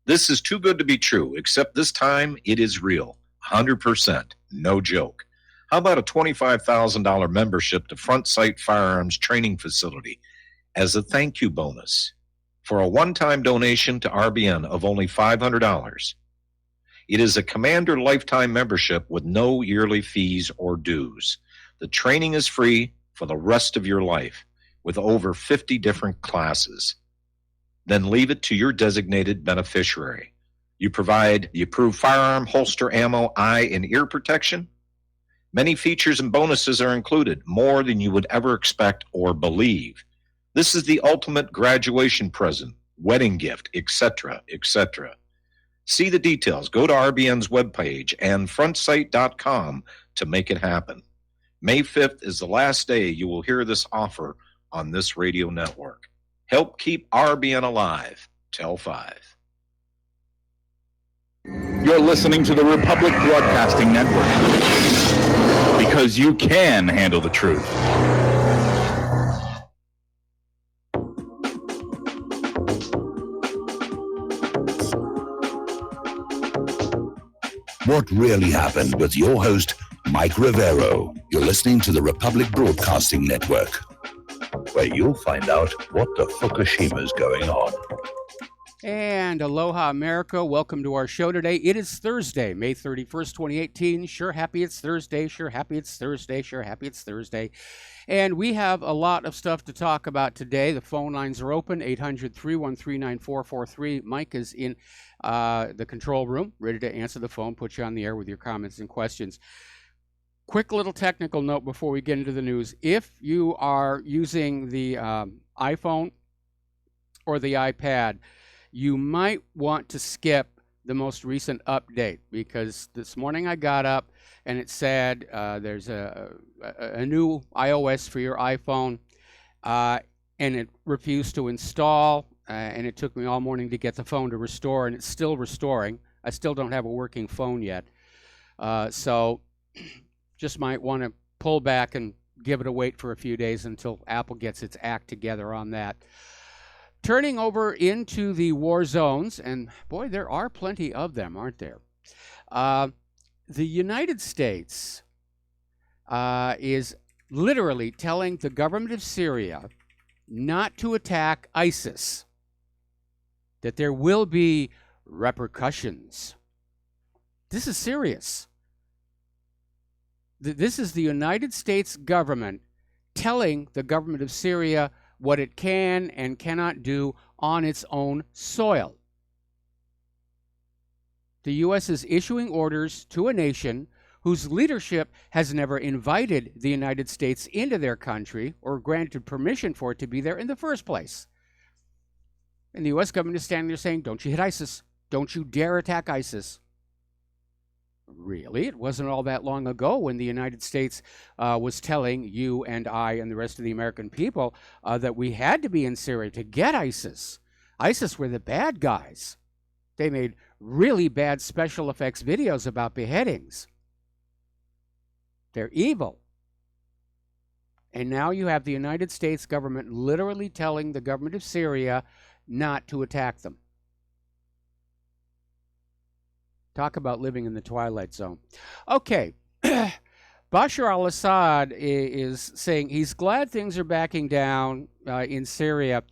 This is too good to be true, except this time it is real. 100%. No joke. How about a $25,000 membership to Front Sight Firearms Training Facility as a thank you bonus for a one-time donation to RBN of only $500? It is a Commander lifetime membership with no yearly fees or dues. The training is free for the rest of your life with over 50 different classes. Then leave it to your designated beneficiary. You provide the approved firearm, holster, ammo, eye, and ear protection. Many features and bonuses are included, more than you would ever expect or believe. This is the ultimate graduation present, wedding gift, etc., etc. See the details. Go to RBN's webpage and frontsight.com to make it happen. May 5th is the last day you will hear this offer on this radio network. Help keep RBN alive. Tell 5. You're listening to the Republic Broadcasting Network, because you can handle the truth. What really happened with your host, Mike Rivero. You're listening to the Republic Broadcasting Network, where you'll find out what the Fukushima's going on. And aloha, America. Welcome to our show today. It is Thursday, May 31st, 2018. Sure happy it's Thursday. Sure happy it's Thursday. Sure happy it's Thursday. And we have a lot of stuff to talk about today. The phone lines are open, 800-313-9443. Mike is in the control room, ready to answer the phone, put you on the air with your comments and questions. Quick little technical note before we get into the news. If you are using the iPhone or the iPad, you might want to skip the most recent update, because this morning I got up and it said there's a new iOS for your iPhone, and it refused to install, and it took me all morning to get the phone to restore, and it's still restoring. I still don't have a working phone yet. So just might want to pull back and give it a wait for a few days until Apple gets its act together on that. Turning over into the war zones, and boy, there are plenty of them, aren't there? The United States is literally telling the government of Syria not to attack ISIS, that there will be repercussions. This is serious. This is the United States government telling the government of Syria what it can and cannot do on its own soil. The U.S. is issuing orders to a nation whose leadership has never invited the United States into their country or granted permission for it to be there in the first place. And the U.S. government is standing there saying, don't you hit ISIS. Don't you dare attack ISIS. Really? It wasn't all that long ago when the United States was telling you and I and the rest of the American people that we had to be in Syria to get ISIS. ISIS were the bad guys. They made really bad special effects videos about beheadings. They're evil. And now you have the United States government literally telling the government of Syria not to attack them. Talk about living in the twilight zone. Okay, Bashar al-Assad is saying he's glad things are backing down in Syria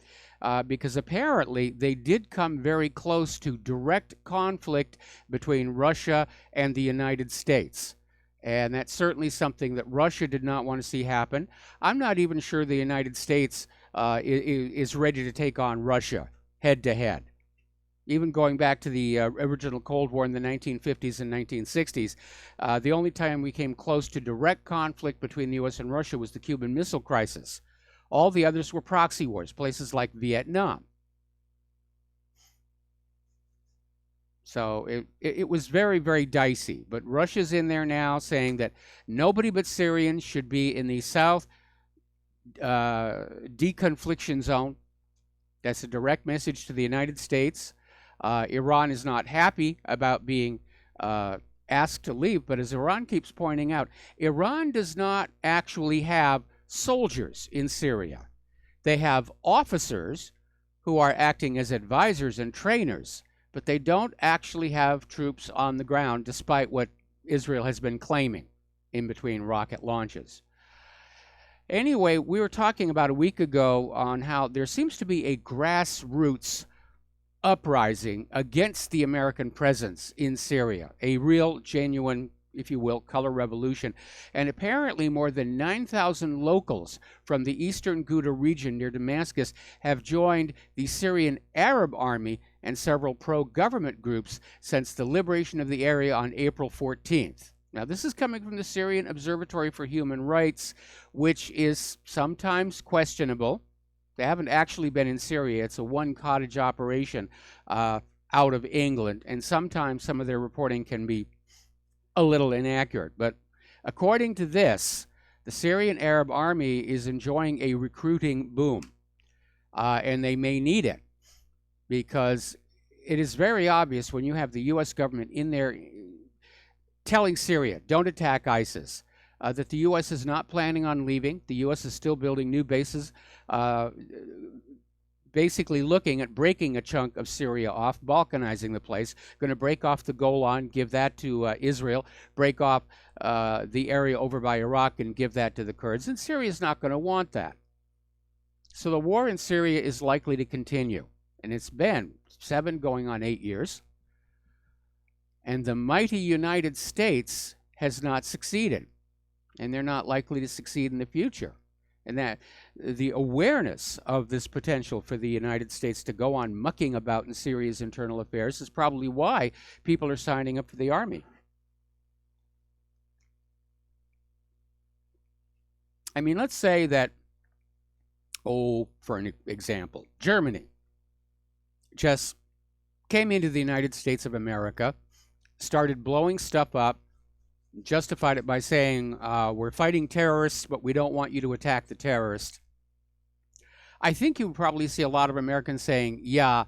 because apparently they did come very close to direct conflict between Russia and the United States. And that's certainly something that Russia did not want to see happen. I'm not even sure the United States is ready to take on Russia head to head. Even going back to the original Cold War in the 1950s and 1960s, the only time we came close to direct conflict between the U.S. and Russia was the Cuban Missile Crisis. All the others were proxy wars, places like Vietnam. So it was very, very dicey. But Russia's in there now saying that nobody but Syrians should be in the South deconfliction zone. That's a direct message to the United States. Iran is not happy about being asked to leave, but as Iran keeps pointing out, Iran does not actually have soldiers in Syria. They have officers who are acting as advisors and trainers, but they don't actually have troops on the ground, despite what Israel has been claiming in between rocket launches. Anyway, we were talking about a week ago on how there seems to be a grassroots uprising against the American presence in Syria, a real, genuine, if you will, color revolution. And apparently more than 9,000 locals from the eastern Ghouta region near Damascus have joined the Syrian Arab Army and several pro-government groups since the liberation of the area on April 14th. Now, this is coming from the Syrian Observatory for Human Rights, which is sometimes questionable. They haven't actually been in Syria. It's a one-cottage operation out of England, and sometimes some of their reporting can be a little inaccurate. But according to this, the Syrian Arab Army is enjoying a recruiting boom, and they may need it, because it is very obvious when you have the U.S. government in there telling Syria, don't attack ISIS, that the U.S. is not planning on leaving. The U.S. is still building new bases, basically looking at breaking a chunk of Syria off, balkanizing the place, going to break off the Golan, give that to Israel, break off the area over by Iraq and give that to the Kurds. And Syria is not going to want that. So the war in Syria is likely to continue. And it's been 7 going on 8 years. And the mighty United States has not succeeded. And they're not likely to succeed in the future. And that the awareness of this potential for the United States to go on mucking about in Syria's internal affairs is probably why people are signing up for the army. I mean, let's say that, for an example, Germany just came into the United States of America, started blowing stuff up, justified it by saying, we're fighting terrorists, but we don't want you to attack the terrorists. I think you would probably see a lot of Americans saying, yeah,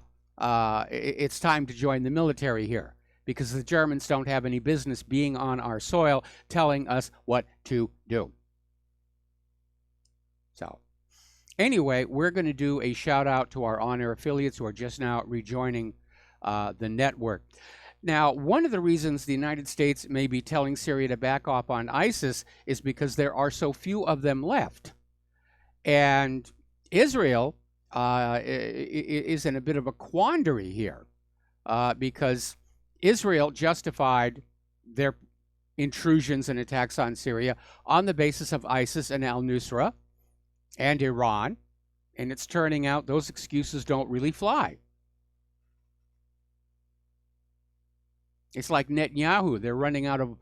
it's time to join the military here, because the Germans don't have any business being on our soil telling us what to do. So anyway, we're going to do a shout out to our on-air affiliates who are just now rejoining the network. Now, one of the reasons the United States may be telling Syria to back off on ISIS is because there are so few of them left. And Israel is in a bit of a quandary here because Israel justified their intrusions and attacks on Syria on the basis of ISIS and al-Nusra and Iran. And it's turning out those excuses don't really fly. It's like Netanyahu. They're running out of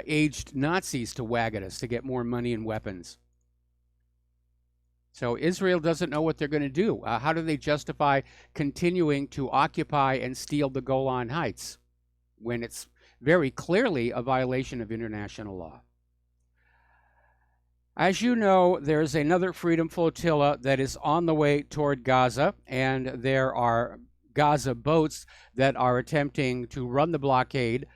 aged Nazis to wag at us to get more money and weapons. So Israel doesn't know what they're going to do. How do they justify continuing to occupy and steal the Golan Heights when it's very clearly a violation of international law? As you know, there's another Freedom Flotilla that is on the way toward Gaza, and there are Gaza boats that are attempting to run the blockade,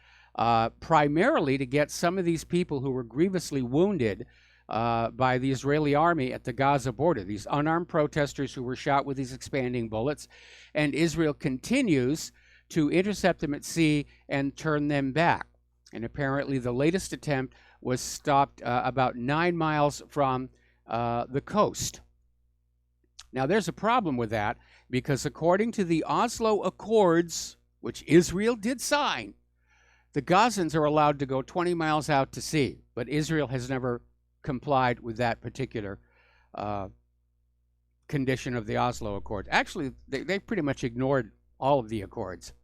primarily to get some of these people who were grievously wounded by the Israeli army at the Gaza border, these unarmed protesters who were shot with these expanding bullets. And Israel continues to intercept them at sea and turn them back. And apparently the latest attempt was stopped about 9 miles from the coast. Now, there's a problem with that, because according to the Oslo Accords, which Israel did sign, the Gazans are allowed to go 20 miles out to sea, but Israel has never complied with that particular condition of the Oslo Accords. Actually, they pretty much ignored all of the accords.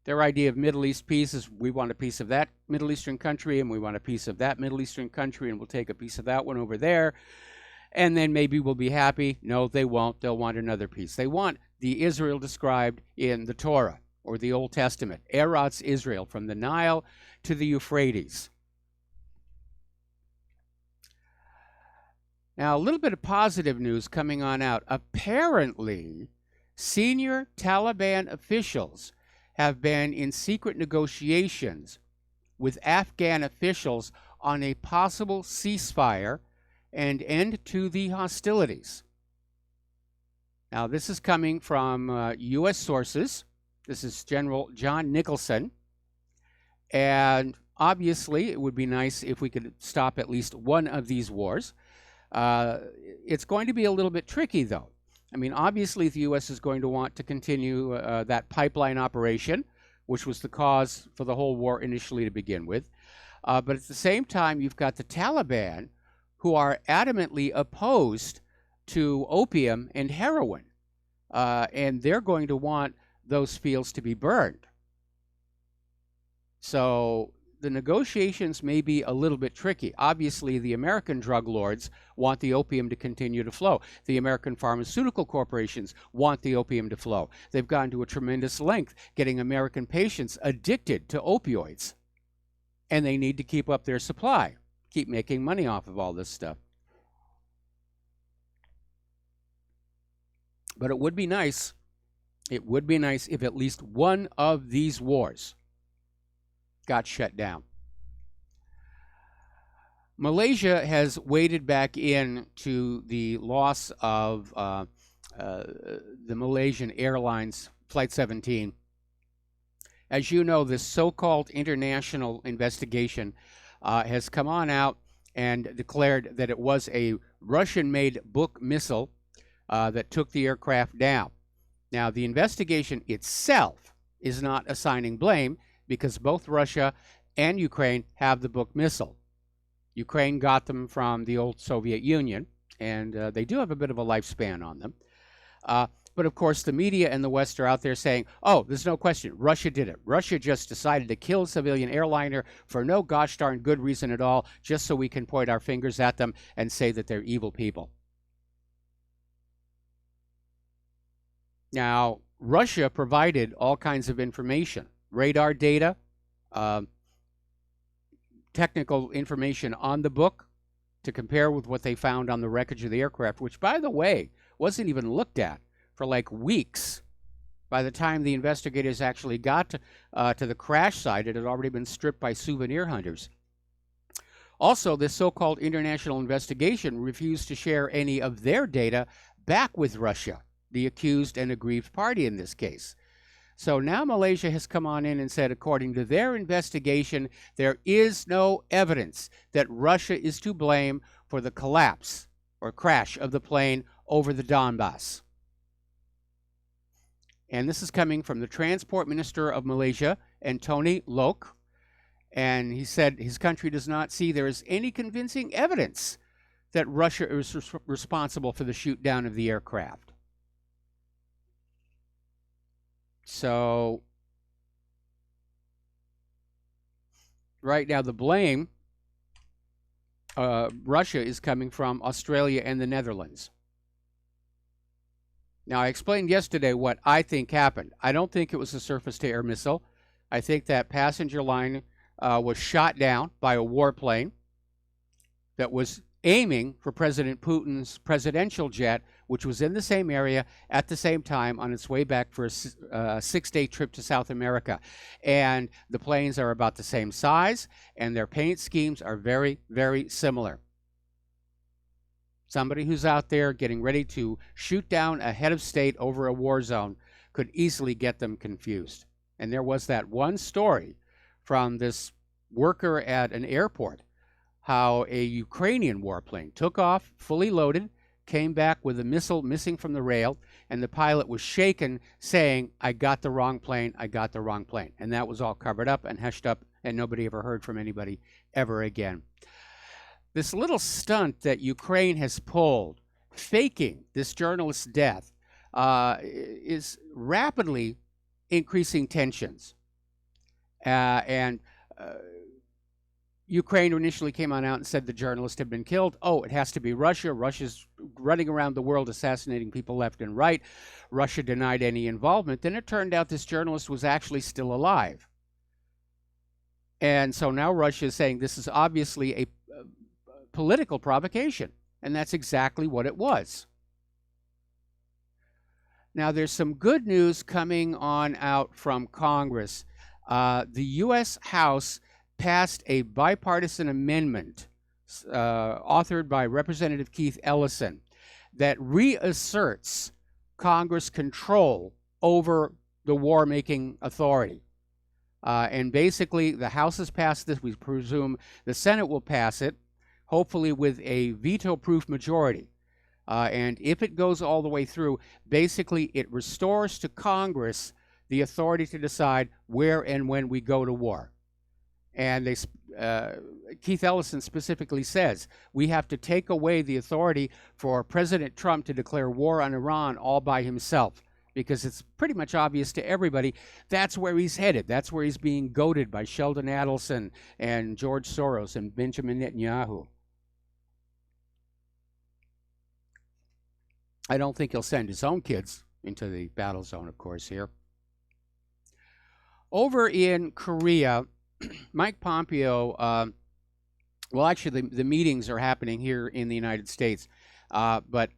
Their idea of Middle East peace is, we want a piece of that Middle Eastern country, and we want a piece of that Middle Eastern country, and we'll take a piece of that one over there. And then maybe we'll be happy. No, they won't. They'll want another piece. They want the Israel described in the Torah or the Old Testament, Eretz Israel, from the Nile to the Euphrates. Now, a little bit of positive news coming on out. Apparently, senior Taliban officials have been in secret negotiations with Afghan officials on a possible ceasefire and end to the hostilities. Now, this is coming from U.S. sources, This is General John Nicholson. And obviously, it would be nice if we could stop at least one of these wars. It's going to be a little bit tricky, though. I mean, obviously, the U.S. is going to want to continue that pipeline operation, which was the cause for the whole war initially to begin with. But at the same time, you've got the Taliban, who are adamantly opposed to opium and heroin. And they're going to want those fields to be burned. So the negotiations may be a little bit tricky. Obviously, the American drug lords want the opium to continue to flow. The American pharmaceutical corporations want the opium to flow. They've gone to a tremendous length getting American patients addicted to opioids. And they need to keep up their supply, keep making money off of all this stuff. But it would be nice if at least one of these wars got shut down. Malaysia has waded back into the loss of the Malaysian Airlines Flight 17. As you know, this so-called international investigation has come on out and declared that it was a Russian-made Buk missile that took the aircraft down. Now, the investigation itself is not assigning blame because both Russia and Ukraine have the Buk missile. Ukraine got them from the old Soviet Union, and they do have a bit of a lifespan on them. But of course, the media and the West are out there saying, oh, there's no question, Russia did it. Russia just decided to kill a civilian airliner for no gosh darn good reason at all, just so we can point our fingers at them and say that they're evil people. Now, Russia provided all kinds of information, radar data, technical information on the Buk to compare with what they found on the wreckage of the aircraft, which, by the way, wasn't even looked at for like weeks. By the time the investigators actually got to the crash site, it had already been stripped by souvenir hunters. Also, this so-called international investigation refused to share any of their data back with Russia, the accused and aggrieved party in this case. So now Malaysia has come on in and said, according to their investigation, there is no evidence that Russia is to blame for the collapse or crash of the plane over the Donbass. And this is coming from the Transport Minister of Malaysia, Antony Lok. And he said his country does not see there is any convincing evidence that Russia is responsible for the shoot down of the aircraft. So right now the blame, Russia is coming from Australia and the Netherlands. Now, I explained yesterday what I think happened. I don't think it was a surface-to-air missile. I think that passenger line was shot down by a warplane that was aiming for President Putin's presidential jet, which was in the same area at the same time on its way back for a 6-day trip to South America. And the planes are about the same size, and their paint schemes are very, very similar. Somebody who's out there getting ready to shoot down a head of state over a war zone could easily get them confused. And there was that one story from this worker at an airport, how a Ukrainian warplane took off, fully loaded, came back with a missile missing from the rail, and the pilot was shaken, saying, I got the wrong plane, I got the wrong plane. And that was all covered up and hushed up, and nobody ever heard from anybody ever again. This little stunt that Ukraine has pulled, faking this journalist's death, is rapidly increasing tensions. Ukraine initially came on out and said the journalist had been killed. Oh, it has to be Russia. Russia's running around the world assassinating people left and right. Russia denied any involvement. Then it turned out this journalist was actually still alive. And so now Russia is saying this is obviously a political provocation, and that's exactly what it was. Now, there's some good news coming on out from Congress. The U.S. House passed a bipartisan amendment authored by Representative Keith Ellison that reasserts Congress control over the war-making authority. And basically, the House has passed this. We presume the Senate will pass it, hopefully with a veto-proof majority. And if it goes all the way through, basically it restores to Congress the authority to decide where and when we go to war. And Keith Ellison specifically says we have to take away the authority for President Trump to declare war on Iran all by himself, because it's pretty much obvious to everybody that's where he's headed. That's where he's being goaded by Sheldon Adelson and George Soros and Benjamin Netanyahu. I don't think he'll send his own kids into the battle zone, of course, here. Over in Korea, Mike Pompeo, well, actually, the meetings are happening here in the United States, but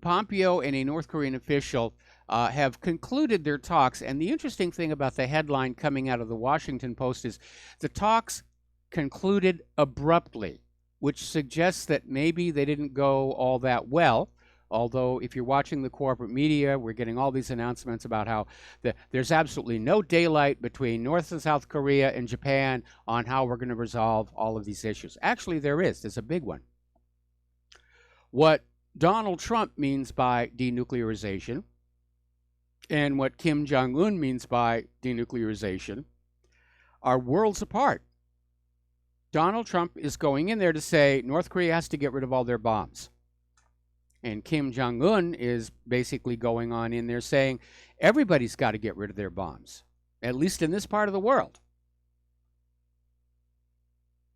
Pompeo and a North Korean official have concluded their talks. And the interesting thing about the headline coming out of the Washington Post is the talks concluded abruptly, which suggests that maybe they didn't go all that well. Although if you're watching the corporate media, we're getting all these announcements about how there's absolutely no daylight between North and South Korea and Japan on how we're going to resolve all of these issues. Actually, there is. There's a big one. What Donald Trump means by denuclearization and what Kim Jong-un means by denuclearization are worlds apart. Donald Trump is going in there to say North Korea has to get rid of all their bombs. And Kim Jong-un is basically going on in there saying everybody's got to get rid of their bombs, at least in this part of the world.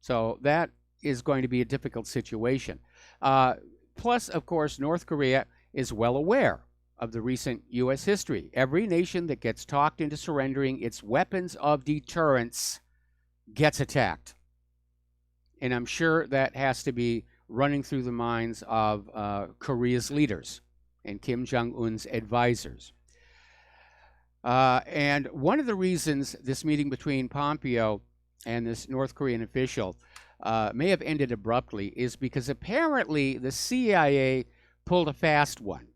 So that is going to be a difficult situation. Plus, of course, North Korea is well aware of the recent U.S. history. Every nation that gets talked into surrendering its weapons of deterrence gets attacked. And I'm sure that has to be running through the minds of Korea's leaders and Kim Jong-un's advisors. And one of the reasons this meeting between Pompeo and this North Korean official may have ended abruptly is because apparently the CIA pulled a fast one.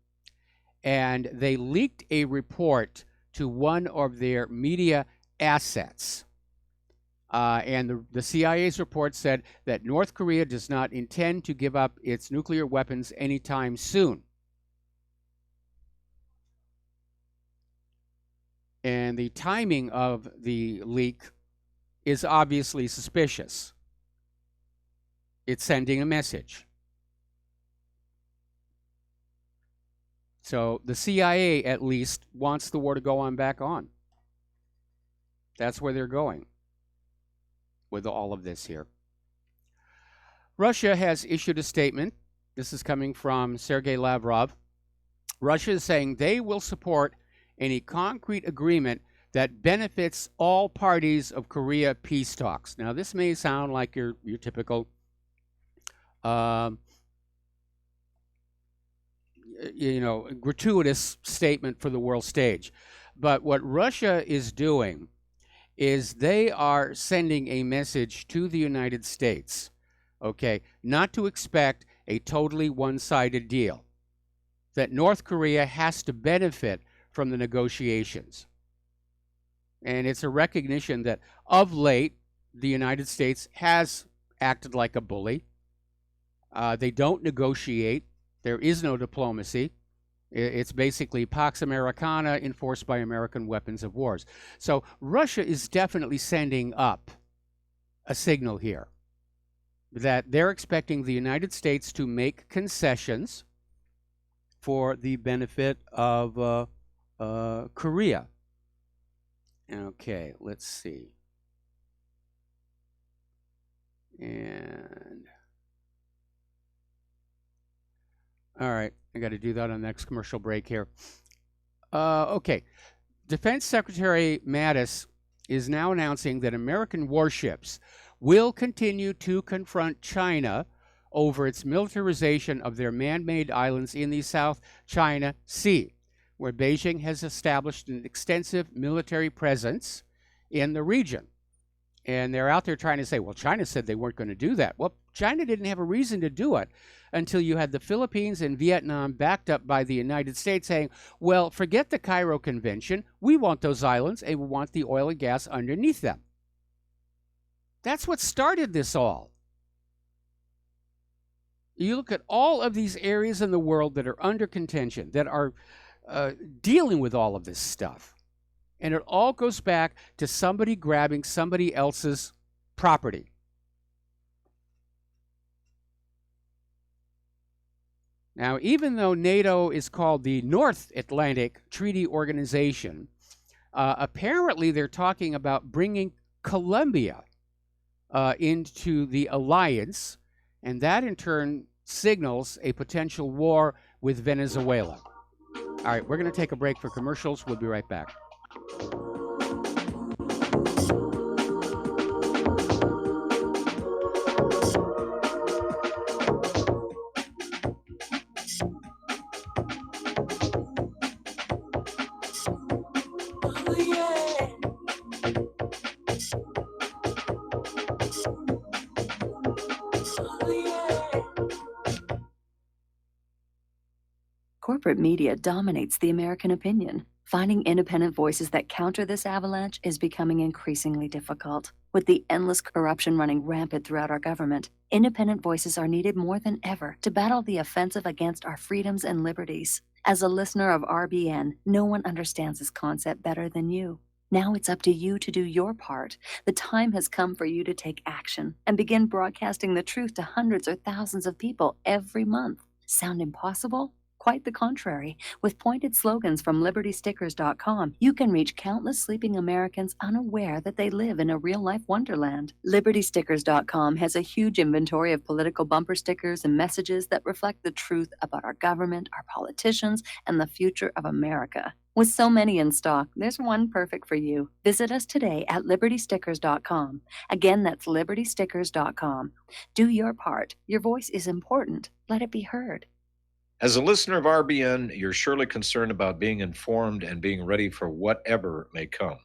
And they leaked a report to one of their media assets. And the CIA's report said that North Korea does not intend to give up its nuclear weapons anytime soon. And the timing of the leak is obviously suspicious. It's sending a message. So the CIA, at least, wants the war to go on back on. That's where they're going with all of this here. Russia has issued a statement. This is coming from Sergei Lavrov. Russia is saying they will support any concrete agreement that benefits all parties of Korea peace talks. Now, this may sound like your typical gratuitous statement for the world stage. But what Russia is doing is they are sending a message to the United States, okay, not to expect a totally one-sided deal, that North Korea has to benefit from the negotiations. And it's a recognition that of late, the United States has acted like a bully. They don't negotiate. There is no diplomacy. It's basically Pax Americana enforced by American weapons of wars. So Russia is definitely sending up a signal here that they're expecting the United States to make concessions for the benefit of Korea. Okay, let's see. And all right, I got to do that on the next commercial break here. Okay, Defense Secretary Mattis is now announcing that American warships will continue to confront China over its militarization of their man-made islands in the South China Sea, where Beijing has established an extensive military presence in the region. And they're out there trying to say, well, China said they weren't going to do that. Well, China didn't have a reason to do it until you had the Philippines and Vietnam backed up by the United States saying, well, forget the Cairo Convention. We want those islands and we want the oil and gas underneath them. That's what started this all. You look at all of these areas in the world that are under contention, that are dealing with all of this stuff. And it all goes back to somebody grabbing somebody else's property. Now, even though NATO is called the North Atlantic Treaty Organization, apparently they're talking about bringing Colombia into the alliance, and that in turn signals a potential war with Venezuela. All right, we're going to take a break for commercials. We'll be right back. Corporate media dominates the American opinion. Finding independent voices that counter this avalanche is becoming increasingly difficult. With the endless corruption running rampant throughout our government, independent voices are needed more than ever to battle the offensive against our freedoms and liberties. As a listener of RBN, no one understands this concept better than you. Now it's up to you to do your part. The time has come for you to take action and begin broadcasting the truth to hundreds or thousands of people every month. Sound impossible? Quite the contrary. With pointed slogans from LibertyStickers.com, you can reach countless sleeping Americans unaware that they live in a real-life wonderland. LibertyStickers.com has a huge inventory of political bumper stickers and messages that reflect the truth about our government, our politicians, and the future of America. With so many in stock, there's one perfect for you. Visit us today at LibertyStickers.com. Again, that's LibertyStickers.com. Do your part. Your voice is important. Let it be heard. As a listener of RBN, you're surely concerned about being informed and being ready for whatever may come.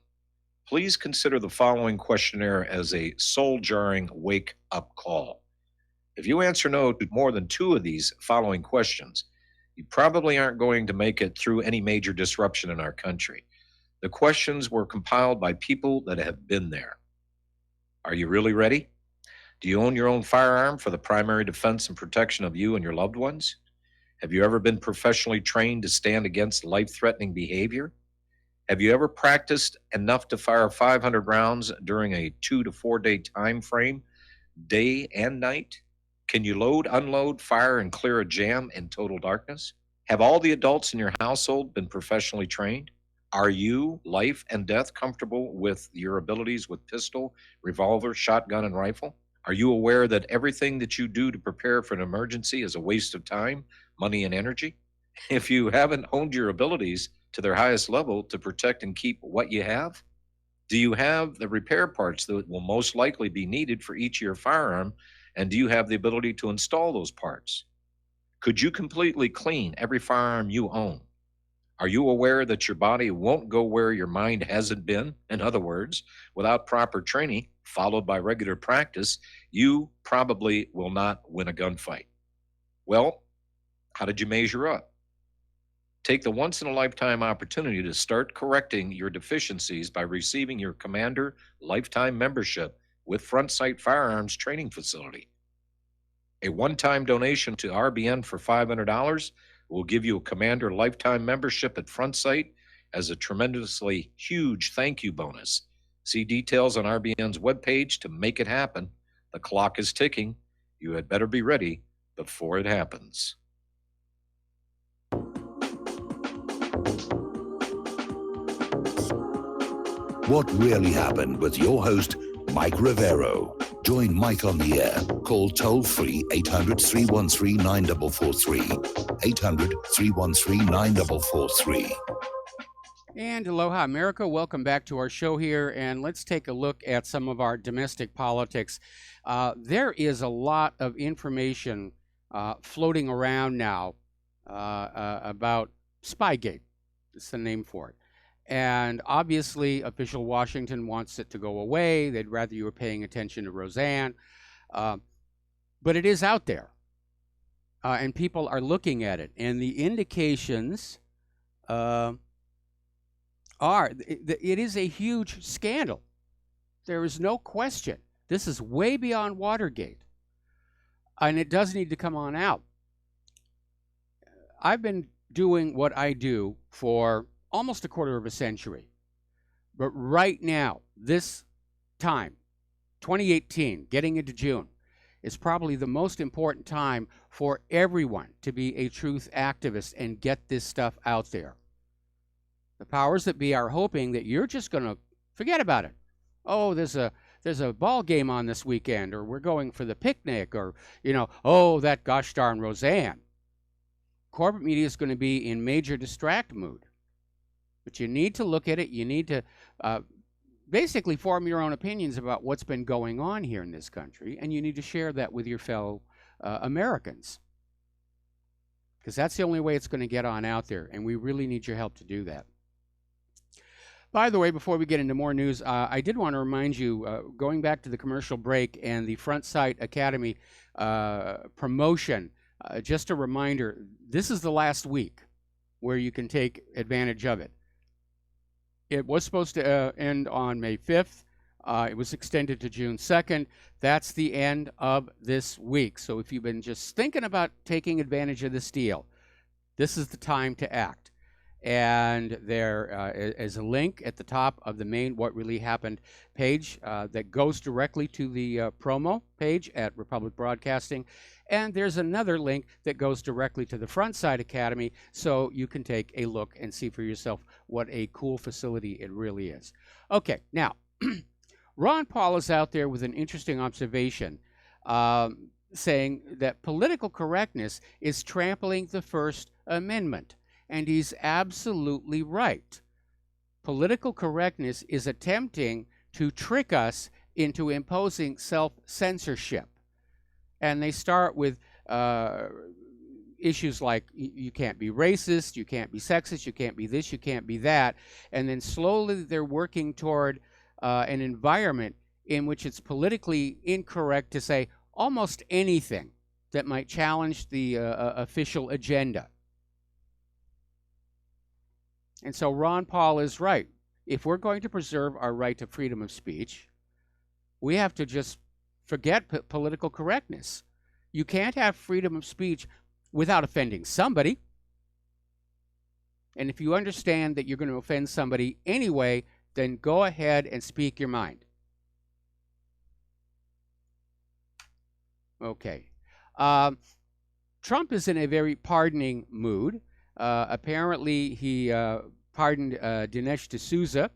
Please consider the following questionnaire as a soul-jarring wake-up call. If you answer no to more than 2 of these following questions, you probably aren't going to make it through any major disruption in our country. The questions were compiled by people that have been there. Are you really ready? Do you own your own firearm for the primary defense and protection of you and your loved ones? Have you ever been professionally trained to stand against life-threatening behavior? Have you ever practiced enough to fire 500 rounds during a 2 to 4 day time frame, day and night? Can you load, unload, fire, and clear a jam in total darkness? Have all the adults in your household been professionally trained? Are you, life and death, comfortable with your abilities with pistol, revolver, shotgun, and rifle? Are you aware that everything that you do to prepare for an emergency is a waste of time, money, and energy? If you haven't honed your abilities to their highest level to protect and keep what you have, do you have the repair parts that will most likely be needed for each of your firearm, and do you have the ability to install those parts? Could you completely clean every firearm you own? Are you aware that your body won't go where your mind hasn't been? In other words, without proper training, followed by regular practice, you probably will not win a gunfight. Well, how did you measure up? Take the once-in-a-lifetime opportunity to start correcting your deficiencies by receiving your Commander Lifetime Membership with Front Sight Firearms Training Facility. A one-time donation to RBN for $500 will give you a Commander Lifetime Membership at Front Sight as a tremendously huge thank you bonus. See details on RBN's webpage to make it happen. The clock is ticking. You had better be ready before it happens. What really happened with your host, Mike Rivero. Join Mike on the air. Call toll-free 800-313-9443. 800-313-9443. And aloha, America. Welcome back to our show here, and let's take a look at some of our domestic politics. There is a lot of information floating around now about Spygate. That's the name for it. And obviously, official Washington wants it to go away. They'd rather you were paying attention to Roseanne. But it is out there, and people are looking at it. And the indications are it is a huge scandal. There is no question. This is way beyond Watergate, and it does need to come on out. I've been doing what I do for almost a quarter of a century. But right now, this time, 2018, getting into June, is probably the most important time for everyone to be a truth activist and get this stuff out there. The powers that be are hoping that you're just going to forget about it. Oh, there's a ball game on this weekend, or we're going for the picnic, or, oh, that gosh darn Roseanne. Corporate media is going to be in major distract mood. But you need to look at it. You need to basically form your own opinions about what's been going on here in this country, and you need to share that with your fellow Americans. Because that's the only way it's going to get on out there, and we really need your help to do that. By the way, before we get into more news, I did want to remind you, going back to the commercial break and the Front Sight Academy promotion, just a reminder, this is the last week where you can take advantage of it. It was supposed to end on May 5th. It was extended to June 2nd. That's the end of this week. So if you've been just thinking about taking advantage of this deal, this is the time to act. And there is a link at the top of the main What Really Happened page that goes directly to the promo page at Republic Broadcasting. And there's another link that goes directly to the Front Sight Academy, so you can take a look and see for yourself what a cool facility it really is. Okay, now, Ron Paul is out there with an interesting observation, saying that political correctness is trampling the First Amendment. And he's absolutely right. Political correctness is attempting to trick us into imposing self-censorship. And they start with issues like you can't be racist, you can't be sexist, you can't be this, you can't be that. And then slowly they're working toward an environment in which it's politically incorrect to say almost anything that might challenge the official agenda. And so Ron Paul is right. If we're going to preserve our right to freedom of speech, we have to just forget political correctness. You can't have freedom of speech without offending somebody. And if you understand that you're going to offend somebody anyway, then go ahead and speak your mind. Okay. Trump is in a very pardoning mood. Apparently, he pardoned Dinesh D'Souza,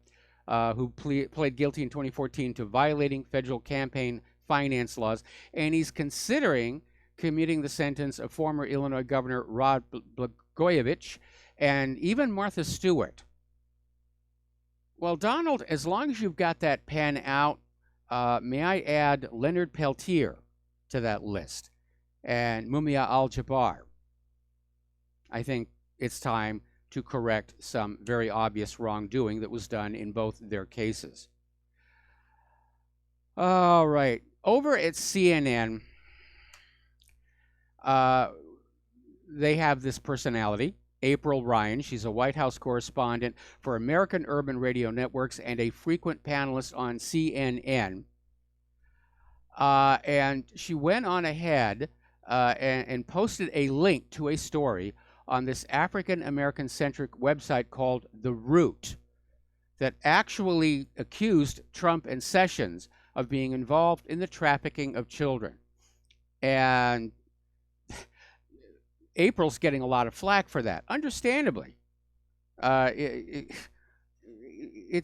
who pled guilty in 2014 to violating federal campaign finance laws, and he's considering commuting the sentence of former Illinois Governor Rod Blagojevich and even Martha Stewart. Well, Donald, as long as you've got that pen out, may I add Leonard Peltier to that list and Mumia Al-Jabbar. I think it's time to correct some very obvious wrongdoing that was done in both their cases. All right. Over at CNN, they have this personality, April Ryan. She's a White House correspondent for American Urban Radio Networks and a frequent panelist on CNN. And she went on ahead and posted a link to a story on this African-American-centric website called The Root that actually accused Trump and Sessions of being involved in the trafficking of children. And April's getting a lot of flack for that, understandably. It's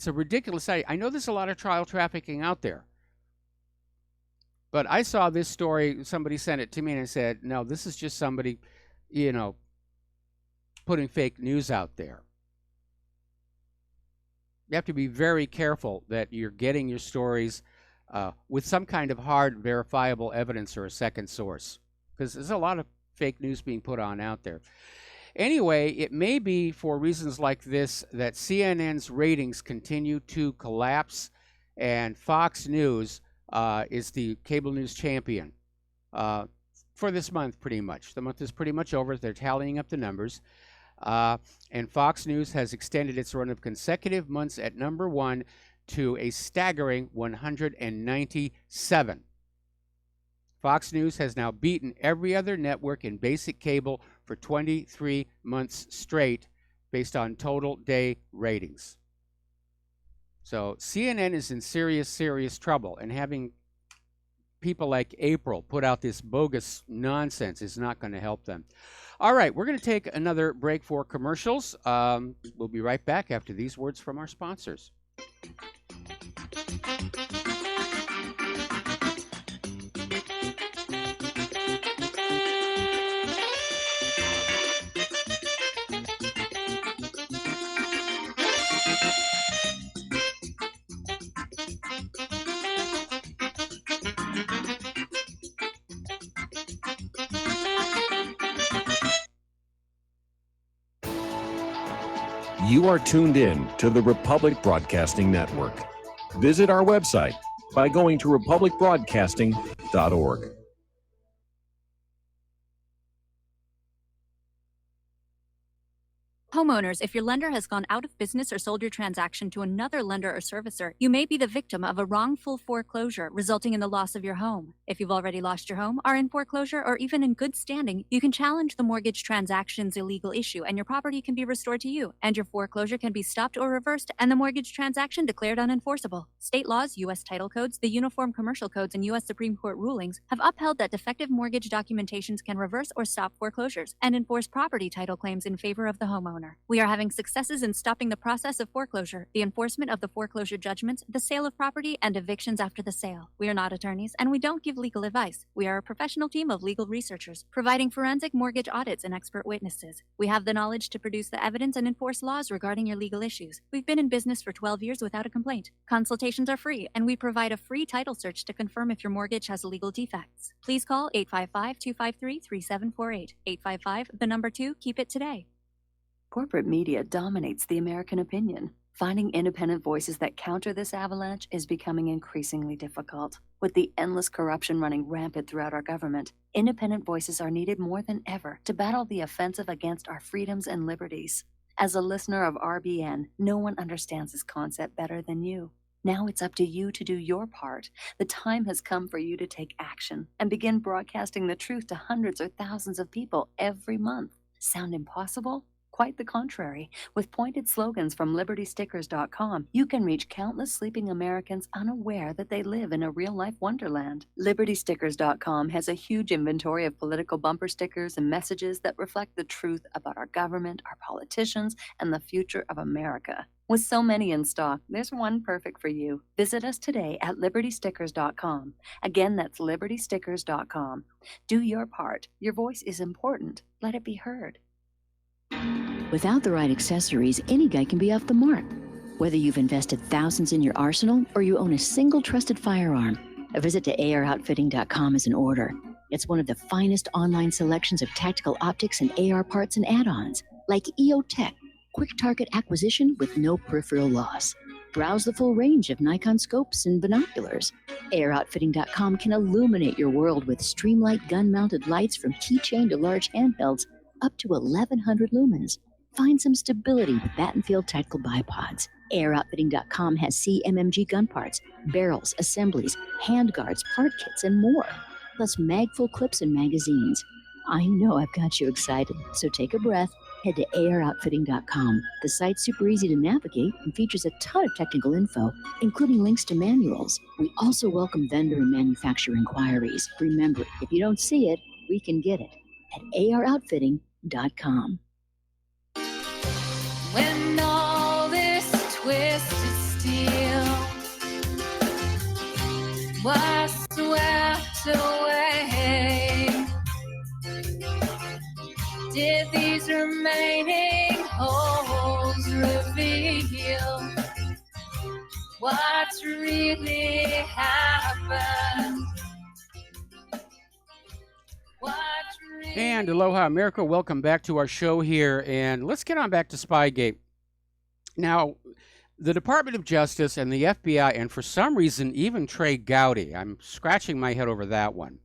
a ridiculous idea. I know there's a lot of child trafficking out there. But I saw this story, somebody sent it to me, and I said, no, this is just somebody, putting fake news out there. You have to be very careful that you're getting your stories with some kind of hard, verifiable evidence or a second source, because there's a lot of fake news being put on out there. Anyway, it may be for reasons like this that CNN's ratings continue to collapse, and Fox News is the cable news champion. for this month, pretty much. The month is pretty much over. They're tallying up the numbers. And Fox News has extended its run of consecutive months at number one to a staggering 197. Fox News has now beaten every other network in basic cable for 23 months straight based on total day ratings. So CNN is in serious, serious trouble, and having people like April put out this bogus nonsense is not going to help them. All right, we're going to take another break for commercials. We'll be right back after these words from our sponsors. You are tuned in to the Republic Broadcasting Network. Visit our website by going to republicbroadcasting.org. Homeowners, if your lender has gone out of business or sold your transaction to another lender or servicer, you may be the victim of a wrongful foreclosure resulting in the loss of your home. If you've already lost your home, are in foreclosure, or even in good standing, you can challenge the mortgage transaction's illegal issue and your property can be restored to you, and your foreclosure can be stopped or reversed and the mortgage transaction declared unenforceable. State laws, U.S. title codes, the Uniform Commercial Codes, and U.S. Supreme Court rulings have upheld that defective mortgage documentations can reverse or stop foreclosures and enforce property title claims in favor of the homeowner. We are having successes in stopping the process of foreclosure, the enforcement of the foreclosure judgments, the sale of property, and evictions after the sale. We are not attorneys, and we don't give legal advice. We are a professional team of legal researchers, providing forensic mortgage audits and expert witnesses. We have the knowledge to produce the evidence and enforce laws regarding your legal issues. We've been in business for 12 years without a complaint. Consultations are free, and we provide a free title search to confirm if your mortgage has legal defects. Please call 855-253-3748. 855, 2, keep it today. Corporate media dominates the American opinion. Finding independent voices that counter this avalanche is becoming increasingly difficult. With the endless corruption running rampant throughout our government, independent voices are needed more than ever to battle the offensive against our freedoms and liberties. As a listener of RBN, no one understands this concept better than you. Now it's up to you to do your part. The time has come for you to take action and begin broadcasting the truth to hundreds or thousands of people every month. Sound impossible? Quite the contrary. With pointed slogans from LibertyStickers.com, you can reach countless sleeping Americans unaware that they live in a real-life wonderland. LibertyStickers.com has a huge inventory of political bumper stickers and messages that reflect the truth about our government, our politicians, and the future of America. With so many in stock, there's one perfect for you. Visit us today at LibertyStickers.com. Again, that's LibertyStickers.com. Do your part. Your voice is important. Let it be heard. Without the right accessories, any guy can be off the mark. Whether you've invested thousands in your arsenal or you own a single trusted firearm, a visit to AROutfitting.com is in order. It's one of the finest online selections of tactical optics and AR parts and add-ons, like EOTech, quick target acquisition with no peripheral loss. Browse the full range of Nikon scopes and binoculars. AROutfitting.com can illuminate your world with Streamlight gun-mounted lights from keychain to large handhelds, up to 1,100 lumens. Find some stability with Battenfield Tactical Bipods. AirOutfitting.com has CMMG gun parts, barrels, assemblies, handguards, part kits, and more. Plus mag-full clips and magazines. I know I've got you excited, so take a breath. Head to AirOutfitting.com. The site's super easy to navigate and features a ton of technical info, including links to manuals. We also welcome vendor and manufacturer inquiries. Remember, if you don't see it, we can get it at AROutfitting.com. When all this twisted steel was swept away, did these remaining holes reveal what's really happened? And aloha, America. Welcome back to our show here. And let's get on back to Spygate. Now, the Department of Justice and the FBI, and for some reason, even Trey Gowdy, I'm scratching my head over that one,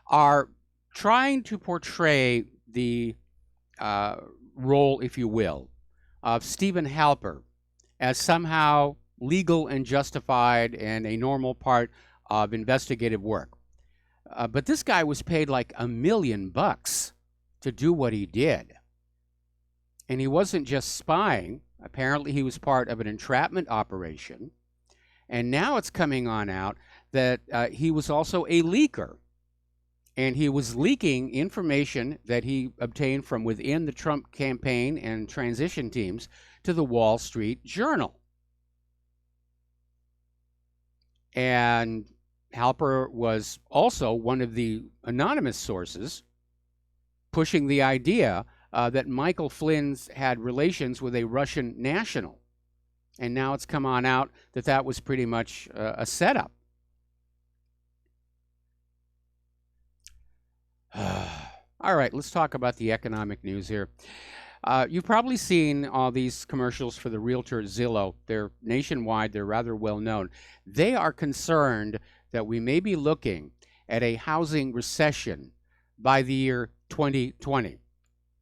are trying to portray the role, if you will, of Stephen Halper as somehow legal and justified and a normal part of investigative work. But this guy was paid like $1 million to do what he did. And he wasn't just spying. Apparently he was part of an entrapment operation. And now it's coming on out that he was also a leaker. And he was leaking information that he obtained from within the Trump campaign and transition teams to the Wall Street Journal. And Halper was also one of the anonymous sources pushing the idea that Michael Flynn's had relations with a Russian national. And now it's come on out that that was pretty much a setup. All right, let's talk about the economic news here. You've probably seen all these commercials for the realtor Zillow. They're nationwide. They're rather well known. They are concerned that we may be looking at a housing recession by the year 2020,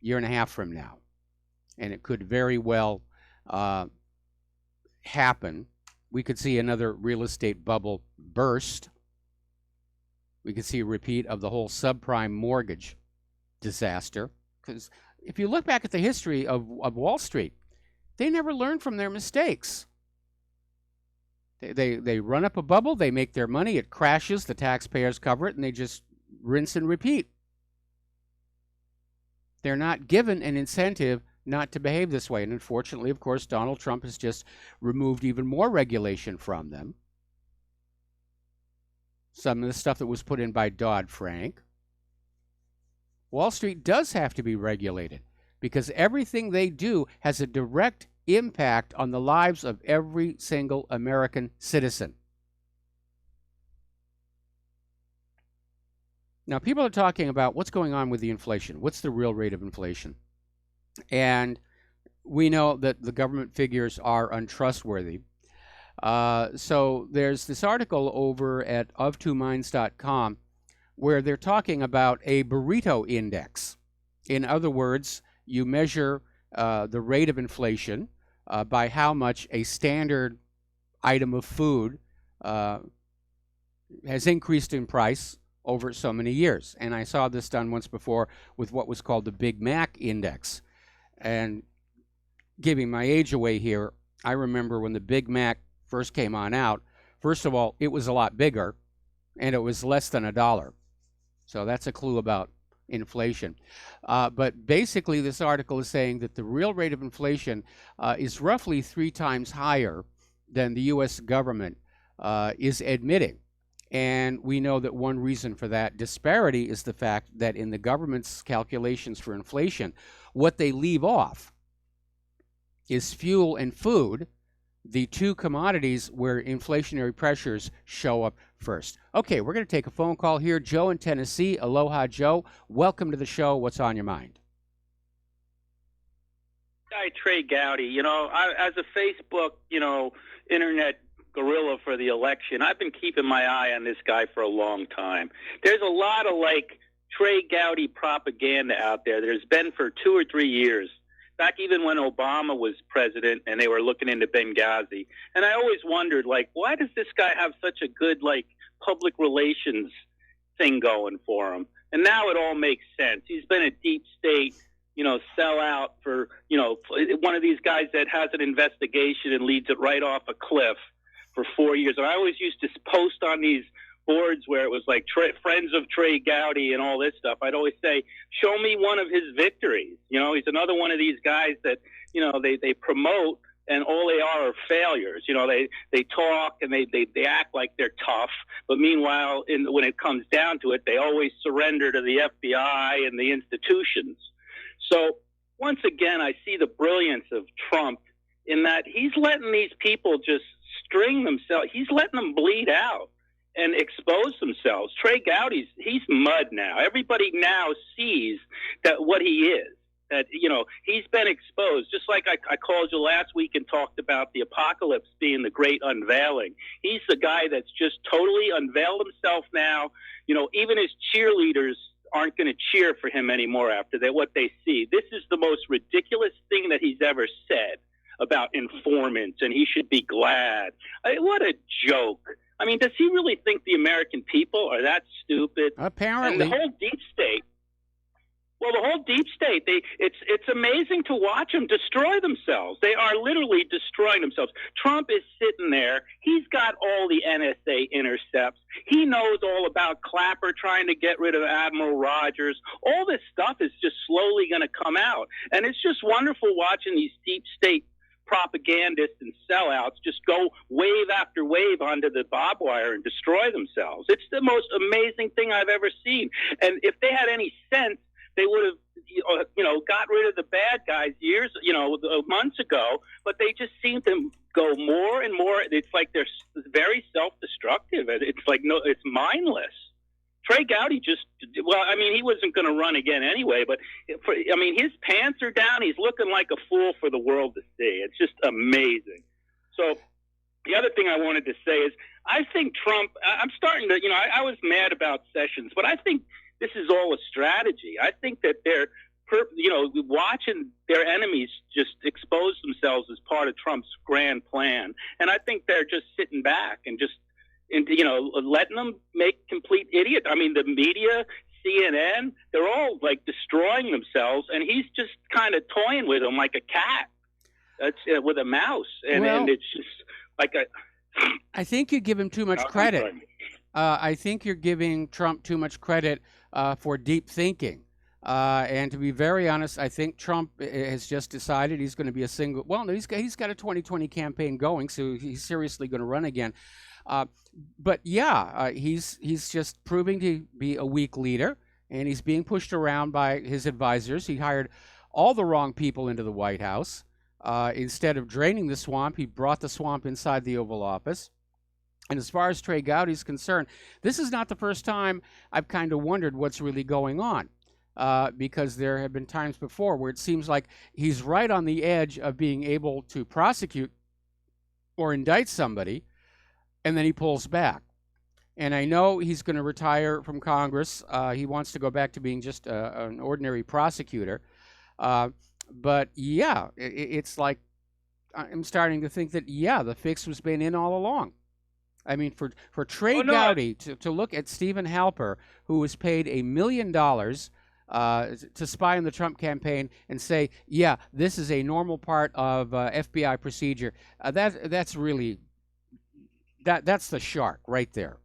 year and a half from now. And it could very well happen. We could see another real estate bubble burst. We could see a repeat of the whole subprime mortgage disaster. Because if you look back at the history of Wall Street, they never learned from their mistakes. They run up a bubble, they make their money, it crashes, the taxpayers cover it, and they just rinse and repeat. They're not given an incentive not to behave this way. And unfortunately, of course, Donald Trump has just removed even more regulation from them. Some of the stuff that was put in by Dodd-Frank. Wall Street does have to be regulated because everything they do has a direct impact on the lives of every single American citizen. Now, people are talking about what's going on with the inflation. What's the real rate of inflation? And we know that the government figures are untrustworthy. So there's this article over at of2minds.com where they're talking about a burrito index. In other words, you measure the rate of inflation by how much a standard item of food has increased in price over so many years. And I saw this done once before with what was called the Big Mac index. And giving my age away here, I remember when the Big Mac first came on out, first of all, it was a lot bigger, and it was less than $1. So that's a clue about inflation. But basically, this article is saying that the real rate of inflation is roughly 3 times higher than the U.S. government is admitting. And we know that one reason for that disparity is the fact that in the government's calculations for inflation, what they leave off is fuel and food, the two commodities where inflationary pressures show up first. Okay, we're going to take a phone call here. Joe in Tennessee. Aloha, Joe. Welcome to the show. What's on your mind? Guy Trey Gowdy, as a Facebook, internet guerrilla for the election, I've been keeping my eye on this guy for a long time. There's a lot of Trey Gowdy propaganda out there. There's been for 2 or 3 years. Back even when Obama was president and they were looking into Benghazi. And I always wondered, why does this guy have such a good, public relations thing going for him? And now it all makes sense. He's been a deep state, sellout for, one of these guys that has an investigation and leads it right off a cliff for 4 years. And I always used to post on these boards where it was friends of Trey Gowdy and all this stuff. I'd always say, show me one of his victories. He's another one of these guys that, they promote and all they are failures. They talk and they act like they're tough. But meanwhile, when it comes down to it, they always surrender to the FBI and the institutions. So once again, I see the brilliance of Trump in that he's letting these people just string themselves. He's letting them bleed out and expose themselves. Trey Gowdy's, he's mud now. Everybody now sees that what he is. that, he's been exposed. Just like I called you last week and talked about the apocalypse being the great unveiling. He's the guy that's just totally unveiled himself now. Even his cheerleaders aren't going to cheer for him anymore after what they see. This is the most ridiculous thing that he's ever said about informants, and he should be glad. What a joke. I mean, does he really think the American people are that stupid? Apparently. And the whole deep state. Well, the whole deep state, it's amazing to watch them destroy themselves. They are literally destroying themselves. Trump is sitting there. He's got all the NSA intercepts. He knows all about Clapper trying to get rid of Admiral Rogers. All this stuff is just slowly going to come out. And it's just wonderful watching these deep state propagandists and sellouts just go wave after wave onto the barbed wire and destroy themselves. It's the most amazing thing I've ever seen. And if they had any sense, they would have, got rid of the bad guys months ago, but they just seem to go more and more. It's like they're very self-destructive. It's like, it's mindless. Trey Gowdy he wasn't going to run again anyway, but his pants are down. He's looking like a fool for the world to see. It's just amazing. So the other thing I wanted to say is I think Trump, I'm starting to, I was mad about Sessions, but I think this is all a strategy. I think that they're, watching their enemies just expose themselves as part of Trump's grand plan. And I think they're just sitting back and just, letting them make complete idiots. I mean, the media, CNN, they're all like destroying themselves, and he's just kind of toying with them like a cat. That's with a mouse, and it's just like I think you give him too much credit. I think you're giving Trump too much credit for deep thinking. And to be very honest, I think Trump has just decided he's going to be a single. Well, no, he's got a 2020 campaign going, so he's seriously going to run again. But yeah, he's just proving to be a weak leader, and he's being pushed around by his advisors. He hired all the wrong people into the White House. Instead of draining the swamp, he brought the swamp inside the Oval Office. And as far as Trey Gowdy's concerned, this is not the first time I've kind of wondered what's really going on. Because there have been times before where it seems like he's right on the edge of being able to prosecute or indict somebody, and then he pulls back. And I know he's going to retire from Congress. He wants to go back to being just an ordinary prosecutor. But yeah, it's like I'm starting to think that, yeah, the fix was been in all along. I mean, for Trey Gowdy to look at Stephen Halper, who was paid $1 million to spy on the Trump campaign, and say, yeah, this is a normal part of FBI procedure, that's really... That's the shark right there.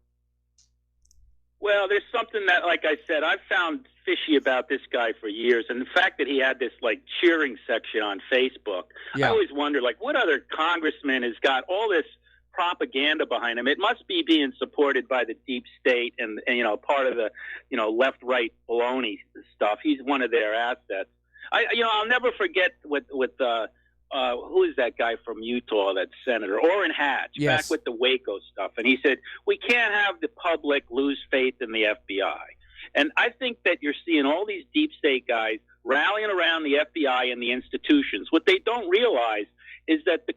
Well, there's something that, like I said, I've found fishy about this guy for years, and the fact that he had this cheering section on Facebook. Yeah. I always wonder, what other congressman has got all this propaganda behind him? It must be being supported by the deep state and part of the left-right baloney stuff. He's one of their assets. I'll never forget with who is that guy from Utah, that senator, Orrin Hatch, yes, back with the Waco stuff. And he said, we can't have the public lose faith in the FBI. And I think that you're seeing all these deep state guys rallying around the FBI and the institutions. What they don't realize is that the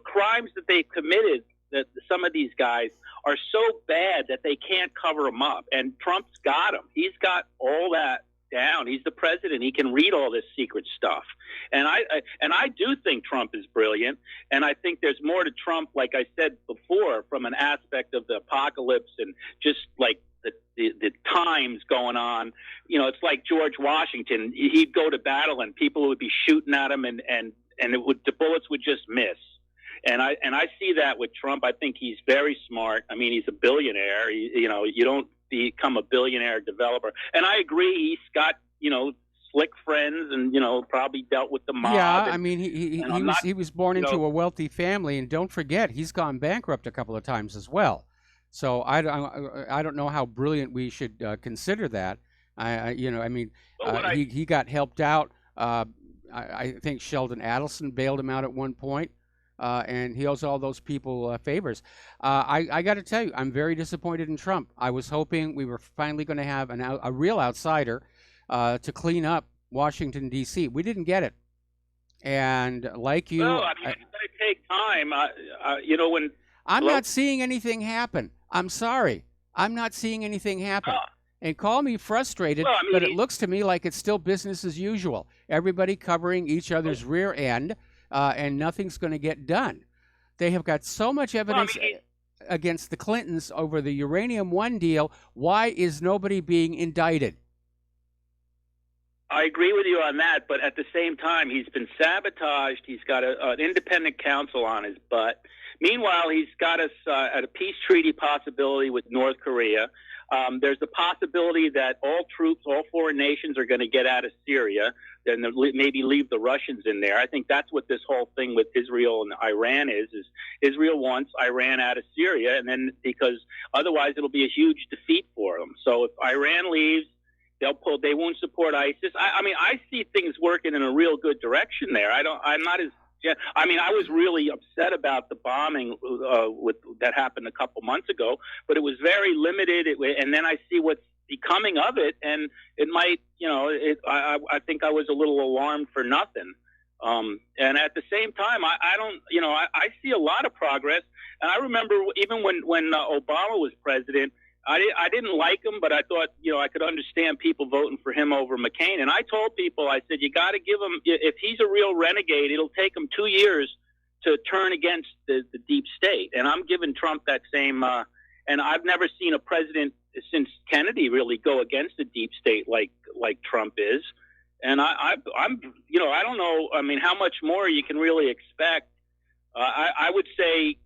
crimes that they've committed, that some of these guys are so bad that they can't cover them up. And Trump's got them. He's got all that down. He's the president. He can read all this secret stuff. And I do think Trump is brilliant. And I think there's more to Trump, like I said before, from an aspect of the apocalypse and just like the times going on. It's like George Washington. He'd go to battle and people would be shooting at him and the bullets would just miss. And I see that with Trump. I think he's very smart. I mean, he's a billionaire. You don't become a billionaire developer. And I agree, he's got, slick friends and, probably dealt with the mob. Yeah, I mean, he was born into a wealthy family, and don't forget, he's gone bankrupt a couple of times as well. So I don't know how brilliant we should consider that. He got helped out. I think Sheldon Adelson bailed him out at one point. And he owes all those people favors. I got to tell you, I'm very disappointed in Trump. I was hoping we were finally going to have a real outsider to clean up Washington, D.C. We didn't get it. And like you, Well, I mean, it's going to take time. When I'm Hello? not seeing anything happen. I'm sorry. I'm not seeing anything happen. And call me frustrated, Well, I mean, but it looks to me like it's still business as usual. Everybody covering each other's rear end, and nothing's going to get done. They have got so much evidence against the Clintons over the Uranium One deal. Why is nobody being indicted? I agree with you on that, but at the same time, he's been sabotaged. He's got an independent counsel on his butt. Meanwhile, he's got us at a peace treaty possibility with North Korea. There's the possibility that all troops, all foreign nations are going to get out of Syria and maybe leave the Russians in there. I think that's what this whole thing with Israel and Iran is Israel wants Iran out of Syria, and then because otherwise it'll be a huge defeat for them. So if Iran leaves, they won't support ISIS. I mean, I see things working in a real good direction there. I was really upset about the bombing that happened a couple months ago, but it was very limited. And then I see what's becoming of it, and it might, I think I was a little alarmed for nothing. And at the same time, I see a lot of progress. And I remember even when Obama was president, I didn't like him, but I thought, I could understand people voting for him over McCain. And I told people, I said, you got to give him, if he's a real renegade, it'll take him 2 years to turn against the deep state. And I'm giving Trump that same, and I've never seen a president since Kennedy really go against the deep state like Trump is. And I don't know, how much more you can really expect. I would say,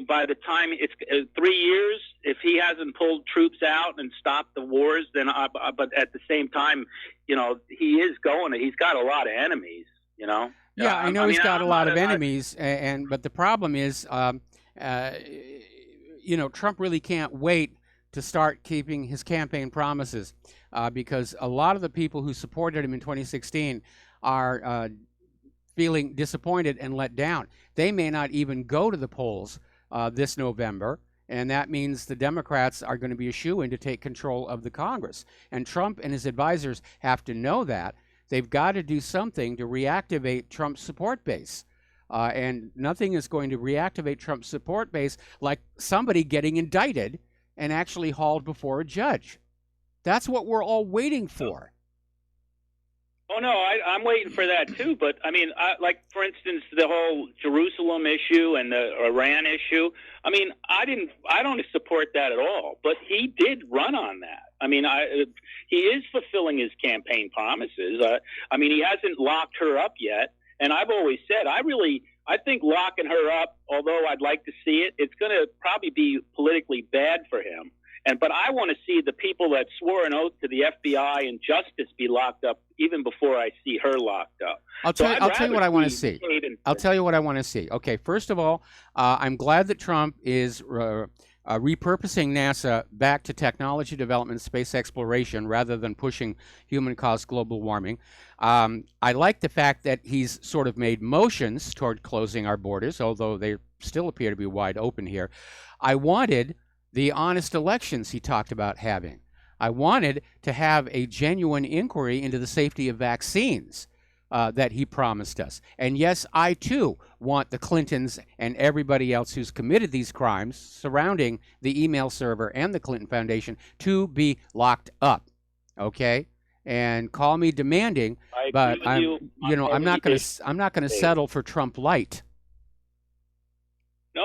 by the time it's 3 years, if he hasn't pulled troops out and stopped the wars, then but at the same time, he's got a lot of enemies, Yeah, I know he's got a lot of enemies, but the problem is, Trump really can't wait to start keeping his campaign promises, because a lot of the people who supported him in 2016 are feeling disappointed and let down. They may not even go to the polls this November, and that means the Democrats are going to be a shoo-in to take control of the Congress. And Trump and his advisors have to know that. They've got to do something to reactivate Trump's support base. And nothing is going to reactivate Trump's support base like somebody getting indicted and actually hauled before a judge. That's what we're all waiting for. Oh, no, I'm waiting for that, too. But, like, for instance, the whole Jerusalem issue and the Iran issue, I don't support that at all. But he did run on that. He is fulfilling his campaign promises. He hasn't locked her up yet. And I've always said, I think locking her up, although I'd like to see it, it's going to probably be politically bad for him. But I want to see the people that swore an oath to the FBI and justice be locked up even before I see her locked up. I'll tell you what I want to see. I'll tell you what I want to see. Okay, first of all, I'm glad that Trump is repurposing NASA back to technology development, space exploration, rather than pushing human-caused global warming. I like the fact that he's sort of made motions toward closing our borders, although they still appear to be wide open here. I wanted the honest elections he talked about having. I wanted to have a genuine inquiry into the safety of vaccines that he promised us. And yes, I too want the Clintons and everybody else who's committed these crimes surrounding the email server and the Clinton Foundation to be locked up. Okay? And call me demanding, but I'm not going to settle for Trump light. No,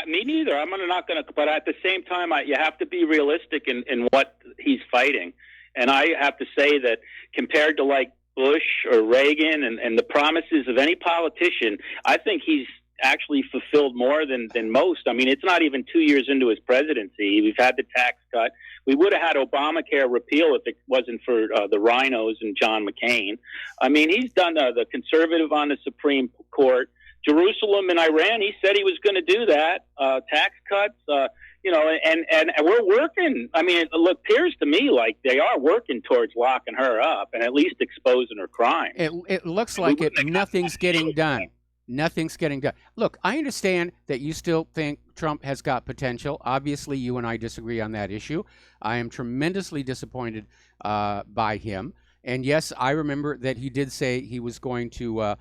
me neither. I'm not going to. But at the same time, you have to be realistic in what he's fighting. And I have to say that compared to like Bush or Reagan and the promises of any politician, I think he's actually fulfilled more than most. It's not even 2 years into his presidency. We've had the tax cut. We would have had Obamacare repeal if it wasn't for the rhinos and John McCain. He's done the conservative on the Supreme Court. Jerusalem and Iran, he said he was going to do that. Tax cuts, and we're working. It appears to me like they are working towards locking her up and at least exposing her crime. It looks like nothing's getting done. Nothing's getting done. Look, I understand that you still think Trump has got potential. Obviously, you and I disagree on that issue. I am tremendously disappointed by him. And yes, I remember that he did say he was going to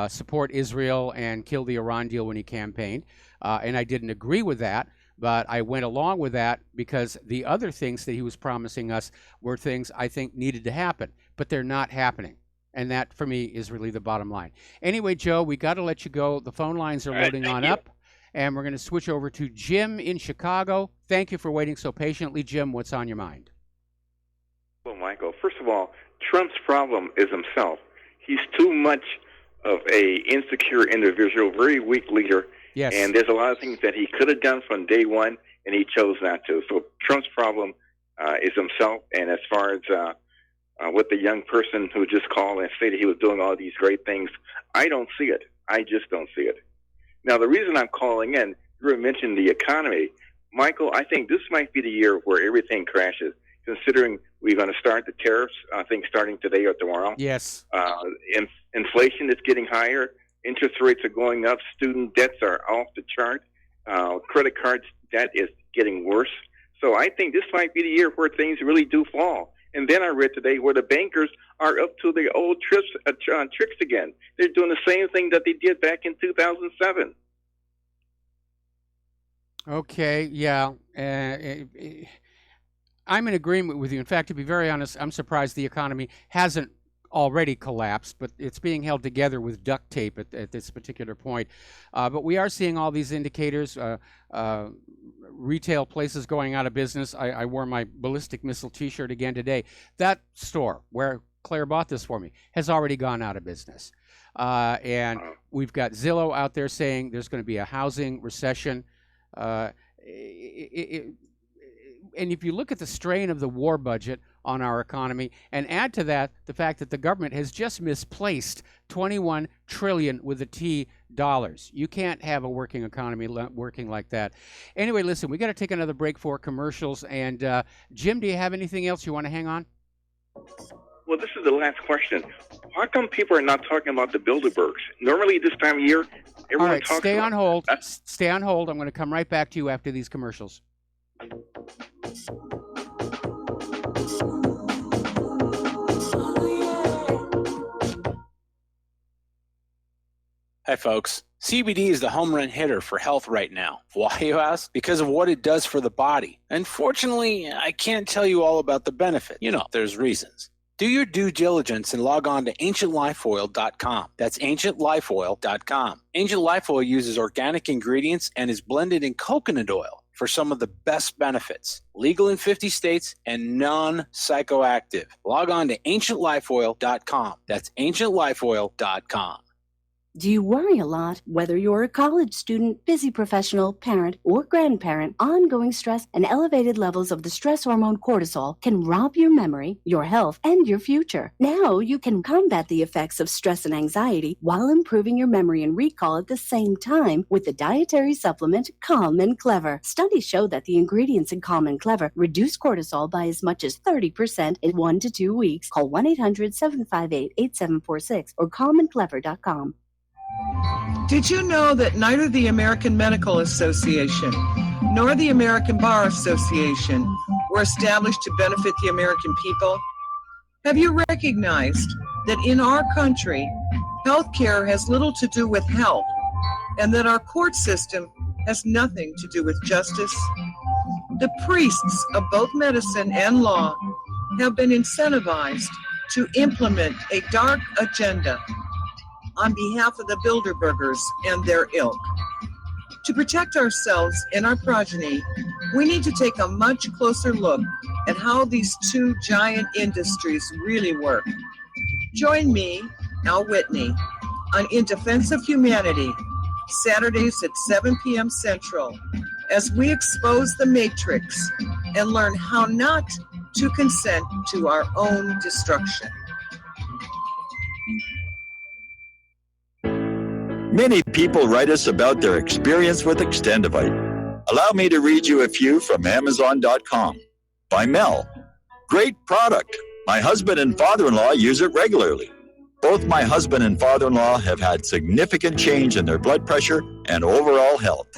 support Israel and kill the Iran deal when he campaigned. And I didn't agree with that, but I went along with that because the other things that he was promising us were things I think needed to happen, but they're not happening. And that, for me, is really the bottom line. Anyway, Joe, we got to let you go. The phone lines are loading on up, and we're going to switch over to Jim in Chicago. Thank you for waiting so patiently. Jim, what's on your mind? Well, Michael, first of all, Trump's problem is himself. He's too much of a insecure individual, very weak leader. Yes. And there's a lot of things that he could have done from day one, and he chose not to. So Trump's problem is himself. And as far as with the young person who just called and stated he was doing all these great things, I don't see it. I just don't see it. Now, the reason I'm calling in, you mentioned the economy. Michael, I think this might be the year where everything crashes, considering we're going to start the tariffs, I think, starting today or tomorrow. Yes. Inflation is getting higher. Interest rates are going up. Student debts are off the chart. Credit card debt is getting worse. So I think this might be the year where things really do fall. And then I read today where the bankers are up to their old tricks again. They're doing the same thing that they did back in 2007. Okay, yeah. I'm in agreement with you. In fact, to be very honest, I'm surprised the economy hasn't already collapsed, but it's being held together with duct tape at this particular point. But we are seeing all these indicators, retail places going out of business. I wore my ballistic missile T-shirt again today. That store where Claire bought this for me has already gone out of business. And we've got Zillow out there saying there's going to be a housing recession. And if you look at the strain of the war budget on our economy and add to that the fact that the government has just misplaced $21 trillion with a T dollars. You can't have a working economy working like that. Anyway, listen, we got to take another break for commercials. And Jim, do you have anything else you want to hang on? Well, this is the last question. How come people are not talking about the Bilderbergs? Normally this time of year, everyone All right, talks stay about on hold. Stay on hold. I'm going to come right back to you after these commercials. Hi, folks. CBD is the home run hitter for health right now. Why, you ask? Because of what it does for the body. Unfortunately, I can't tell you all about the benefit. You know, there's reasons. Do your due diligence and log on to ancientlifeoil.com. That's ancientlifeoil.com. Ancient Life Oil uses organic ingredients and is blended in coconut oil for some of the best benefits. Legal in 50 states and non-psychoactive. Log on to ancientlifeoil.com. That's ancientlifeoil.com. Do you worry a lot? Whether you're a college student, busy professional, parent, or grandparent, ongoing stress and elevated levels of the stress hormone cortisol can rob your memory, your health, and your future. Now you can combat the effects of stress and anxiety while improving your memory and recall at the same time with the dietary supplement Calm and Clever. Studies show that the ingredients in Calm and Clever reduce cortisol by as much as 30% in 1 to 2 weeks. Call 1-800-758-8746 or calmandclever.com. Did you know that neither the American Medical Association nor the American Bar Association were established to benefit the American people? Have you recognized that in our country, healthcare has little to do with health, and that our court system has nothing to do with justice? The priests of both medicine and law have been incentivized to implement a dark agenda on behalf of the Bilderbergers and their ilk. To protect ourselves and our progeny, we need to take a much closer look at how these two giant industries really work. Join me, Al Whitney, on In Defense of Humanity, Saturdays at 7 p.m. Central, as we expose the matrix and learn how not to consent to our own destruction. Many people write us about their experience with Extendivite. Allow me to read you a few from Amazon.com. By Mel. Great product. My husband and father-in-law use it regularly. Both my husband and father-in-law have had significant change in their blood pressure and overall health.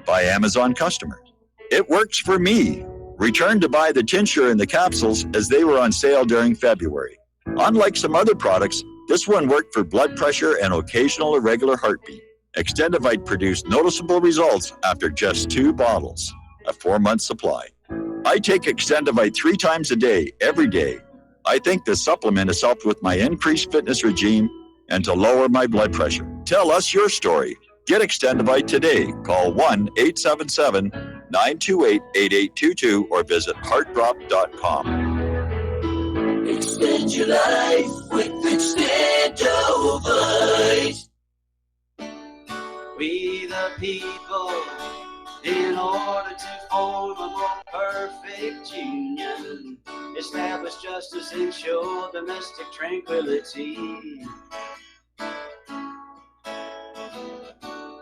By Amazon customers. It works for me. Returned to buy the tincture and the capsules as they were on sale during February. Unlike some other products, this one worked for blood pressure and occasional irregular heartbeat. Extendivite produced noticeable results after just 2 bottles, a 4-month supply. I take Extendivite 3 times a day, every day. I think this supplement has helped with my increased fitness regime and to lower my blood pressure. Tell us your story. Get Extendivite today. Call 1-877-928-8822 or visit heartdrop.com. Extend your life with Extendivite. We the people, in order to form a more perfect union, establish justice, ensure domestic tranquility,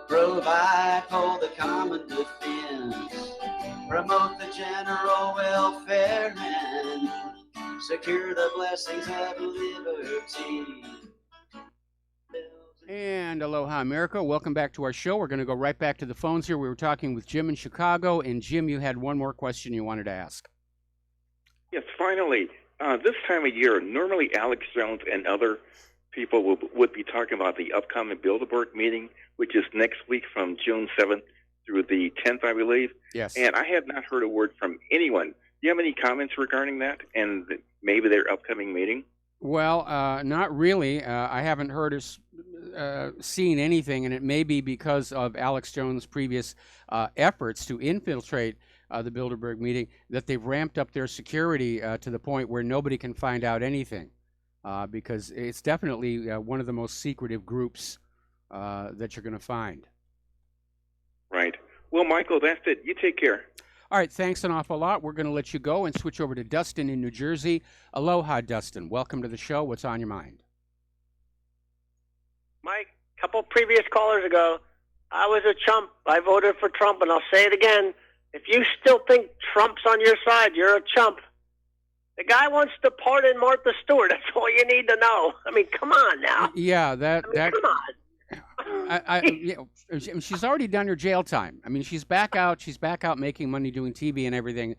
provide for the common defense, promote the general welfare, and secure the blessings of liberty. And aloha, America. Welcome back to our show. We're going to go right back to the phones here. We were talking with Jim in Chicago, and Jim, you had one more question you wanted to ask. Yes, finally. This time of year, normally Alex Jones and other people would be talking about the upcoming Bilderberg meeting, which is next week from June 7th through the 10th, I believe. Yes. And I have not heard a word from anyone. Do you have any comments regarding that and maybe their upcoming meeting? Well, not really. I haven't heard or seen anything, and it may be because of Alex Jones' previous efforts to infiltrate the Bilderberg meeting that they've ramped up their security to the point where nobody can find out anything, because it's definitely one of the most secretive groups that you're going to find. Right. Well, Michael, that's it. You take care. All right, thanks an awful lot. We're going to let you go and switch over to Dustin in New Jersey. Aloha, Dustin. Welcome to the show. What's on your mind? Mike, a couple previous callers ago, I was a chump. I voted for Trump, and I'll say it again. If you still think Trump's on your side, you're a chump. The guy wants to pardon Martha Stewart. That's all you need to know. I mean, come on now. Yeah, Come on. She's already done her jail time. I mean, she's back out. She's back out making money doing TV and everything.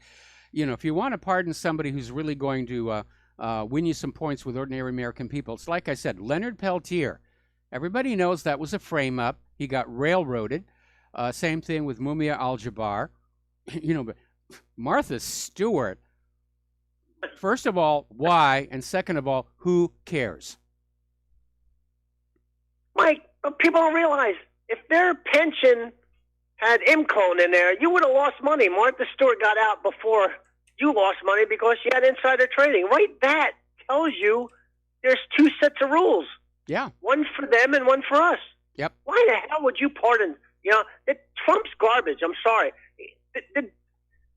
You know, if you want to pardon somebody who's really going to win you some points with ordinary American people, it's like I said, Leonard Peltier. Everybody knows that was a frame-up. He got railroaded. Same thing with Mumia Al-Jabbar. You know, but Martha Stewart, first of all, why? And second of all, who cares? Mike, but people don't realize if their pension had IMCON in there, you would have lost money. Martha Stewart got out before you lost money because she had insider trading. Right? That tells you there's 2 sets of rules. Yeah. One for them and one for us. Yep. Why the hell would you pardon? You know, Trump's garbage. I'm sorry.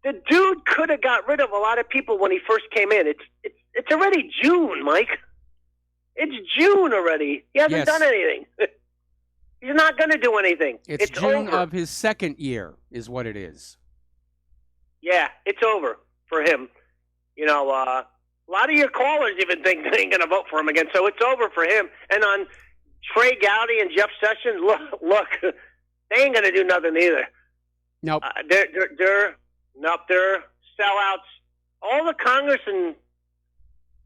The dude could have got rid of a lot of people when he first came in. It's already June, Mike. It's June already. He hasn't done anything. He's not going to do anything. It's June over. of his second year is what it is. Yeah, it's over for him. You know, a lot of your callers even think they ain't going to vote for him again, so it's over for him. And on Trey Gowdy and Jeff Sessions, look, they ain't going to do nothing either. Nope. They're sellouts. All the Congress and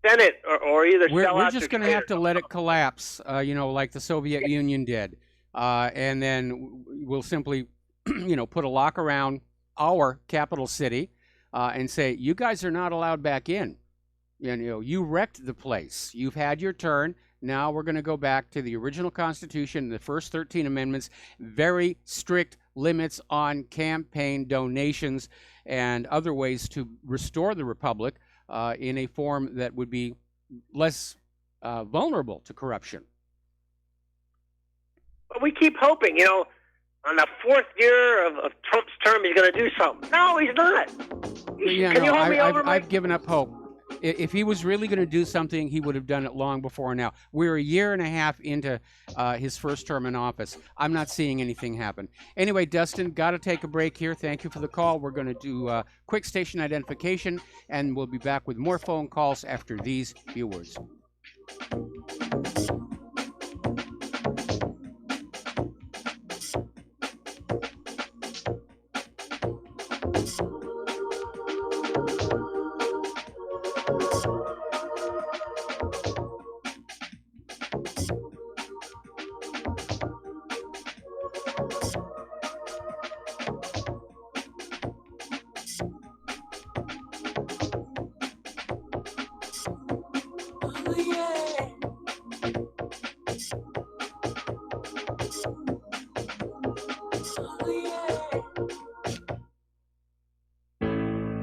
Senate or either sellouts. We're just going to have to let it up. collapse, you know, like the Soviet Union did. And then we'll simply, you know, put a lock around our capital city and say, you guys are not allowed back in. You know, you wrecked the place. You've had your turn. Now we're going to go back to the original Constitution, the first 13 amendments, very strict limits on campaign donations and other ways to restore the republic in a form that would be less vulnerable to corruption. But we keep hoping, you know, on the 4th year of Trump's term, he's going to do something. No, he's not. Can you hold me over, Mike? I've given up hope. If he was really going to do something, he would have done it long before now. We're a year and a half into his first term in office. I'm not seeing anything happen. Anyway, Dustin, got to take a break here. Thank you for the call. We're going to do quick station identification, and we'll be back with more phone calls after these few words.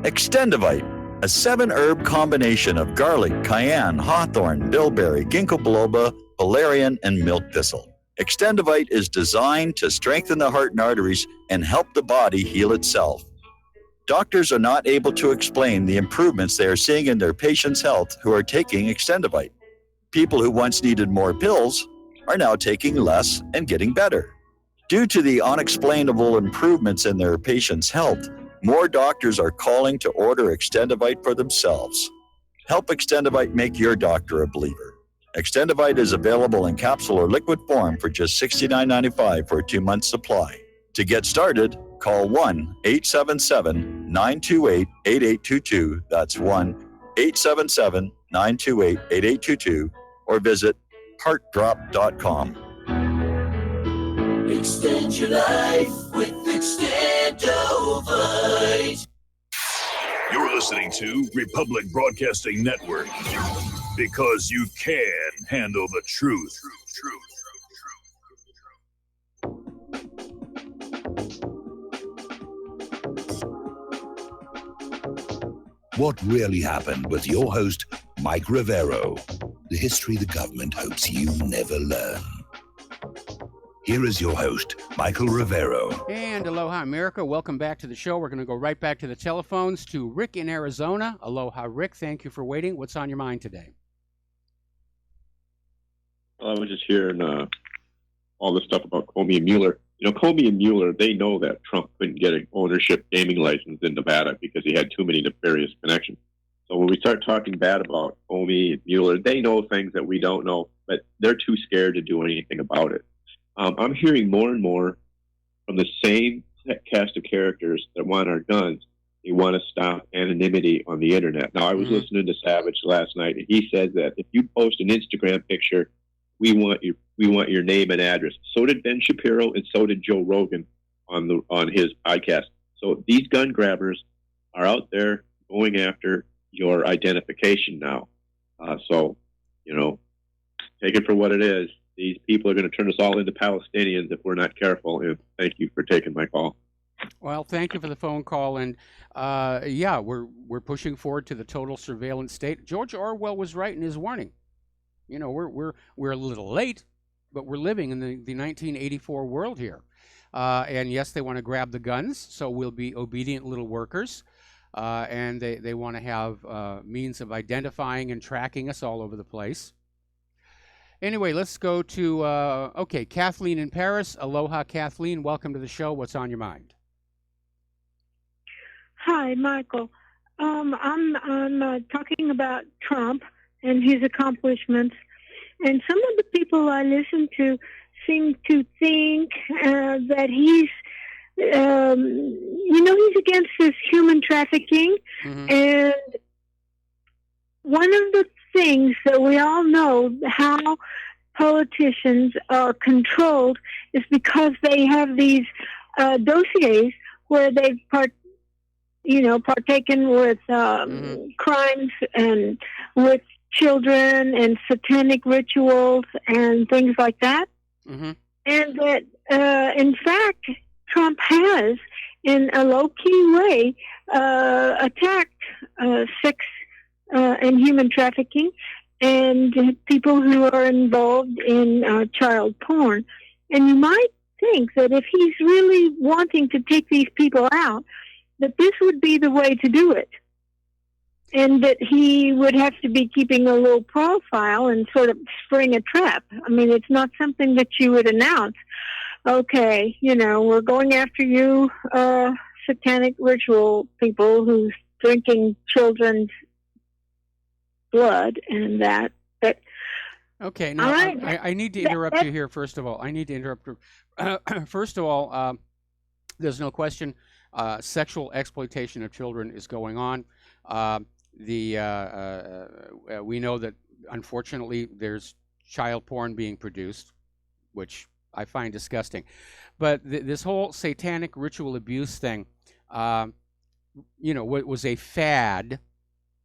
Extendivite, a 7-herb combination of garlic, cayenne, hawthorn, bilberry, ginkgo biloba, valerian, and milk thistle. Extendivite is designed to strengthen the heart and arteries and help the body heal itself. Doctors are not able to explain the improvements they are seeing in their patients' health who are taking Extendivite. People who once needed more pills are now taking less and getting better. Due to the unexplainable improvements in their patients' health, more doctors are calling to order Extendivite for themselves. Help Extendivite make your doctor a believer. Extendivite is available in capsule or liquid form for just $69.95 for a 2-month supply. To get started, call 1-877-928-8822. That's 1-877-928-8822 or visit heartdrop.com. Extend your life with Extendovite. You're listening to Republic Broadcasting Network because you can handle the truth. What really happened with your host, Mike Rivero? The history the government hopes you never learn. Here is your host, Michael Rivero. And aloha, America. Welcome back to the show. We're going to go right back to the telephones to Rick in Arizona. Aloha, Rick. Thank you for waiting. What's on your mind today? Well, I was just hearing all this stuff about Comey and Mueller. You know, Comey and Mueller, they know that Trump couldn't get an ownership gaming license in Nevada because he had too many nefarious connections. So when we start talking bad about Comey and Mueller, they know things that we don't know, but they're too scared to do anything about it. I'm hearing more and more from the same cast of characters that want our guns. They want to stop anonymity on the internet. Now, I was listening to Savage last night, and he said that if you post an Instagram picture, we want your name and address. So did Ben Shapiro, and so did Joe Rogan on his podcast. So these gun grabbers are out there going after your identification now. So, you know, take it for what it is. These people are going to turn us all into Palestinians if we're not careful. And thank you for taking my call. Well, thank you for the phone call. And yeah, we're pushing forward to the total surveillance state. George Orwell was right in his warning. You know, we're a little late, but we're living in the 1984 world here. And yes, they want to grab the guns, so we'll be obedient little workers. And they want to have means of identifying and tracking us all over the place. Anyway, let's go to, Kathleen in Paris. Aloha, Kathleen. Welcome to the show. What's on your mind? Hi, Michael. I'm talking about Trump and his accomplishments. And some of the people I listen to seem to think that he's, he's against this human trafficking. Mm-hmm. And one of the things that we all know how politicians are controlled is because they have these dossiers where they've partaken with crimes and with children and satanic rituals and things like that. Mm-hmm. And that, in fact, Trump has, in a low-key way, attacked sex and human trafficking and people who are involved in child porn. And you might think that if he's really wanting to take these people out, that this would be the way to do it. And that he would have to be keeping a low profile and sort of spring a trap. I mean, it's not something that you would announce. Okay, we're going after you, satanic ritual people who's drinking children's blood and that. Okay, now I need to interrupt you here, first of all. First of all, there's no question sexual exploitation of children is going on. We know that, unfortunately, there's child porn being produced, which I find disgusting. But this whole satanic ritual abuse thing, was a fad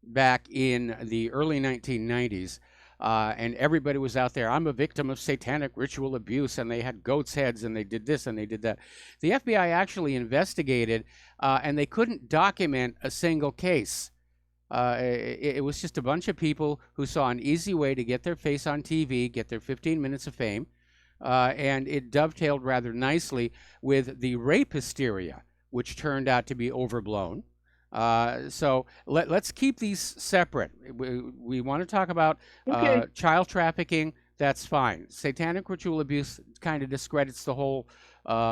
back in the early 1990s. and everybody was out there. I'm a victim of satanic ritual abuse, and they had goats' heads, and they did this and they did that. The FBI actually investigated, and they couldn't document a single case. It was just a bunch of people who saw an easy way to get their face on TV, get their 15 minutes of fame, and it dovetailed rather nicely with the rape hysteria, which turned out to be overblown. So let's keep these separate. We want to talk about child trafficking. That's fine. Satanic ritual abuse kind of discredits the whole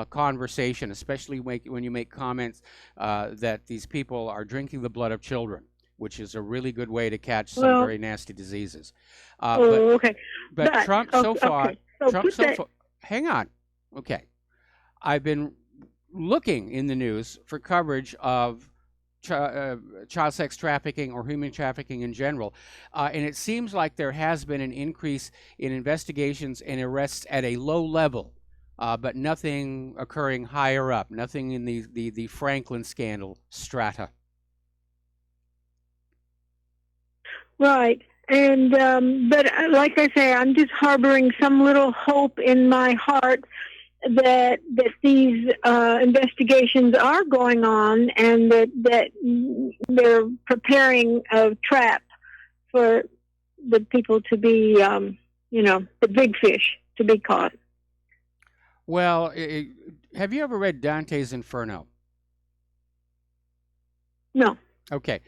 conversation, especially when you make comments that these people are drinking the blood of children, which is a really good way to catch some very nasty diseases. But Trump so far, hang on. Okay. I've been looking in the news for coverage of child sex trafficking or human trafficking in general. And it seems like there has been an increase in investigations and arrests at a low level, but nothing occurring higher up, nothing in the Franklin scandal strata. Right. And, but like I say, I'm just harboring some little hope in my heart that these investigations are going on, and that they're preparing a trap for the people to be, the big fish to be caught. Well, have you ever read Dante's Inferno? No. Okay.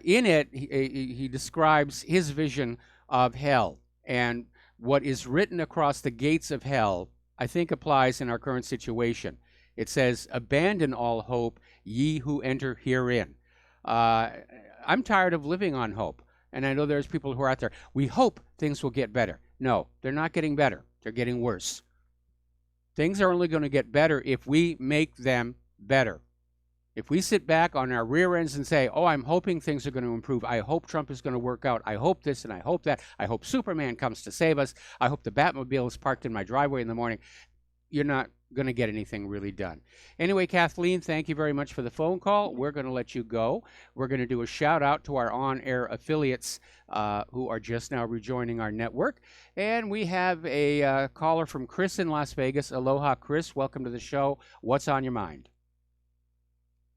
In it, he describes his vision of hell, and what is written across the gates of hell, I think, applies in our current situation. It says, "Abandon all hope, ye who enter herein." I'm tired of living on hope, and I know there's people who are out there. We hope things will get better. No, they're not getting better. They're getting worse. Things are only going to get better if we make them better. If we sit back on our rear ends and say, oh, I'm hoping things are going to improve. I hope Trump is going to work out. I hope this and I hope that. I hope Superman comes to save us. I hope the Batmobile is parked in my driveway in the morning. You're not going to get anything really done. Anyway, Kathleen, thank you very much for the phone call. We're going to let you go. We're going to do a shout out to our on-air affiliates who are just now rejoining our network. And we have a caller from Chris in Las Vegas. Aloha, Chris. Welcome to the show. What's on your mind?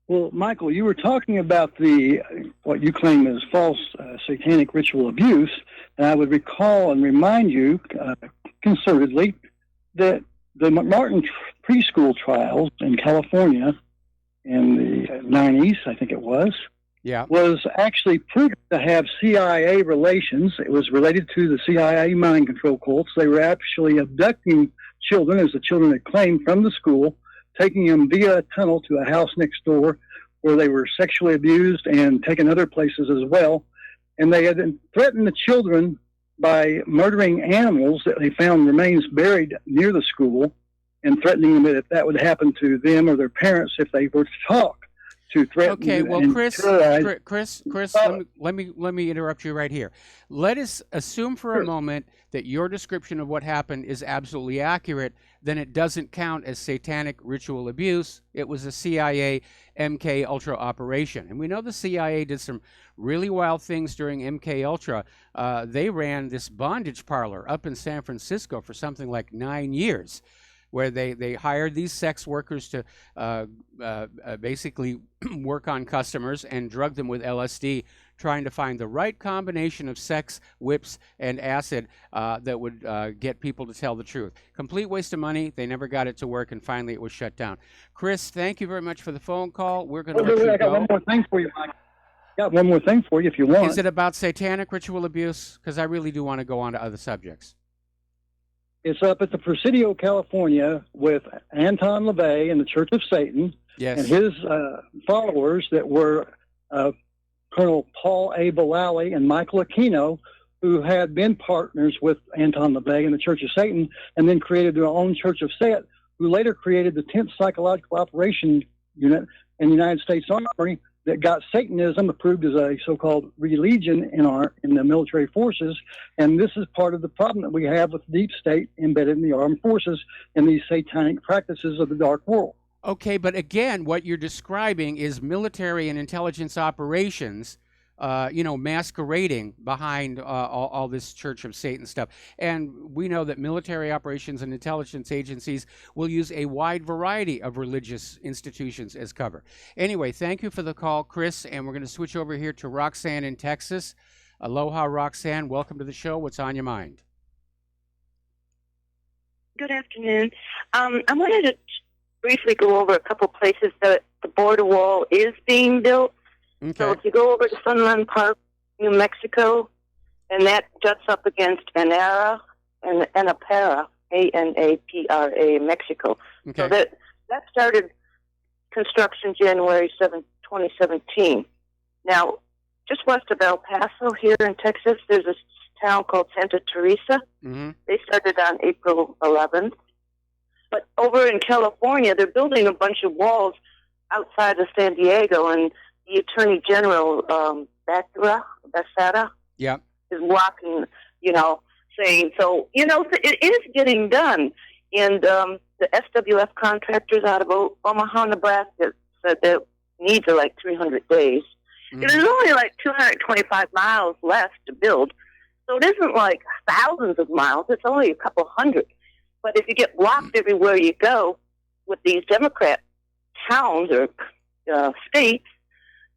Well, Michael, you were talking about what you claim is false satanic ritual abuse, and I would recall and remind you concertedly that the McMartin preschool trials in California in the 90s, I think it was, was actually proven to have CIA relations. It was related to the CIA mind control cults. They were actually abducting children, as the children had claimed, from the school, taking them via a tunnel to a house next door where they were sexually abused and taken other places as well. And they had threatened the children by murdering animals that they found remains buried near the school, and threatening them that if that would happen to them or their parents if they were to talk, to threaten. Okay, well, Chris, let me interrupt you right here. Let us assume for a moment that your description of what happened is absolutely accurate. Then it doesn't count as satanic ritual abuse. It was a CIA MK Ultra operation, and we know the CIA did some really wild things during MK Ultra. They ran this bondage parlor up in San Francisco for something like 9 years, where they hired these sex workers to basically work on customers and drug them with LSD, trying to find the right combination of sex, whips, and acid that would get people to tell the truth. Complete waste of money. They never got it to work, and finally it was shut down. Chris, thank you very much for the phone call. We're going to let you I got one more thing for you, Mike. Got one more thing for you if you want. Is it about satanic ritual abuse? Because I really do want to go on to other subjects. It's up at the Presidio, California, with Anton LaVey and the Church of Satan, and his followers that were Colonel Paul A. Bilali and Michael Aquino, who had been partners with Anton LaVey and the Church of Satan, and then created their own Church of Set, who later created the 10th Psychological Operation Unit in the United States Army that got Satanism approved as a so-called religion in the military forces. And this is part of the problem that we have with deep state embedded in the armed forces and these satanic practices of the dark world. Okay, but again, what you're describing is military and intelligence operations masquerading behind all this Church of Satan stuff. And we know that military operations and intelligence agencies will use a wide variety of religious institutions as cover. Anyway, thank you for the call, Chris, and we're going to switch over here to Roxanne in Texas. Aloha, Roxanne. Welcome to the show. What's on your mind? Good afternoon. I wanted to briefly go over a couple places that the border wall is being built. Okay. So if you go over to Sunland Park, New Mexico, and that juts up against Anapra, Anapra, Mexico. Okay. So that started construction January 7th, 2017. Now, just west of El Paso here in Texas, there's a town called Santa Teresa. Mm-hmm. They started on April 11th. But over in California, they're building a bunch of walls outside of San Diego, and the Attorney General, Becerra, yeah, is walking, saying, so, it is getting done. And the SWF contractors out of Omaha, Nebraska said their needs are like 300 days. Mm-hmm. There's only like 225 miles left to build. So it isn't like thousands of miles. It's only a couple hundred. But if you get blocked everywhere you go with these Democrat towns or states,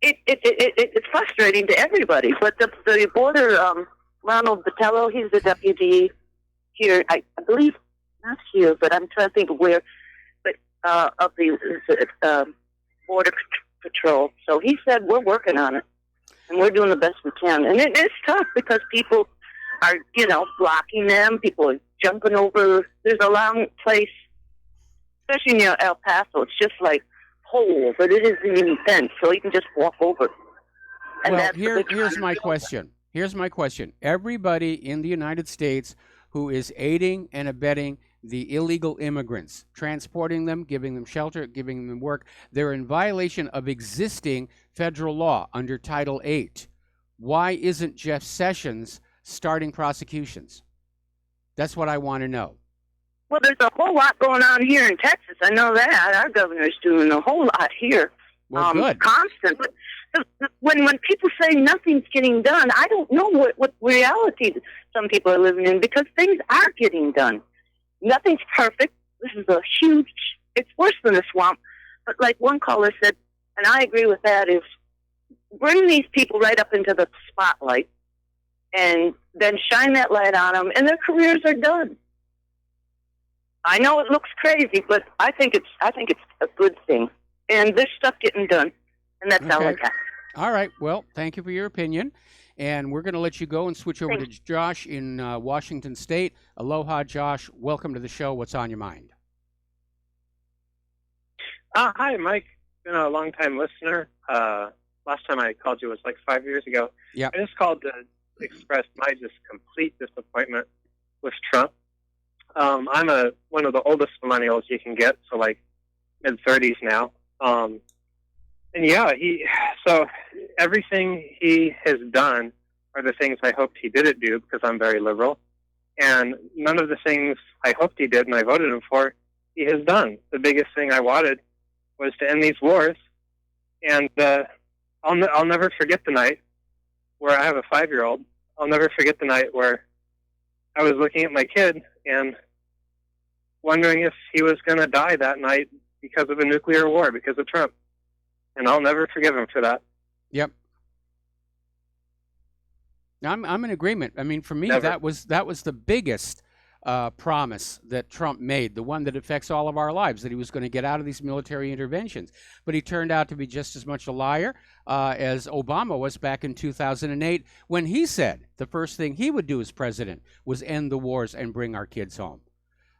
it's frustrating to everybody. But the border, Ronald Vitello, he's the deputy here, I believe, not here, but I'm trying to think of where, but of the Border Patrol. So he said, we're working on it, and we're doing the best we can. And it's tough because people are, blocking them. People are jumping over. There's a long place, especially near El Paso. It's just like hole, but it isn't even fenced, so you can just walk over. And well, here's my question. Here's my question. Everybody in the United States who is aiding and abetting the illegal immigrants, transporting them, giving them shelter, giving them work, they're in violation of existing federal law under Title VIII. Why isn't Jeff Sessions starting prosecutions? That's what I want to know. Well, there's a whole lot going on here in Texas. I know that. Our governor's doing a whole lot here. Well, good. Constant. But when people say nothing's getting done, I don't know what reality some people are living in, because things are getting done. Nothing's perfect. This is it's worse than a swamp. But like one caller said, and I agree with that, is bring these people right up into the spotlight and then shine that light on them, and their careers are done. I know it looks crazy, but I think it's a good thing. And there's stuff getting done, and that's all I got. All right. Well, thank you for your opinion. And we're going to let you go and switch over to Josh in Washington State. Aloha, Josh. Welcome to the show. What's on your mind? Hi, Mike. Been a long-time listener. Last time I called you was like 5 years ago. Yeah. I just called to express my just complete disappointment with Trump. I'm one of the oldest millennials you can get, so like mid-30s now. And yeah, so everything he has done are the things I hoped he didn't do, because I'm very liberal. And none of the things I hoped he did and I voted him for, he has done. The biggest thing I wanted was to end these wars. And I'll never forget the night where I have a 5-year-old. I'll never forget the night where I was looking at my kid and wondering if he was going to die that night because of a nuclear war, because of Trump. And I'll never forgive him for that. Yep. I'm in agreement. I mean, for me, Never. that was the biggest promise that Trump made, the one that affects all of our lives, that he was going to get out of these military interventions. But he turned out to be just as much a liar as Obama was back in 2008, when he said the first thing he would do as president was end the wars and bring our kids home.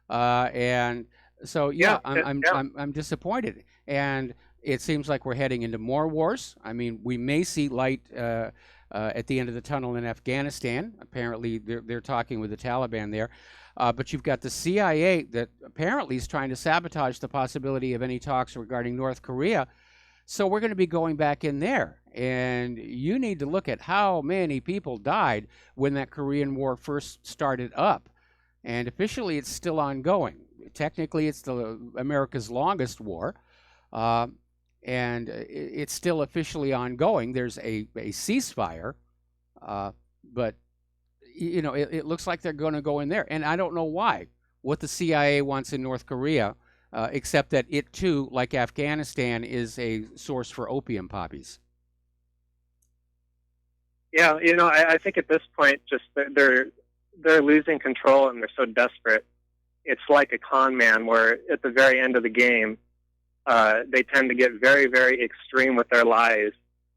And so, I'm disappointed. And it seems like we're heading into more wars. I mean, we may see light at the end of the tunnel in Afghanistan. Apparently, they're talking with the Taliban there. But you've got the CIA that apparently is trying to sabotage the possibility of any talks regarding North Korea. So we're going to be going back in there. And you need to look at how many people died when that Korean War first started up. And officially, it's still ongoing. Technically, it's America's longest war. and it's still officially ongoing. There's a ceasefire, but it looks like they're going to go in there, and I don't know why. What the CIA wants in North Korea, except that it too, like Afghanistan, is a source for opium poppies. Yeah, I think at this point, just they're losing control and they're so desperate. It's like a con man where at the very end of the game, they tend to get very, very extreme with their lies.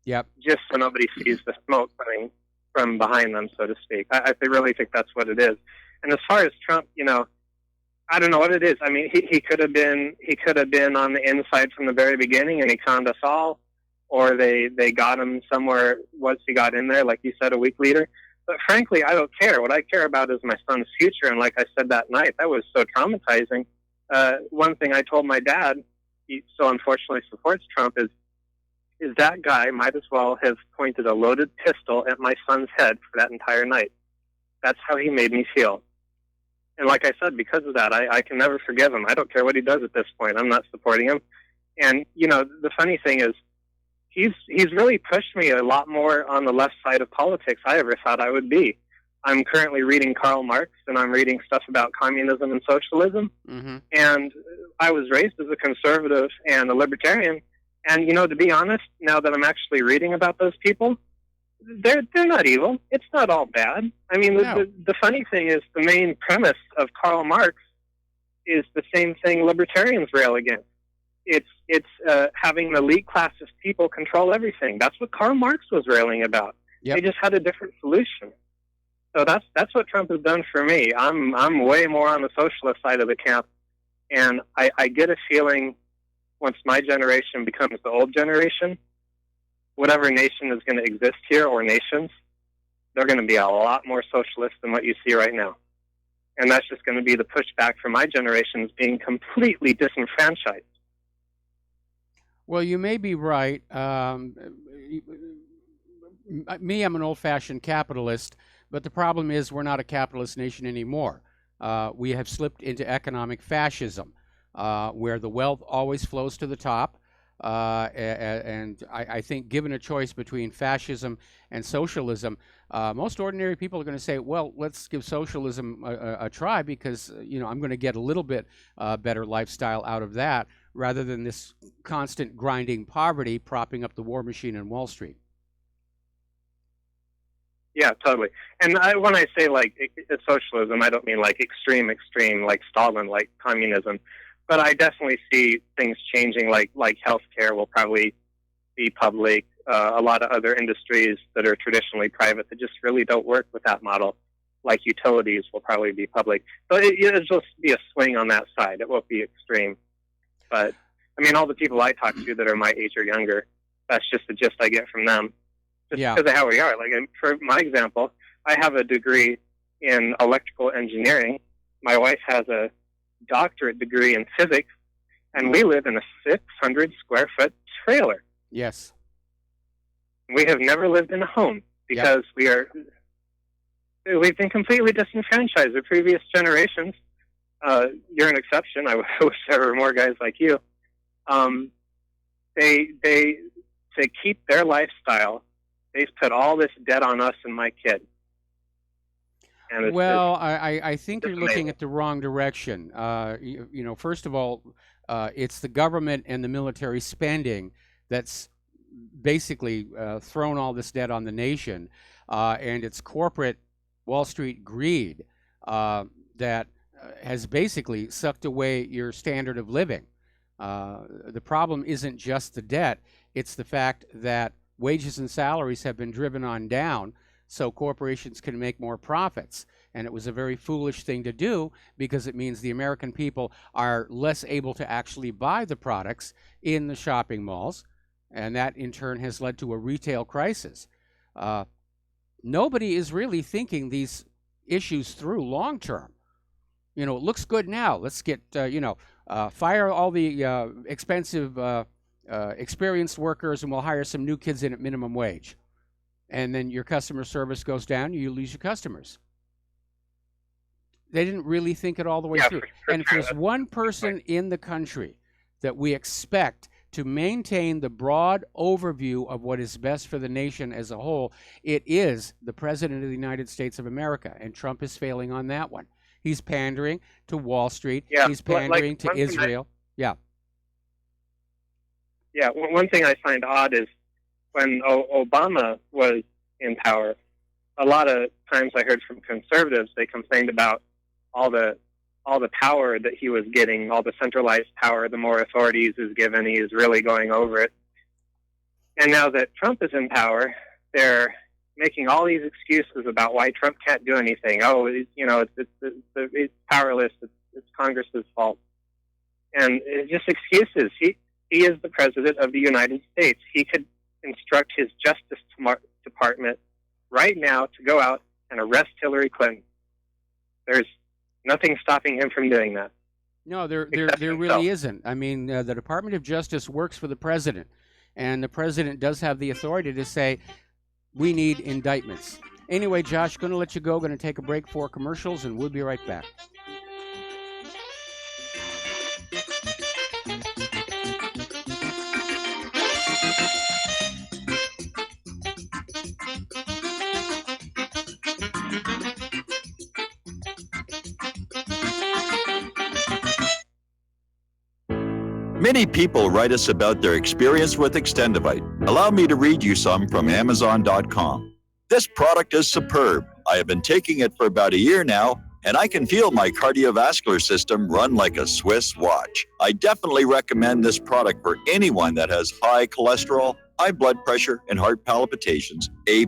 Yep. Just so nobody sees the smoke coming from behind them, so to speak. I really think that's what it is. And as far as Trump, I don't know what it is. I mean, he could have been on the inside from the very beginning, and he conned us all, or they got him somewhere once he got in there, like you said, a week later. But frankly, I don't care. What I care about is my son's future. And like I said that night, that was so traumatizing. One thing I told my dad, he so unfortunately supports Trump, is that guy might as well have pointed a loaded pistol at my son's head for that entire night. That's how he made me feel. And like I said, because of that, I can never forgive him. I don't care what he does at this point. I'm not supporting him. And, the funny thing is, he's really pushed me a lot more on the left side of politics I ever thought I would be. I'm currently reading Karl Marx, and I'm reading stuff about communism and socialism. Mm-hmm. And I was raised as a conservative and a libertarian. And, to be honest, now that I'm actually reading about those people, they're not evil. It's not all bad. I mean, the funny thing is the main premise of Karl Marx is the same thing libertarians rail against. It's having the elite class of people control everything. That's what Karl Marx was railing about. Yep. They just had a different solution. So that's what Trump has done for me. I'm way more on the socialist side of the camp, and I get a feeling once my generation becomes the old generation, whatever nation is going to exist here, or nations, they're going to be a lot more socialist than what you see right now. And that's just going to be the pushback for my generations being completely disenfranchised. Well, you may be right. Me, I'm an old-fashioned capitalist, but the problem is we're not a capitalist nation anymore. We have slipped into economic fascism, where the wealth always flows to the top. And I think given a choice between fascism and socialism, most ordinary people are going to say, well, let's give socialism a try because, I'm going to get a little bit better lifestyle out of that rather than this constant grinding poverty propping up the war machine in Wall Street. Yeah, totally. And when I say socialism, I don't mean extreme, like Stalin, like communism. But I definitely see things changing, like healthcare will probably be public. A lot of other industries that are traditionally private that just really don't work with that model, like utilities, will probably be public. So it'll just be a swing on that side. It won't be extreme. But, I mean, all the people I talk to that are my age or younger, that's just the gist I get from them. Just because of how we are. Like, for my example, I have a degree in electrical engineering. My wife has a doctorate degree in physics, and we live in a 600 square foot trailer. Yes. We have never lived in a home because we've been completely disenfranchised. The previous generations, you're an exception. I wish there were more guys like you. They to keep their lifestyle, they've put all this debt on us and my kid. Well, I think you're looking at the wrong direction. First of all, it's the government and the military spending that's basically thrown all this debt on the nation, and it's corporate Wall Street greed that has basically sucked away your standard of living. The problem isn't just the debt, it's the fact that wages and salaries have been driven on down so corporations can make more profits. And it was a very foolish thing to do because it means the American people are less able to actually buy the products in the shopping malls. And that in turn has led to a retail crisis. Nobody is really thinking these issues through long term. It looks good now. Let's get, fire all the expensive, experienced workers and we'll hire some new kids in at minimum wage. And then your customer service goes down, you lose your customers. They didn't really think it all the way through. And if there's one person in the country that we expect to maintain the broad overview of what is best for the nation as a whole, it is the President of the United States of America, and Trump is failing on that one. He's pandering to Wall Street. Yeah, He's pandering like, to Israel. Yeah. Yeah, one thing I find odd is when Obama was in power, a lot of times I heard from conservatives, they complained about all the power that he was getting, all the centralized power, the more authorities is given, he is really going over it. And now that Trump is in power, they're making all these excuses about why Trump can't do anything. Oh, it's powerless. It's Congress's fault. And it's just excuses. He is the president of the United States. He could instruct his Justice Department right now to go out and arrest Hillary Clinton. There's nothing stopping him from doing that. No, there really isn't. I mean, the Department of Justice works for the president, and the president does have the authority to say, we need indictments. Anyway, Josh, going to let you go. Going to take a break for commercials, and we'll be right back. Many people write us about their experience with Extendivite. Allow me to read you some from Amazon.com. This product is superb. I have been taking it for about a year now, and I can feel my cardiovascular system run like a Swiss watch. I definitely recommend this product for anyone that has high cholesterol, high blood pressure, and heart palpitations, A+.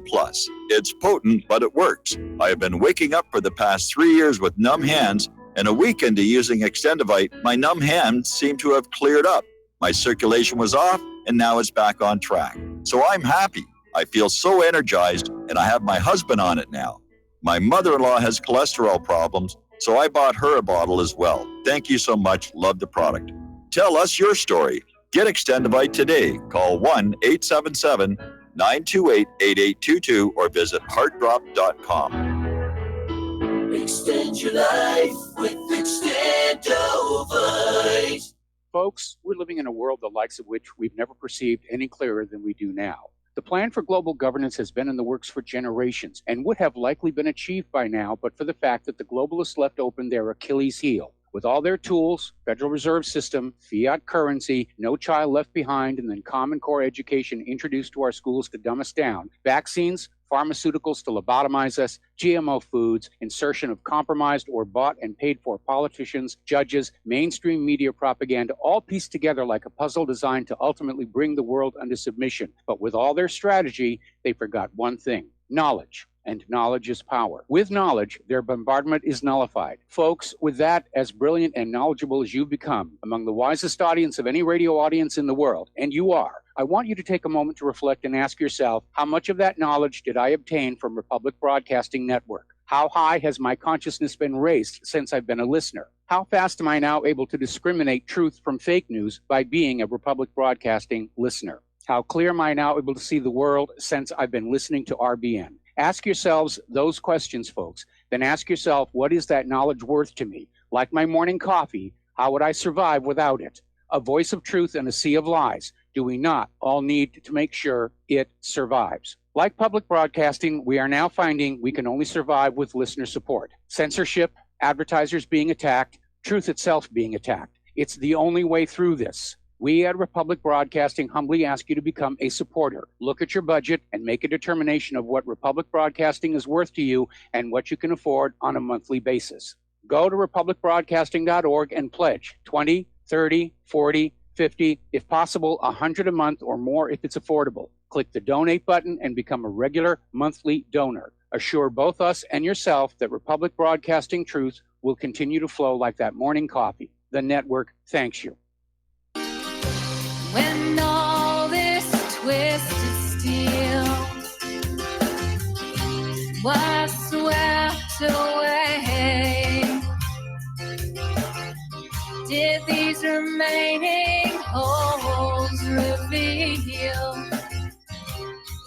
It's potent, but it works. I have been waking up for the past 3 years with numb hands, and a week into using Extendivite, my numb hands seem to have cleared up. My circulation was off, and now it's back on track. So I'm happy. I feel so energized, and I have my husband on it now. My mother-in-law has cholesterol problems, so I bought her a bottle as well. Thank you so much. Love the product. Tell us your story. Get Extendivite today. Call 1-877-928-8822 or visit heartdrop.com. Extend your life with Extendovite. Folks, we're living in a world the likes of which we've never perceived any clearer than we do now. The plan for global governance has been in the works for generations and would have likely been achieved by now, but for the fact that the globalists left open their Achilles heel. With all their tools, Federal Reserve System, fiat currency, no child left behind, and then Common Core education introduced to our schools to dumb us down, vaccines, pharmaceuticals to lobotomize us, GMO foods, insertion of compromised or bought and paid for politicians, judges, mainstream media propaganda, all pieced together like a puzzle designed to ultimately bring the world under submission. But with all their strategy, they forgot one thing: knowledge. And knowledge is power. With knowledge, their bombardment is nullified. Folks, with that, as brilliant and knowledgeable as you've become, among the wisest audience of any radio audience in the world, and you are, I want you to take a moment to reflect and ask yourself, how much of that knowledge did I obtain from Republic Broadcasting Network? How high has my consciousness been raised since I've been a listener? How fast am I now able to discriminate truth from fake news by being a Republic Broadcasting listener? How clear am I now able to see the world since I've been listening to RBN? Ask yourselves those questions, folks. Then ask yourself, what is that knowledge worth to me? Like my morning coffee, how would I survive without it? A voice of truth in a sea of lies. Do we not all need to make sure it survives? Like public broadcasting, we are now finding we can only survive with listener support. Censorship, advertisers being attacked, truth itself being attacked. It's the only way through this. We at Republic Broadcasting humbly ask you to become a supporter. Look at your budget and make a determination of what Republic Broadcasting is worth to you and what you can afford on a monthly basis. Go to republicbroadcasting.org and pledge $20, $30, $40, $50, if possible, $100 a month or more if it's affordable. Click the donate button and become a regular monthly donor. Assure both us and yourself that Republic Broadcasting truth will continue to flow like that morning coffee. The network thanks you. When all this twisted steel was swept away, did these remaining holes reveal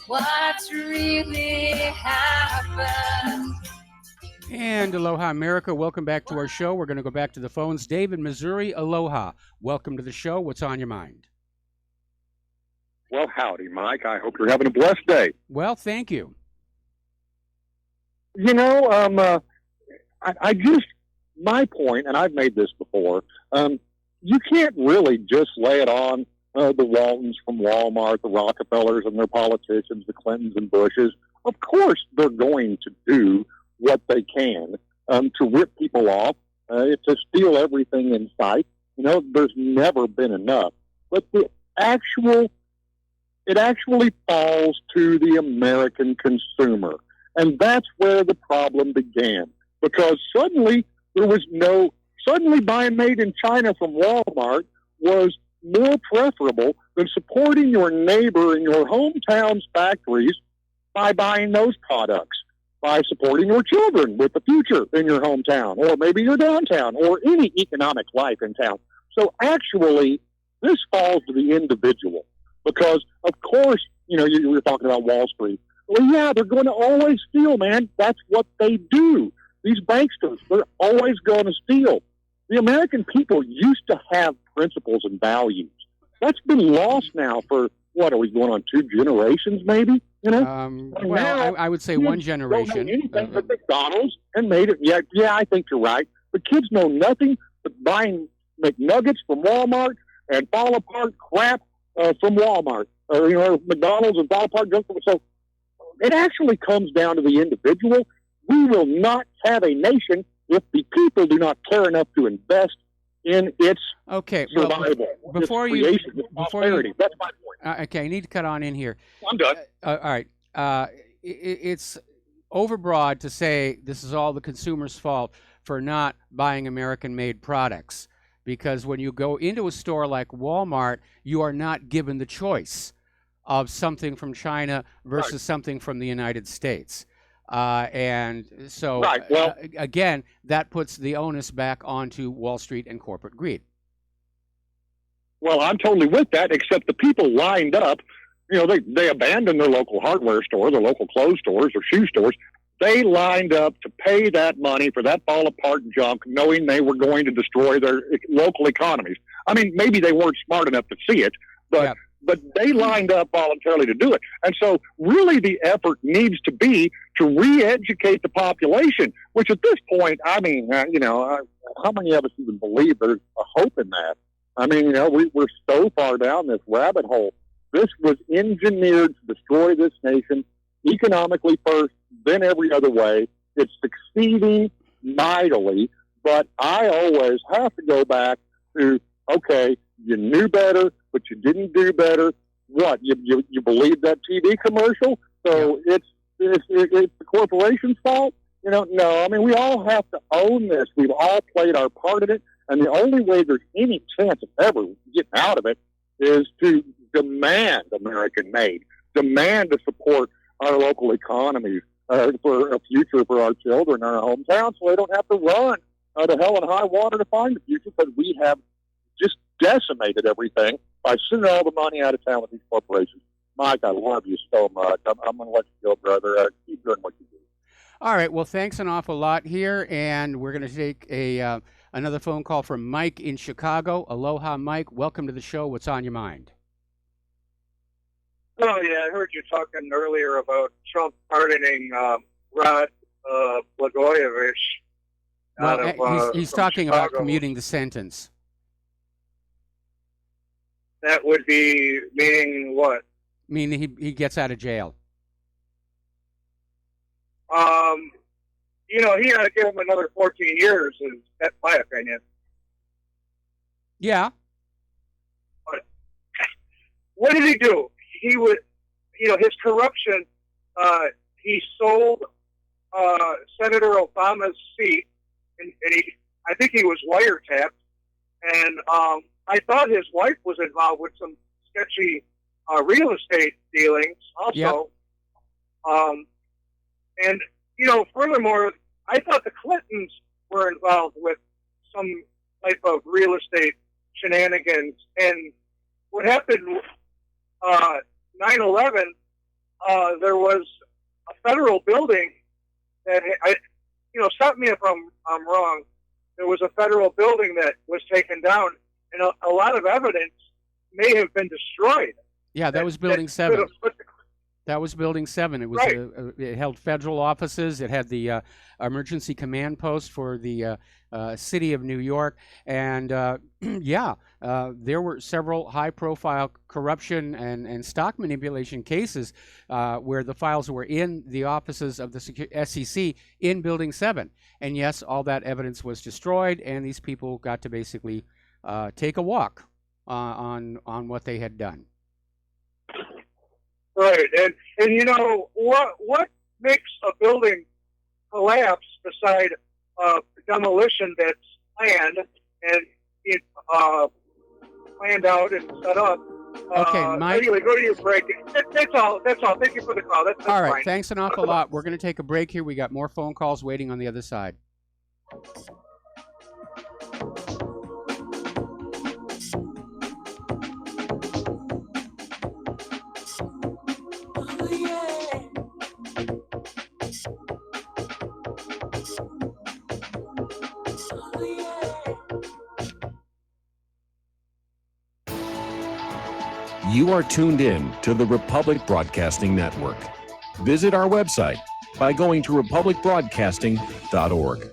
what's really happened? And aloha, America. Welcome back to our show. We're going to go back to the phones. Dave in Missouri, aloha. Welcome to the show. What's on your mind? Well, howdy, Mike. I hope you're having a blessed day. Well, thank you. You know, I just, my point, and I've made this before, you can't really just lay it on the Waltons from Walmart, the Rockefellers and their politicians, the Clintons and Bushes. Of course, they're going to do what they can to rip people off, to steal everything in sight. You know, there's never been enough. But it actually falls to the American consumer. And that's where the problem began. Because suddenly buying made in China from Walmart was more preferable than supporting your neighbor in your hometown's factories by buying those products, by supporting your children with the future in your hometown, or maybe your downtown, or any economic life in town. So actually, this falls to the individual. Because, of course, you know, you were talking about Wall Street. Well, yeah, they're going to always steal, man. That's what they do. These banksters, they're always going to steal. The American people used to have principles and values. That's been lost now for, what, are we going on 2 generations, maybe? You know? Well, I would say one generation. Don't know anything but McDonald's and made it. Yeah, I think you're right. The kids know nothing but buying McNuggets from Walmart and fall apart crap from Walmart. Or, you know, McDonald's and fall apart junk food. So it actually comes down to the individual. We will not have a nation if the people do not care enough to invest in its survival. Well, before its creation, its prosperity. That's my point. Okay, I need to cut on in here. I'm done. All right. It's overbroad to say this is all the consumer's fault for not buying American-made products. Because when you go into a store like Walmart, you are not given the choice of something from China versus something from the United States. And so, again, that puts the onus back onto Wall Street and corporate greed. Well, I'm totally with that, except the people lined up, you know, they abandoned their local hardware store, their local clothes stores, or shoe stores. They lined up to pay that money for that fall-apart junk, knowing they were going to destroy their local economies. I mean, maybe they weren't smart enough to see it, but they lined up voluntarily to do it. And so really the effort needs to be to re-educate the population, which at this point, I mean, you know, how many of us even believe there's a hope in that? I mean, you know, we're so far down this rabbit hole. This was engineered to destroy this nation economically first, then every other way. It's succeeding mightily, but I always have to go back to, okay, you knew better, but you didn't do better. What, you believe that TV commercial? So it's the corporation's fault? You know, no. I mean, we all have to own this. We've all played our part in it, and the only way there's any chance of ever getting out of it is to demand American-made, demand to support our local economies for a future for our children in our hometown, so they don't have to run to hell and high water to find the future, because we have just decimated everything by sending all the money out of town with these corporations. Mike, I love you so much. I'm going to let you go, brother. Keep doing what you do. All right. Well, thanks an awful lot here, and we're going to take another phone call from Mike in Chicago. Aloha, Mike. Welcome to the show. What's on your mind? Oh, yeah, I heard you talking earlier about Trump pardoning Rod Blagojevich. Well, he's talking about commuting the sentence. That would be meaning what? Meaning he gets out of jail. You know, he ought to give him another 14 years, that's my opinion. Yeah. But what did he do? He would, you know, his corruption, he sold Senator Obama's seat, and I think he was wiretapped, and I thought his wife was involved with some sketchy real estate dealings also. Yep. And, you know, furthermore, I thought the Clintons were involved with some type of real estate shenanigans. And what happened 9/11, there was a federal building that, stop me if I'm wrong, there was a federal building that was taken down, and a lot of evidence may have been destroyed. Yeah, that was Building 7. That was Building 7. It was it held federal offices. It had the emergency command post for the city of New York, and there were several high-profile corruption and stock manipulation cases where the files were in the offices of the SEC in Building 7. And yes, all that evidence was destroyed, and these people got to basically take a walk on what they had done. Right, and you know what makes a building collapse beside demolition that's planned and planned out and set up? Okay, Mike. Anyway, go to your break. That's all. That's all. Thank you for the call. That's all right. Fine. Thanks an awful lot. We're going to take a break here. We got more phone calls waiting on the other side. You are tuned in to the Republic Broadcasting Network. Visit our website by going to republicbroadcasting.org.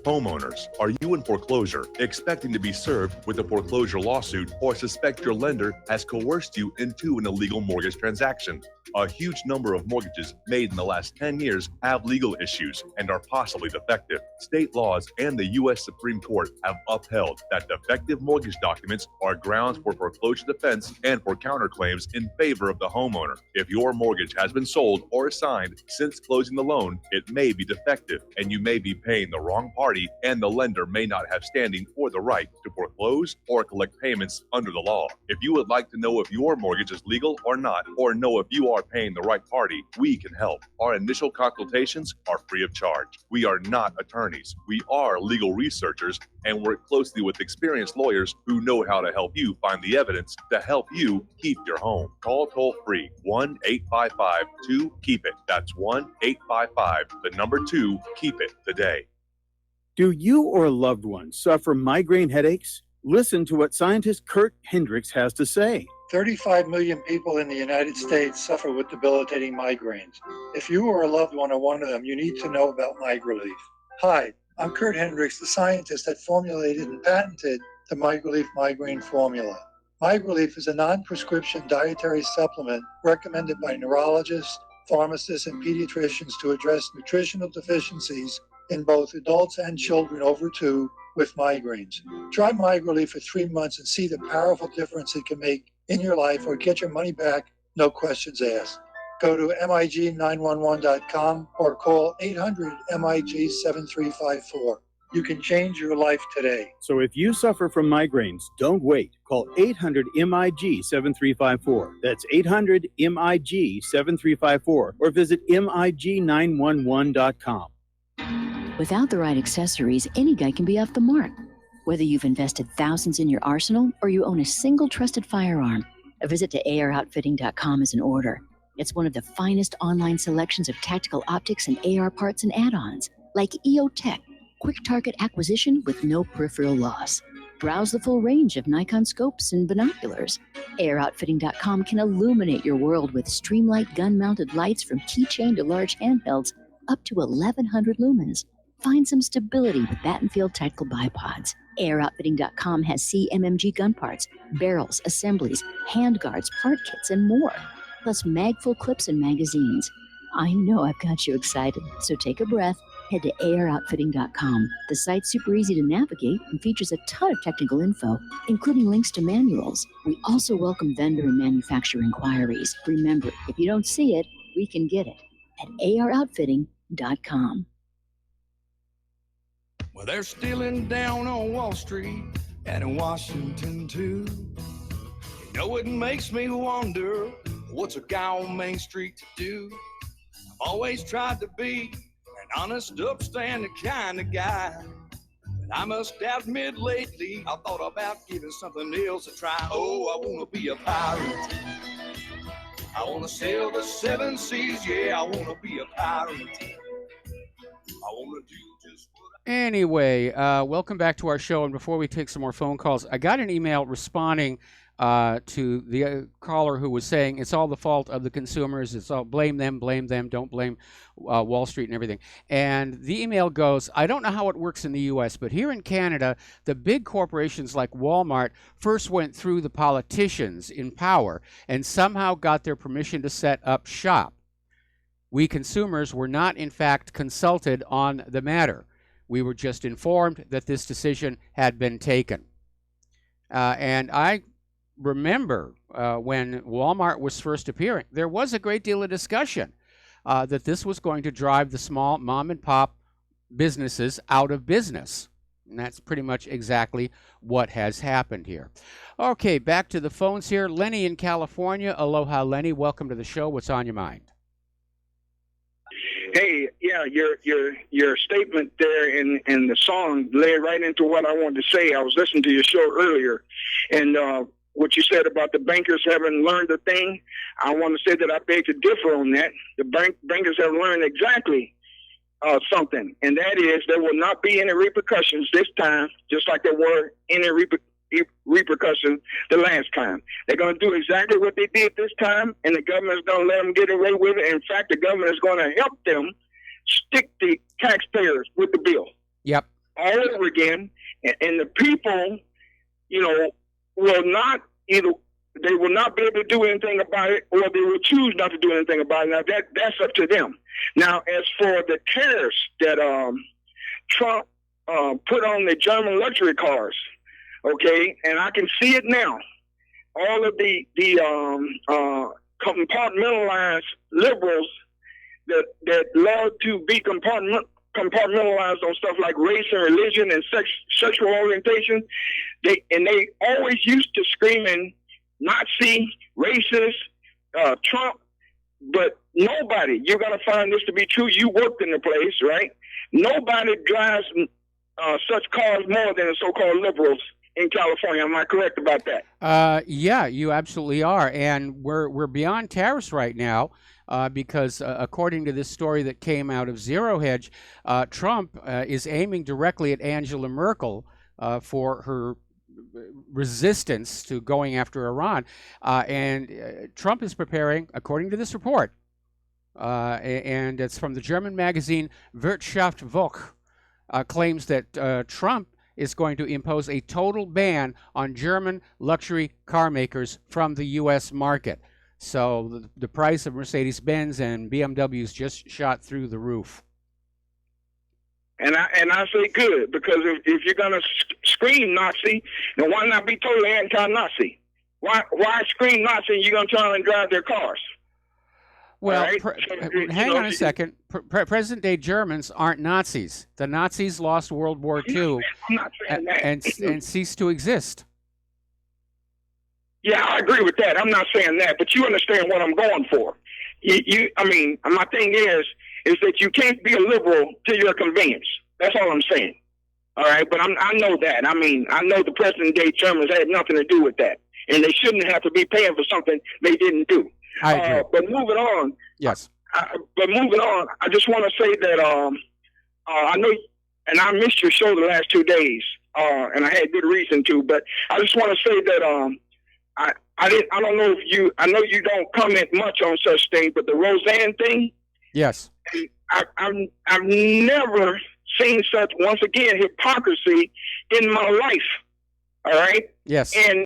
Homeowners, are you in foreclosure, expecting to be served with a foreclosure lawsuit, or suspect your lender has coerced you into an illegal mortgage transaction? A huge number of mortgages made in the last 10 years have legal issues and are possibly defective. State laws and the U.S. Supreme Court have upheld that defective mortgage documents are grounds for foreclosure defense and for counterclaims in favor of the homeowner. If your mortgage has been sold or assigned since closing the loan, it may be defective, and you may be paying the wrong party, and the lender may not have standing or the right to foreclose or collect payments under the law. If you would like to know if your mortgage is legal or not, or know if you are paying the right party, we can help. Our initial consultations are free of charge. We are not attorneys. We are legal researchers and work closely with experienced lawyers who know how to help you find the evidence to help you keep your home. Call toll free 1-855-2-KEEP-IT. That's 1-855-2-KEEP-IT today. Do you or a loved one suffer migraine headaches? Listen to what scientist Kurt Hendricks has to say. 35 million people in the United States suffer with debilitating migraines. If you or a loved one are one of them, you need to know about MigraLief. Hi, I'm Kurt Hendricks, the scientist that formulated and patented the MigraLief migraine formula. MigraLief is a non-prescription dietary supplement recommended by neurologists, pharmacists, and pediatricians to address nutritional deficiencies in both adults and children over 2 with migraines. Try MigraLief for 3 months and see the powerful difference it can make in your life, or get your money back, no questions asked. Go to MIG911.com or call 800-MIG-7354. You can change your life today. So if you suffer from migraines, don't wait. Call 800-MIG-7354. That's 800-MIG-7354, or visit MIG911.com. Without the right accessories, any guy can be off the mark. Whether you've invested thousands in your arsenal or you own a single trusted firearm, a visit to AROutfitting.com is in order. It's one of the finest online selections of tactical optics and AR parts and add-ons, like EOTech, quick target acquisition with no peripheral loss. Browse the full range of Nikon scopes and binoculars. AROutfitting.com can illuminate your world with Streamlight gun-mounted lights from keychain to large handhelds up to 1,100 lumens. Find some stability with Battenfield tactical bipods. AirOutfitting.com has CMMG gun parts, barrels, assemblies, handguards, part kits, and more, plus mag-full clips and magazines. I know I've got you excited, so take a breath. Head to AirOutfitting.com. The site's super easy to navigate and features a ton of technical info, including links to manuals. We also welcome vendor and manufacturer inquiries. Remember, if you don't see it, we can get it at AirOutfitting.com. Well, they're stealing down on Wall Street and in Washington, too. You know, it makes me wonder, what's a guy on Main Street to do? I've always tried to be an honest, upstanding kind of guy. But I must admit lately, I thought about giving something else a try. Oh, I want to be a pirate. I want to sail the 7 seas, yeah, I want to be a pirate. I want to do just what I Anyway, welcome back to our show. And before we take some more phone calls, I got an email responding to the caller who was saying it's all the fault of the consumers. It's all blame them, don't blame Wall Street and everything. And the email goes, I don't know how it works in the U.S., but here in Canada, the big corporations like Walmart first went through the politicians in power and somehow got their permission to set up shop. We consumers were not, in fact, consulted on the matter. We were just informed that this decision had been taken. And I remember when Walmart was first appearing, there was a great deal of discussion that this was going to drive the small mom and pop businesses out of business. And that's pretty much exactly what has happened here. Okay, back to the phones here. Lenny in California. Aloha, Lenny. Welcome to the show. What's on your mind? Hey, yeah, your statement there in the song led right into what I wanted to say. I was listening to your show earlier, and what you said about the bankers haven't learned a thing, I want to say that I beg to differ on that. The bankers have learned exactly something, and that is there will not be any repercussions this time, just like there were any repercussions the last time. They're going to do exactly what they did this time, and the government is going to let them get away with it. In fact, the government is going to help them stick the taxpayers with the bill. Yep. All over again, and the people, will not either. They will not be able to do anything about it, or they will choose not to do anything about it. Now that's up to them. Now, as for the tariffs that Trump put on the German luxury cars, okay, and I can see it now. All of the compartmentalized liberals that love to be compartmentalized on stuff like race and religion and sexual orientation, they always used to screaming Nazi, racist, Trump, but nobody, you're going to find this to be true. You worked in the place, right? Nobody drives such cars more than the so-called liberals in California. Am I correct about that? Yeah, you absolutely are. And we're beyond tariffs right now because according to this story that came out of Zero Hedge, Trump is aiming directly at Angela Merkel for her resistance to going after Iran. And Trump is preparing, according to this report, and it's from the German magazine Wirtschaftswoche, claims that Trump is going to impose a total ban on German luxury car makers from the U.S. market. So the price of Mercedes-Benz and BMWs just shot through the roof. And I say good, because if you're going to scream Nazi, then why not be totally anti-Nazi? Why scream Nazi and you're going to try and drive their cars? Well, right? hang on a second. Present-day Germans aren't Nazis. The Nazis lost World War II and ceased to exist. Yeah, I agree with that. I'm not saying that, but you understand what I'm going for. My thing is that you can't be a liberal to your convenience. That's all I'm saying. All right, but I know that. I know the present-day Germans had nothing to do with that, and they shouldn't have to be paying for something they didn't do. I agree. But moving on. Yes. I just want to say that I know, and I missed your show the last 2 days, and I had good reason to. But I just want to say that I don't know if you. I know you don't comment much on such things, but the Roseanne thing. Yes. I've never seen such, once again, hypocrisy in my life. All right. Yes. And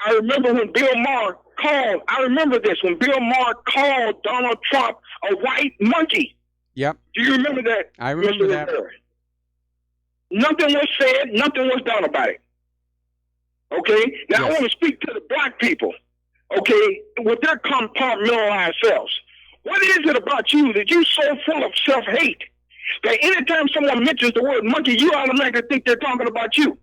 I remember when Bill Maher called. I remember this when Bill Maher called Donald Trump a white monkey. Yep. Do you remember that? I remember Mr. that. Rivera? Nothing was said. Nothing was done about it. Okay. Now I want to speak to the black people. Okay, with their compartmentalized selves. What is it about you that you're so full of self-hate that anytime someone mentions the word monkey, you automatically think they're talking about you?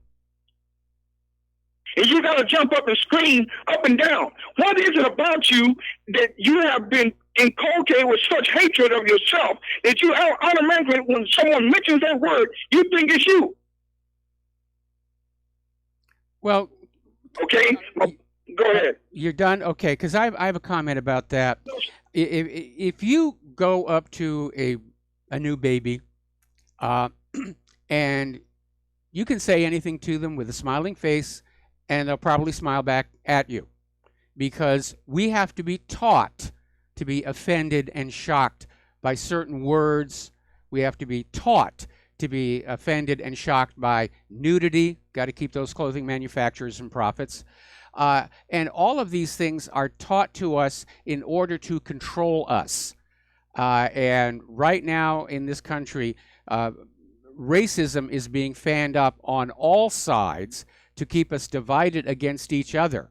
And you got to jump up and scream up and down. What is it about you that you have been inculcated with such hatred of yourself that you automatically, when someone mentions that word, you think it's you? Well, okay, go ahead. You're done? Okay, because I have a comment about that. If you go up to a new baby And you can say anything to them with a smiling face, and they'll probably smile back at you, because we have to be taught to be offended and shocked by certain words. We have to be taught to be offended and shocked by nudity. Got to keep those clothing manufacturers and profits. And all of these things are taught to us in order to control us. And right now in this country, racism is being fanned up on all sides to keep us divided against each other.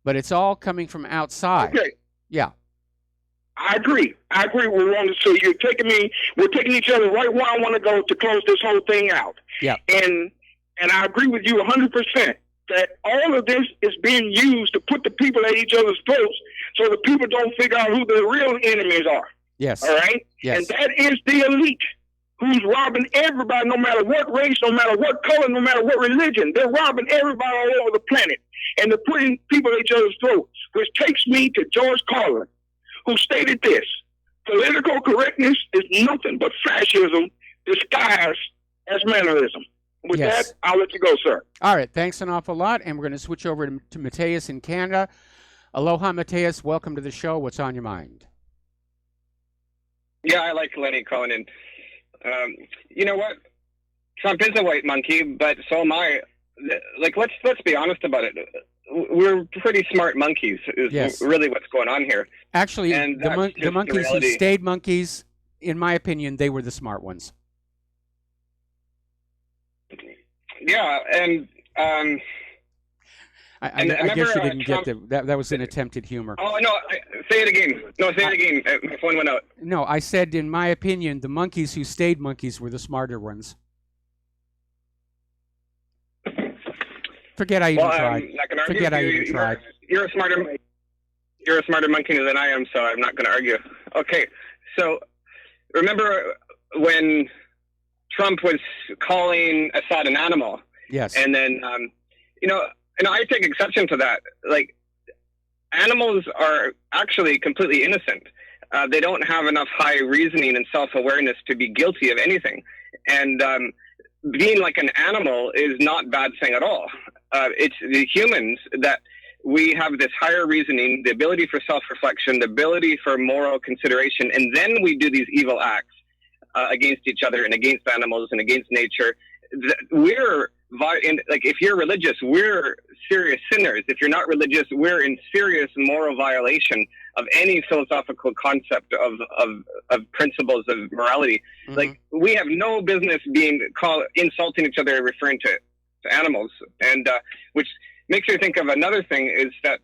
But it's all coming from outside. Okay. Yeah. I agree. So we're taking each other right where I want to go to close this whole thing out. Yeah. And I agree with you 100% that all of this is being used to put the people at each other's throats so the people don't figure out who the real enemies are. Yes. All right? Yes. And that is the elite who's robbing everybody, no matter what race, no matter what color, no matter what religion. They're robbing everybody all over the planet. And they're putting people at each other's throats, which takes me to George Carlin, who stated this: political correctness is nothing but fascism disguised as mannerism. With Yes. that, I'll let you go, sir. All right. Thanks an awful lot. And we're going to switch over to Mateus in Canada. Aloha, Mateus. Welcome to the show. What's on your mind? Yeah, I like Lenny Cohen. And you know what? Trump is a white monkey, but so am I. Like, let's be honest about it. We're pretty smart monkeys is Yes. really what's going on here. Actually, And the that's just monkeys who reality. stayed monkeys, in my opinion, they were the smart ones. Yeah, and I and guess remember, you didn't Trump- get that was an attempted humor. Oh no! Say it again. No, say it again. My phone went out. No, I said, in my opinion, the monkeys who stayed monkeys were the smarter ones. Forget I even Well, tried. I'm not gonna argue Forget with I you. even tried. You're a smarter monkey than I am, so I'm not going to argue. Okay, so remember when Trump was calling Assad an animal? Yes. And then, and I take exception to that. Like, animals are actually completely innocent. They don't have enough high reasoning and self-awareness to be guilty of anything. And being like an animal is not a bad thing at all. It's the humans that we have this higher reasoning, the ability for self-reflection, the ability for moral consideration, and then we do these evil acts against each other and against animals and against nature. If you're religious, we're serious sinners. If you're not religious, we're in serious moral violation of any philosophical concept of principles of morality. Mm-hmm. Like, we have no business insulting each other, referring to animals, and which makes me think of another thing is that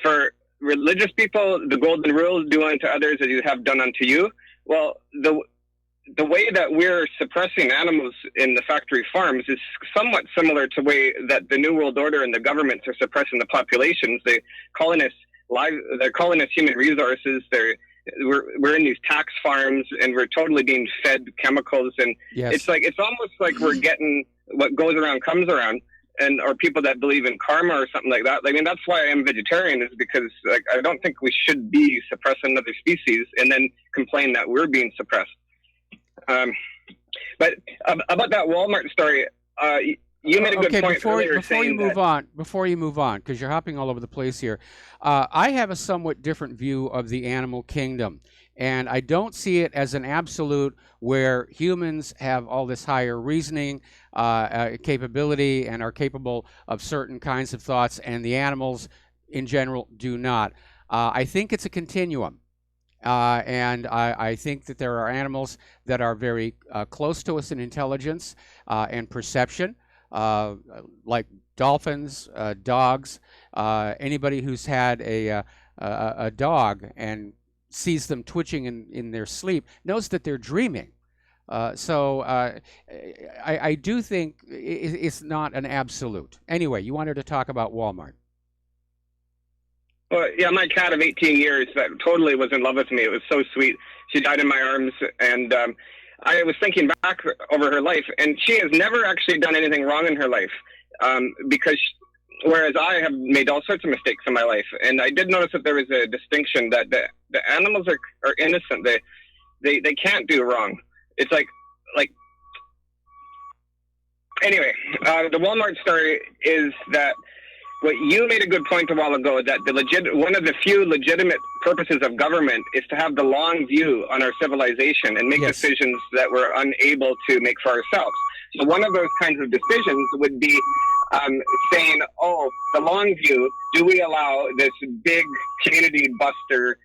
for religious people, the golden rule, do unto others as you have done unto you. Well, the way that we're suppressing animals in the factory farms is somewhat similar to the way that the New World Order and the governments are suppressing the populations. They're calling us human resources. We're in these tax farms, and we're totally being fed chemicals. And Yes. it's almost like we're getting what goes around comes around. Or people that believe in karma or something like that. I mean, that's why I am vegetarian, is because I don't think we should be suppressing other species and then complain that we're being suppressed. But about that Walmart story, you made a good point earlier. Before you move on, because you're hopping all over the place here, I have a somewhat different view of the animal kingdom. And I don't see it as an absolute where humans have all this higher reasoning capability and are capable of certain kinds of thoughts, and the animals in general do not. I think it's a continuum. And I think that there are animals that are very close to us in intelligence and perception, like dolphins, dogs. Anybody who's had a dog and sees them twitching in their sleep knows that they're dreaming. So I do think it's not an absolute. Anyway, you wanted to talk about Walmart. Well, yeah, my cat of 18 years that totally was in love with me. It was so sweet. She died in my arms, and I was thinking back over her life, and she has never actually done anything wrong in her life, whereas I have made all sorts of mistakes in my life. And I did notice that there was a distinction that the animals are innocent. They can't do wrong. It's like like, anyway, the Walmart story is that what you made a good point a while ago, that one of the few legitimate purposes of government is to have the long view on our civilization and make decisions that we're unable to make for ourselves. So one of those kinds of decisions would be saying, oh, the long view, do we allow this big community buster,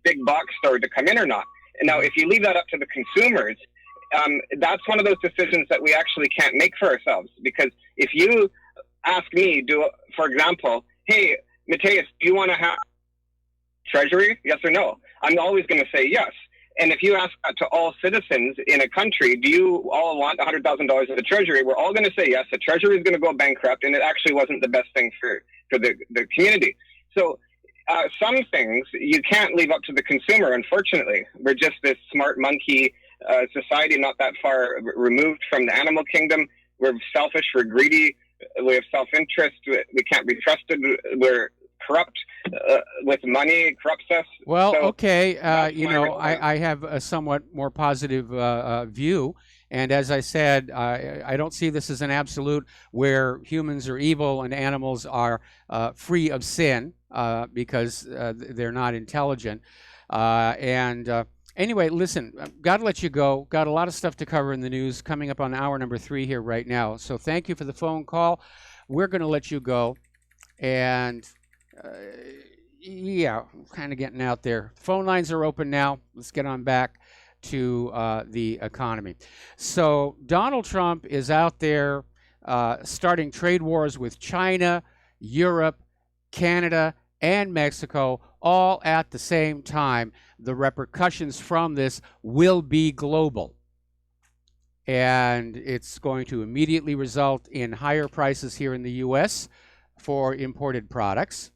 big box store to come in or not? And now, if you leave that up to the consumers, that's one of those decisions that we actually can't make for ourselves. Because if you ask me, for example, hey, Mateus, do you want to have treasury? Yes or no? I'm always going to say yes. And if you ask that to all citizens in a country, do you all want $100,000 of the treasury? We're all going to say yes. The treasury is going to go bankrupt, and it actually wasn't the best thing for the community. So some things you can't leave up to the consumer, unfortunately. We're just this smart monkey society, not that far removed from the animal kingdom. We're selfish, we're greedy, we have self-interest, we can't be trusted, we're corrupt with money, corrupts us. Well, So okay, that's you my know, response. I have a somewhat more positive view. And as I said, I don't see this as an absolute where humans are evil and animals are free of sin because they're not intelligent. Anyway, listen, got to let you go. Got a lot of stuff to cover in the news coming up on hour number 3 here right now. So thank you for the phone call. We're going to let you go. And yeah, kind of getting out there. Phone lines are open now. Let's get on back to the economy. So Donald Trump is out there starting trade wars with China, Europe, Canada, and Mexico all at the same time. The repercussions from this will be global. And it's going to immediately result in higher prices here in the U.S. for imported products.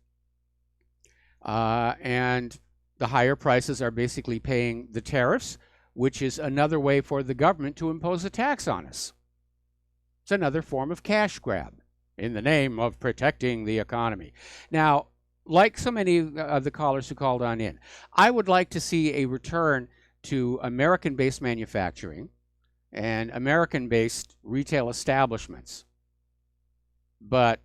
And the higher prices are basically paying the tariffs, which is another way for the government to impose a tax on us. It's another form of cash grab in the name of protecting the economy. Now, like so many of the callers who called on in, I would like to see a return to American-based manufacturing and American-based retail establishments. But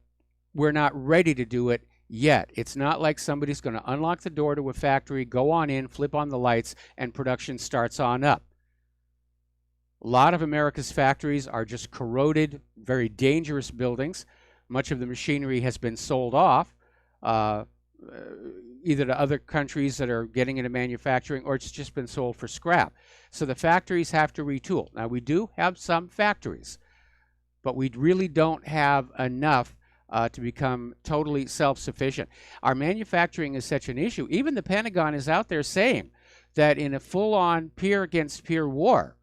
we're not ready to do it yet. It's not like somebody's going to unlock the door to a factory, go on in, flip on the lights, and production starts on up. A lot of America's factories are just corroded, very dangerous buildings. Much of the machinery has been sold off, either to other countries that are getting into manufacturing, or it's just been sold for scrap. So the factories have to retool. Now, we do have some factories, but we really don't have enough to become totally self-sufficient. Our manufacturing is such an issue. Even the Pentagon is out there saying that in a full-on peer-against-peer war,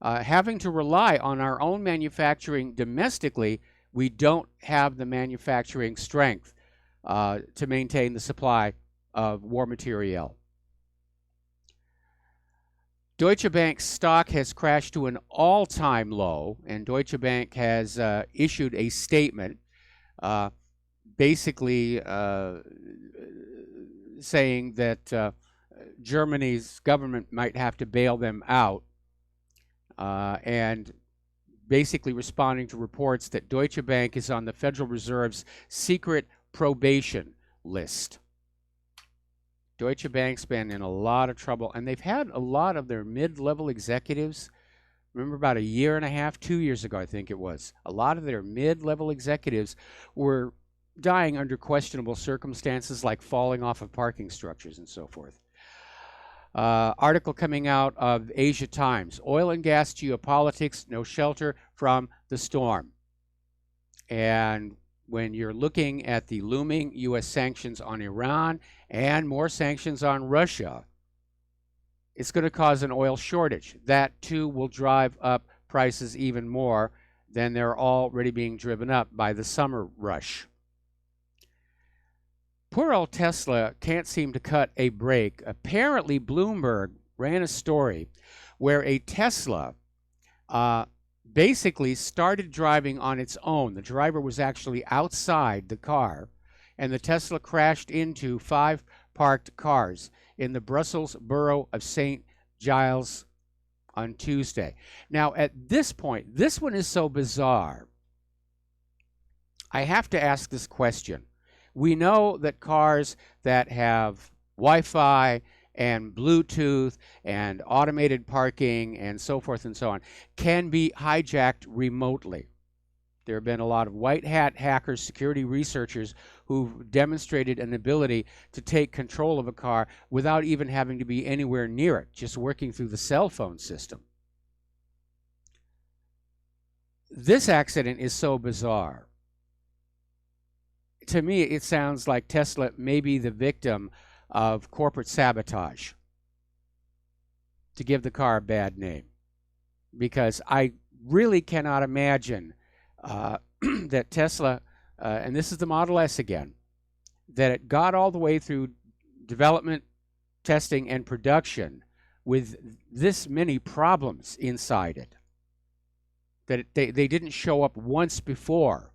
having to rely on our own manufacturing domestically, we don't have the manufacturing strength to maintain the supply of war materiel. Deutsche Bank's stock has crashed to an all-time low, and Deutsche Bank has issued a statement basically saying that Germany's government might have to bail them out, and basically responding to reports that Deutsche Bank is on the Federal Reserve's secret probation list. Deutsche Bank's been in a lot of trouble, and they've had a lot of their mid-level executives. Remember about a year and a half, 2 years ago, I think it was, a lot of their mid-level executives were dying under questionable circumstances, like falling off of parking structures and so forth. Article coming out of Asia Times: oil and gas geopolitics, no shelter from the storm. And when you're looking at the looming U.S. sanctions on Iran and more sanctions on Russia, it's going to cause an oil shortage. That, too, will drive up prices even more than they're already being driven up by the summer rush. Poor old Tesla can't seem to cut a break. Apparently, Bloomberg ran a story where a Tesla basically started driving on its own. The driver was actually outside the car, and the Tesla crashed into 5 parked cars in the Brussels borough of St. Giles on Tuesday. Now, at this point, this one is so bizarre. I have to ask this question. We know that cars that have Wi-Fi and Bluetooth and automated parking and so forth and so on can be hijacked remotely. There have been a lot of white hat hackers, security researchers who've demonstrated an ability to take control of a car without even having to be anywhere near it, just working through the cell phone system. This accident is so bizarre. To me, it sounds like Tesla may be the victim of corporate sabotage to give the car a bad name, because I really cannot imagine that Tesla, and this is the Model S again, that it got all the way through development, testing, and production with this many problems inside it, that they didn't show up once before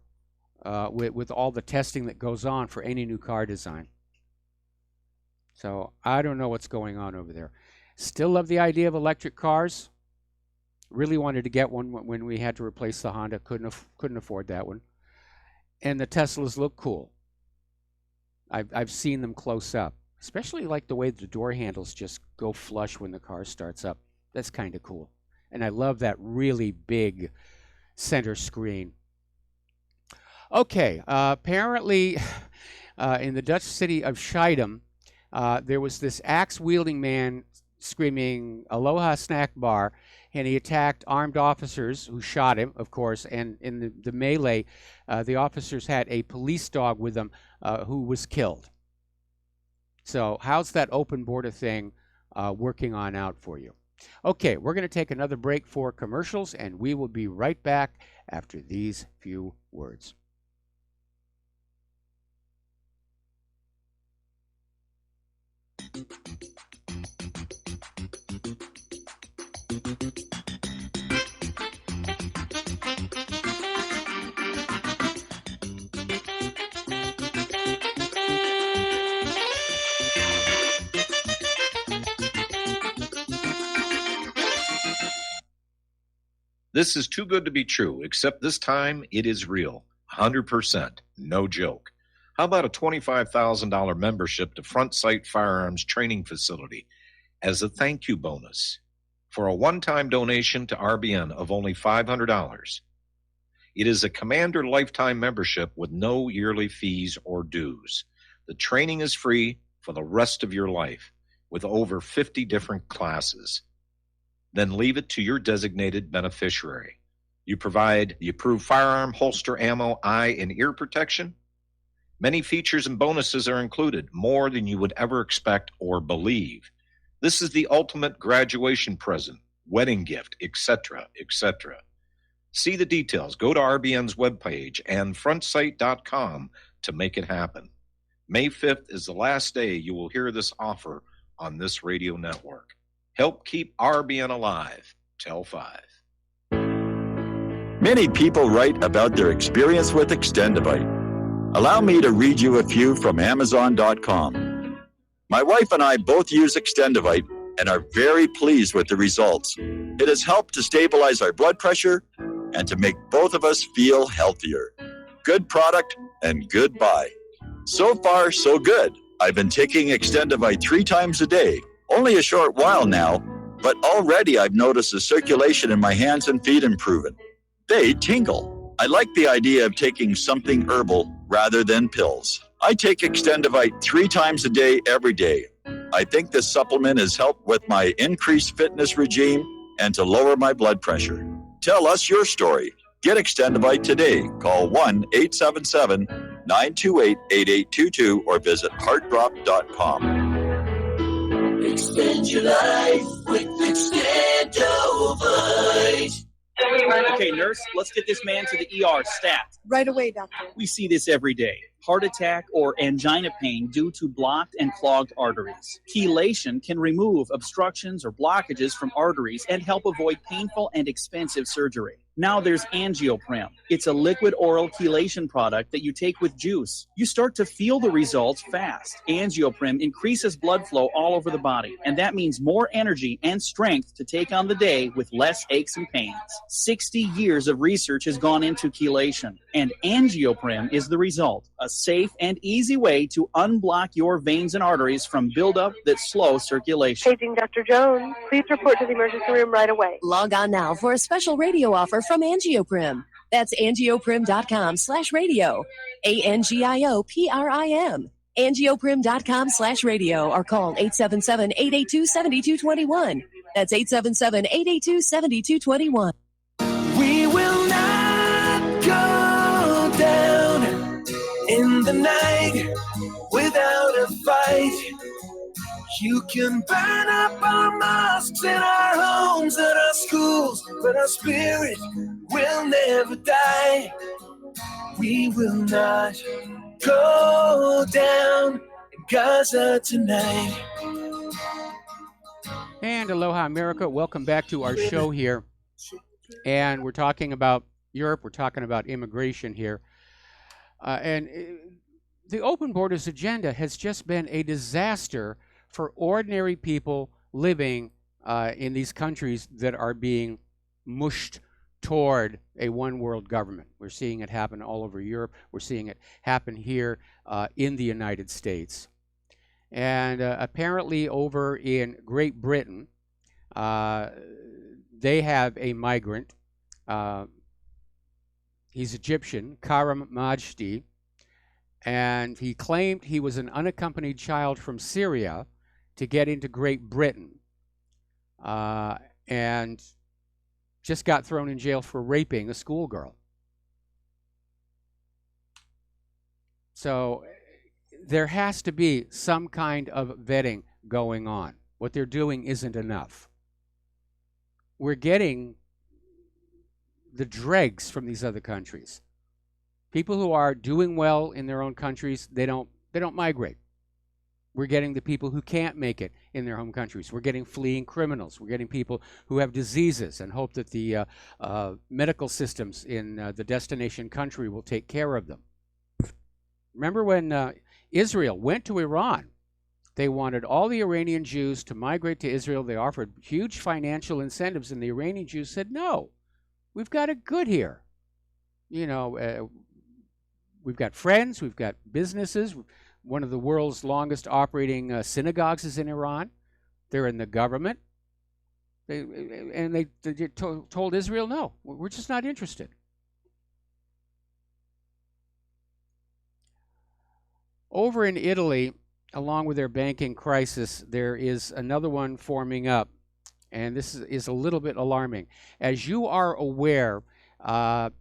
with all the testing that goes on for any new car design. So I don't know what's going on over there. Still love the idea of electric cars. Really wanted to get one when we had to replace the Honda. Couldn't afford that one. And the Teslas look cool. I've seen them close up, especially like the way the door handles just go flush when the car starts up. That's kind of cool. And I love that really big center screen. Okay, apparently in the Dutch city of Schiedam, there was this axe-wielding man screaming "Aloha Snack Bar," and he attacked armed officers who shot him, of course, and in the melee, the officers had a police dog with them who was killed. So how's that open border thing working on out for you? Okay, we're going to take another break for commercials, and we will be right back after these few words. This is too good to be true, except this time it is real. 100%. No joke. How about a $25,000 membership to Front Sight Firearms Training Facility as a thank you bonus for a one-time donation to RBN of only $500? It is a Commander lifetime membership with no yearly fees or dues. The training is free for the rest of your life with over 50 different classes. Then leave it to your designated beneficiary. You provide the approved firearm, holster, ammo, eye, and ear protection. Many features and bonuses are included, more than you would ever expect or believe. This is the ultimate graduation present, wedding gift, etc., etc. See the details. Go to RBN's webpage and frontsight.com to make it happen. May 5th is the last day you will hear this offer on this radio network. Help keep RBN alive. Tell 5. Many people write about their experience with Extendivite. Allow me to read you a few from Amazon.com. My wife and I both use Extendivite and are very pleased with the results. It has helped to stabilize our blood pressure and to make both of us feel healthier. Good product and good buy. So far, so good. I've been taking Extendivite 3 times a day. Only a short while now, but already I've noticed the circulation in my hands and feet improving. They tingle. I like the idea of taking something herbal rather than pills. I take Extendivite 3 times a day, every day. I think this supplement has helped with my increased fitness regime and to lower my blood pressure. Tell us your story. Get Extendivite today. Call 1-877-928-8822 or visit heartdrop.com. Extend your life with Extendovite. Okay, nurse, let's get this man to the ER stat. Right away, doctor. We see this every day. heart attack, or angina pain due to blocked and clogged arteries. Chelation can remove obstructions or blockages from arteries and help avoid painful and expensive surgery. Now there's Angioprim. It's a liquid oral chelation product that you take with juice. You start to feel the results fast. Angioprim increases blood flow all over the body, and that means more energy and strength to take on the day with less aches and pains. 60 years of research has gone into chelation, and Angioprim is the result. A safe and easy way to unblock your veins and arteries from buildup that slow circulation. Paging Dr. Jones. Please report to the emergency room right away. Log on now for a special radio offer from Angioprim. That's angioprim.com/radio. ANGIOPRIM. Angioprim.com/radio or call 877-882-7221. That's 877-882-7221. We will not go down in the night without a fight. You can burn up our mosques and our homes and our schools, but our spirit will never die. We will not go down in Gaza tonight. And aloha, America. Welcome back to our show here. And we're talking about Europe. We're talking about immigration here. And the open borders agenda has just been a disaster for ordinary people living in these countries that are being mushed toward a one-world government. We're seeing it happen all over Europe. We're seeing it happen here in the United States. And apparently over in Great Britain, they have a migrant. He's Egyptian, Karim Majdi, and he claimed he was an unaccompanied child from Syria to get into Great Britain, and just got thrown in jail for raping a schoolgirl. So there has to be some kind of vetting going on. What they're doing isn't enough. We're getting the dregs from these other countries. People who are doing well in their own countries, they don't migrate. We're getting the people who can't make it in their home countries. We're getting fleeing criminals. We're getting people who have diseases and hope that the medical systems in the destination country will take care of them. Remember when Israel went to Iran? They wanted all the Iranian Jews to migrate to Israel. They offered huge financial incentives, and the Iranian Jews said, no, we've got it good here. You know, we've got friends, we've got businesses. One of the world's longest operating synagogues is in Iran. They're in the government. They told Israel, no, we're just not interested. Over in Italy, along with their banking crisis, there is another one forming up. And this is a little bit alarming. As you are aware, the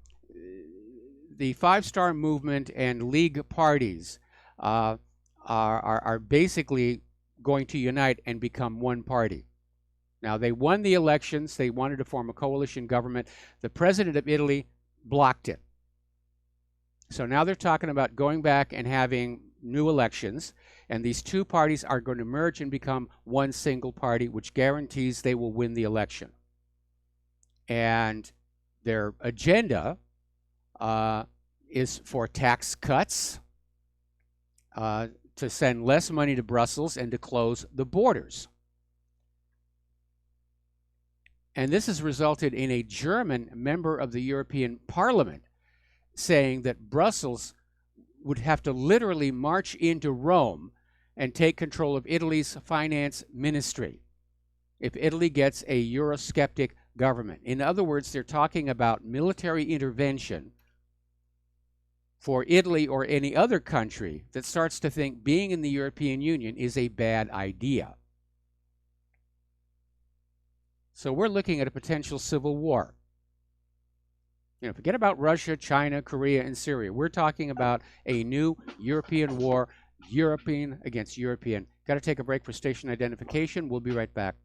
Five Star Movement and League parties are basically going to unite and become one party. Now, they won the elections. They wanted to form a coalition government. The president of Italy blocked it. So now they're talking about going back and having new elections, and these two parties are going to merge and become one single party, which guarantees they will win the election. And their agenda is for tax cuts, to send less money to Brussels, and to close the borders. And this has resulted in a German member of the European Parliament saying that Brussels would have to literally march into Rome and take control of Italy's finance ministry if Italy gets a Eurosceptic government. In other words, they're talking about military intervention for Italy or any other country that starts to think being in the European Union is a bad idea. So we're looking at a potential civil war. You know, forget about Russia, China, Korea, and Syria. We're talking about a new European war, European against European. Got to take a break for station identification. We'll be right back.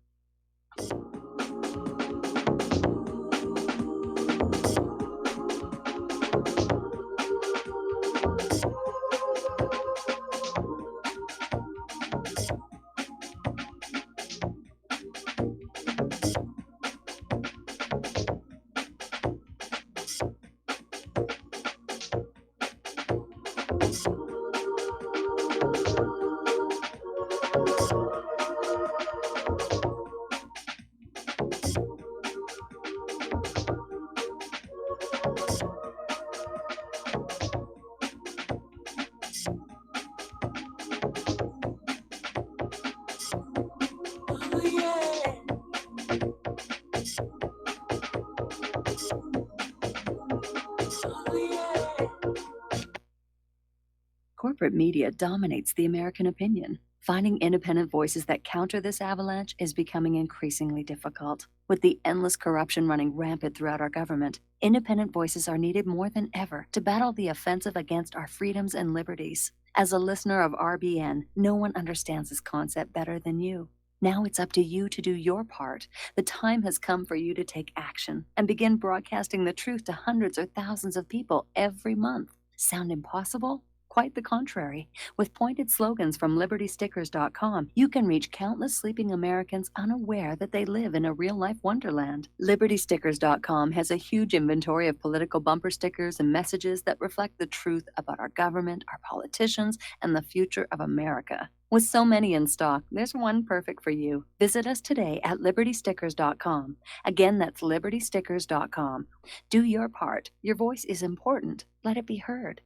Corporate media dominates the American opinion. Finding independent voices that counter this avalanche is becoming increasingly difficult. With the endless corruption running rampant throughout our government, independent voices are needed more than ever to battle the offensive against our freedoms and liberties. As a listener of RBN, no one understands this concept better than you. Now it's up to you to do your part. The time has come for you to take action and begin broadcasting the truth to hundreds or thousands of people every month. Sound impossible? Quite the contrary. With pointed slogans from LibertyStickers.com, you can reach countless sleeping Americans unaware that they live in a real-life wonderland. LibertyStickers.com has a huge inventory of political bumper stickers and messages that reflect the truth about our government, our politicians, and the future of America. With so many in stock, there's one perfect for you. Visit us today at LibertyStickers.com. Again, that's LibertyStickers.com. Do your part. Your voice is important. Let it be heard.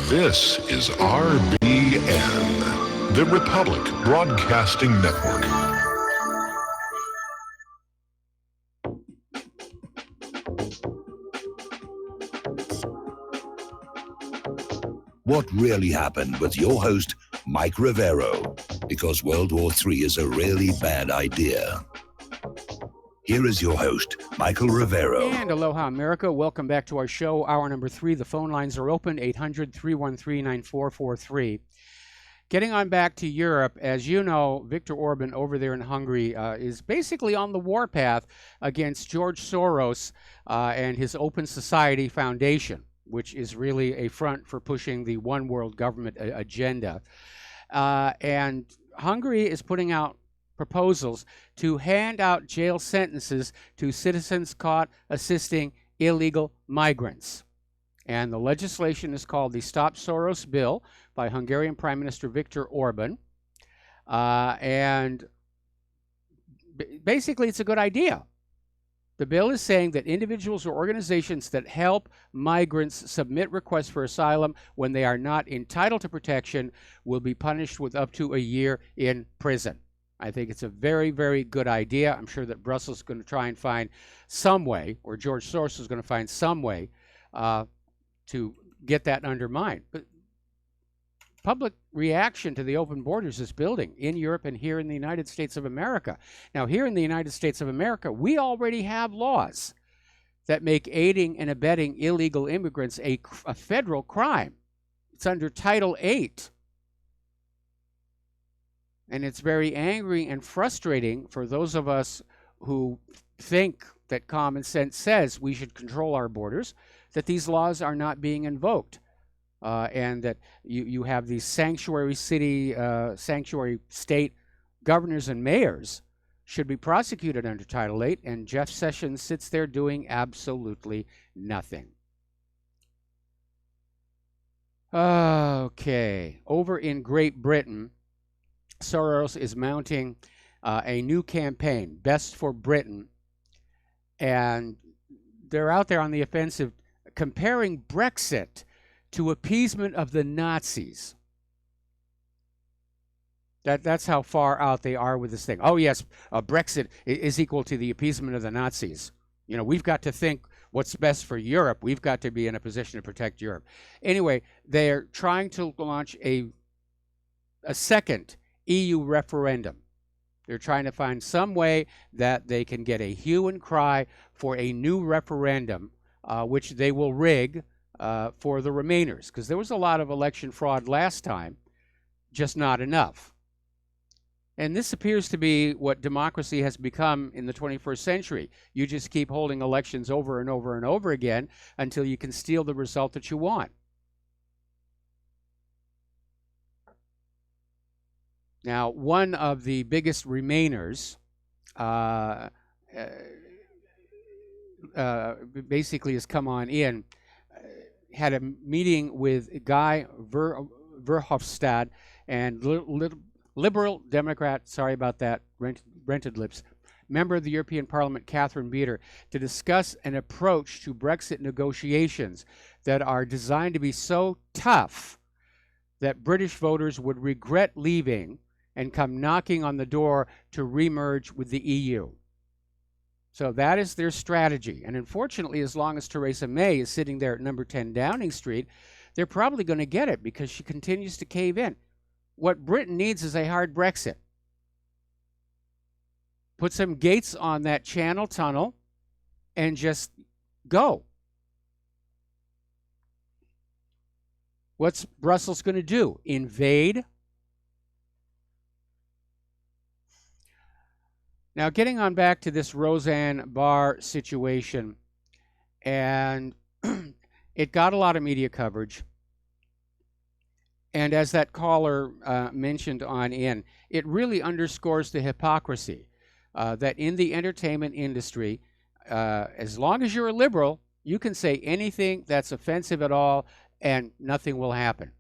This is RBN, the Republic Broadcasting Network. What really happened with your host, Mike Rivero, because World War III is a really bad idea. Here is your host, Michael Rivero. And aloha, America. Welcome back to our show, hour number 3. The phone lines are open, 800-313-9443. Getting on back to Europe, as you know, Viktor Orban over there in Hungary is basically on the warpath against George Soros and his Open Society Foundation, which is really a front for pushing the one world government agenda. And Hungary is putting out proposals to hand out jail sentences to citizens caught assisting illegal migrants. And the legislation is called the Stop Soros Bill by Hungarian Prime Minister Viktor Orban. And basically, it's a good idea. The bill is saying that individuals or organizations that help migrants submit requests for asylum when they are not entitled to protection will be punished with up to a year in prison. I think it's a very, very good idea. I'm sure that Brussels is going to try and find some way, or George Soros is going to find some way to get that undermined. But public reaction to the open borders is building in Europe and here in the United States of America. Now, here in the United States of America, we already have laws that make aiding and abetting illegal immigrants a federal crime. It's under Title VIII. And it's very angry and frustrating for those of us who think that common sense says we should control our borders, that these laws are not being invoked. And that you have these sanctuary city, sanctuary state governors and mayors should be prosecuted under Title VIII, and Jeff Sessions sits there doing absolutely nothing. Okay, over in Great Britain, Soros is mounting a new campaign, Best for Britain, and they're out there on the offensive comparing Brexit to appeasement of the Nazis. That's how far out they are with this thing. Oh yes, Brexit is equal to the appeasement of the Nazis. You know, we've got to think what's best for Europe. We've got to be in a position to protect Europe. Anyway, they're trying to launch a second EU referendum. They're trying to find some way that they can get a hue and cry for a new referendum, which they will rig for the Remainers, because there was a lot of election fraud last time, just not enough. And this appears to be what democracy has become in the 21st century. You just keep holding elections over and over and over again until you can steal the result that you want. Now, one of the biggest Remainers basically has come on in, had a meeting with Guy Verhofstadt and Liberal Democrat, sorry about that, rented lips, member of the European Parliament, Catherine Beater, to discuss an approach to Brexit negotiations that are designed to be so tough that British voters would regret leaving and come knocking on the door to remerge with the EU. So that is their strategy. And unfortunately, as long as Theresa May is sitting there at number 10 Downing Street, they're probably going to get it because she continues to cave in. What Britain needs is a hard Brexit. Put some gates on that Channel Tunnel and just go. What's Brussels going to do? Invade? Now, getting on back to this Roseanne Barr situation, and it got a lot of media coverage. And as that caller mentioned on in, it really underscores the hypocrisy that in the entertainment industry, as long as you're a liberal, you can say anything that's offensive at all and nothing will happen.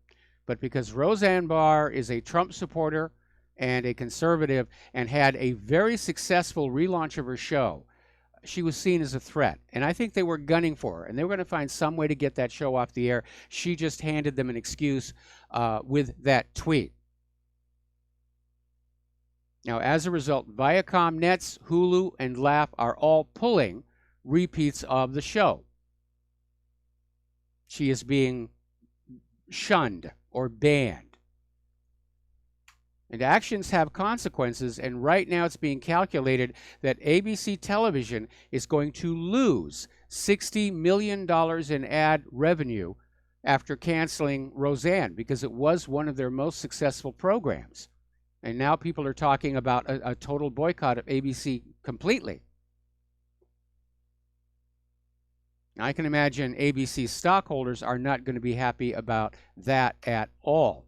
But because Roseanne Barr is a Trump supporter and a conservative and had a very successful relaunch of her show, she was seen as a threat. And I think they were gunning for her, and they were going to find some way to get that show off the air. She just handed them an excuse with that tweet. Now, as a result, Viacom, Nets, Hulu, and Laugh are all pulling repeats of the show. She is being shunned or banned. And actions have consequences, and right now it's being calculated that ABC television is going to lose $60 million in ad revenue after canceling Roseanne, because it was one of their most successful programs. And now people are talking about a total boycott of ABC completely. Now, I can imagine ABC stockholders are not going to be happy about that at all.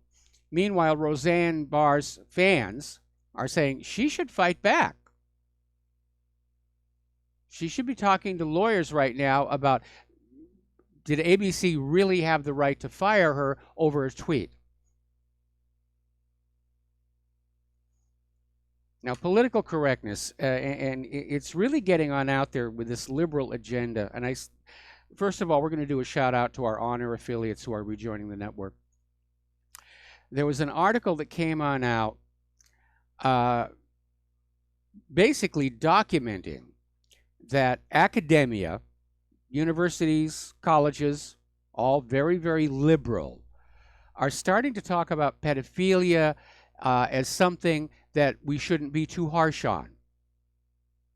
Meanwhile, Roseanne Barr's fans are saying she should fight back. She should be talking to lawyers right now about, did ABC really have the right to fire her over a tweet? Now, political correctness, and it's really getting on out there with this liberal agenda. And first of all, we're going to do a shout out to our Honor affiliates who are rejoining the network. There was an article that came on out basically documenting that academia, universities, colleges, all very, very liberal, are starting to talk about pedophilia as something that we shouldn't be too harsh on,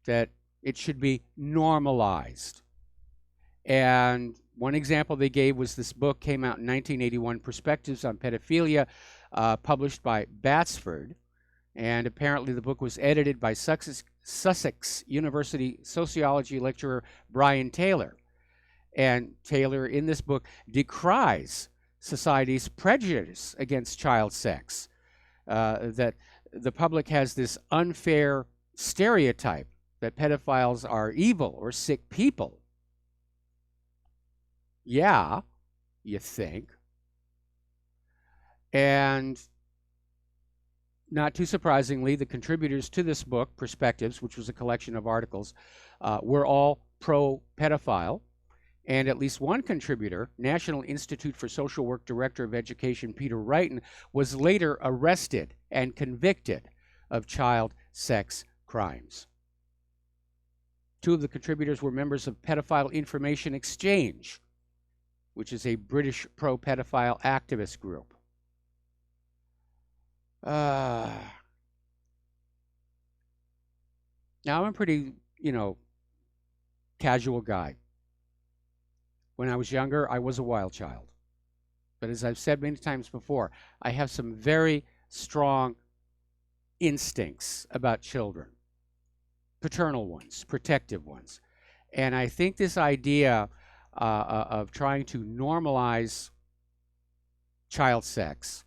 that it should be normalized. And one example they gave was this book came out in 1981, Perspectives on Pedophilia, published by Batsford. And apparently the book was edited by Sussex University sociology lecturer Brian Taylor. And Taylor, in this book, decries society's prejudice against child sex, that the public has this unfair stereotype that pedophiles are evil or sick people. Yeah, you think. And not too surprisingly, the contributors to this book, Perspectives, which was a collection of articles, were all pro-pedophile. And at least one contributor, National Institute for Social Work Director of Education Peter Wrighton, was later arrested and convicted of child sex crimes. Two of the contributors were members of Pedophile Information Exchange, which is a British pro-pedophile activist group. Now, I'm a pretty, casual guy. When I was younger, I was a wild child. But as I've said many times before, I have some very strong instincts about children. Paternal ones, protective ones. And I think this idea of trying to normalize child sex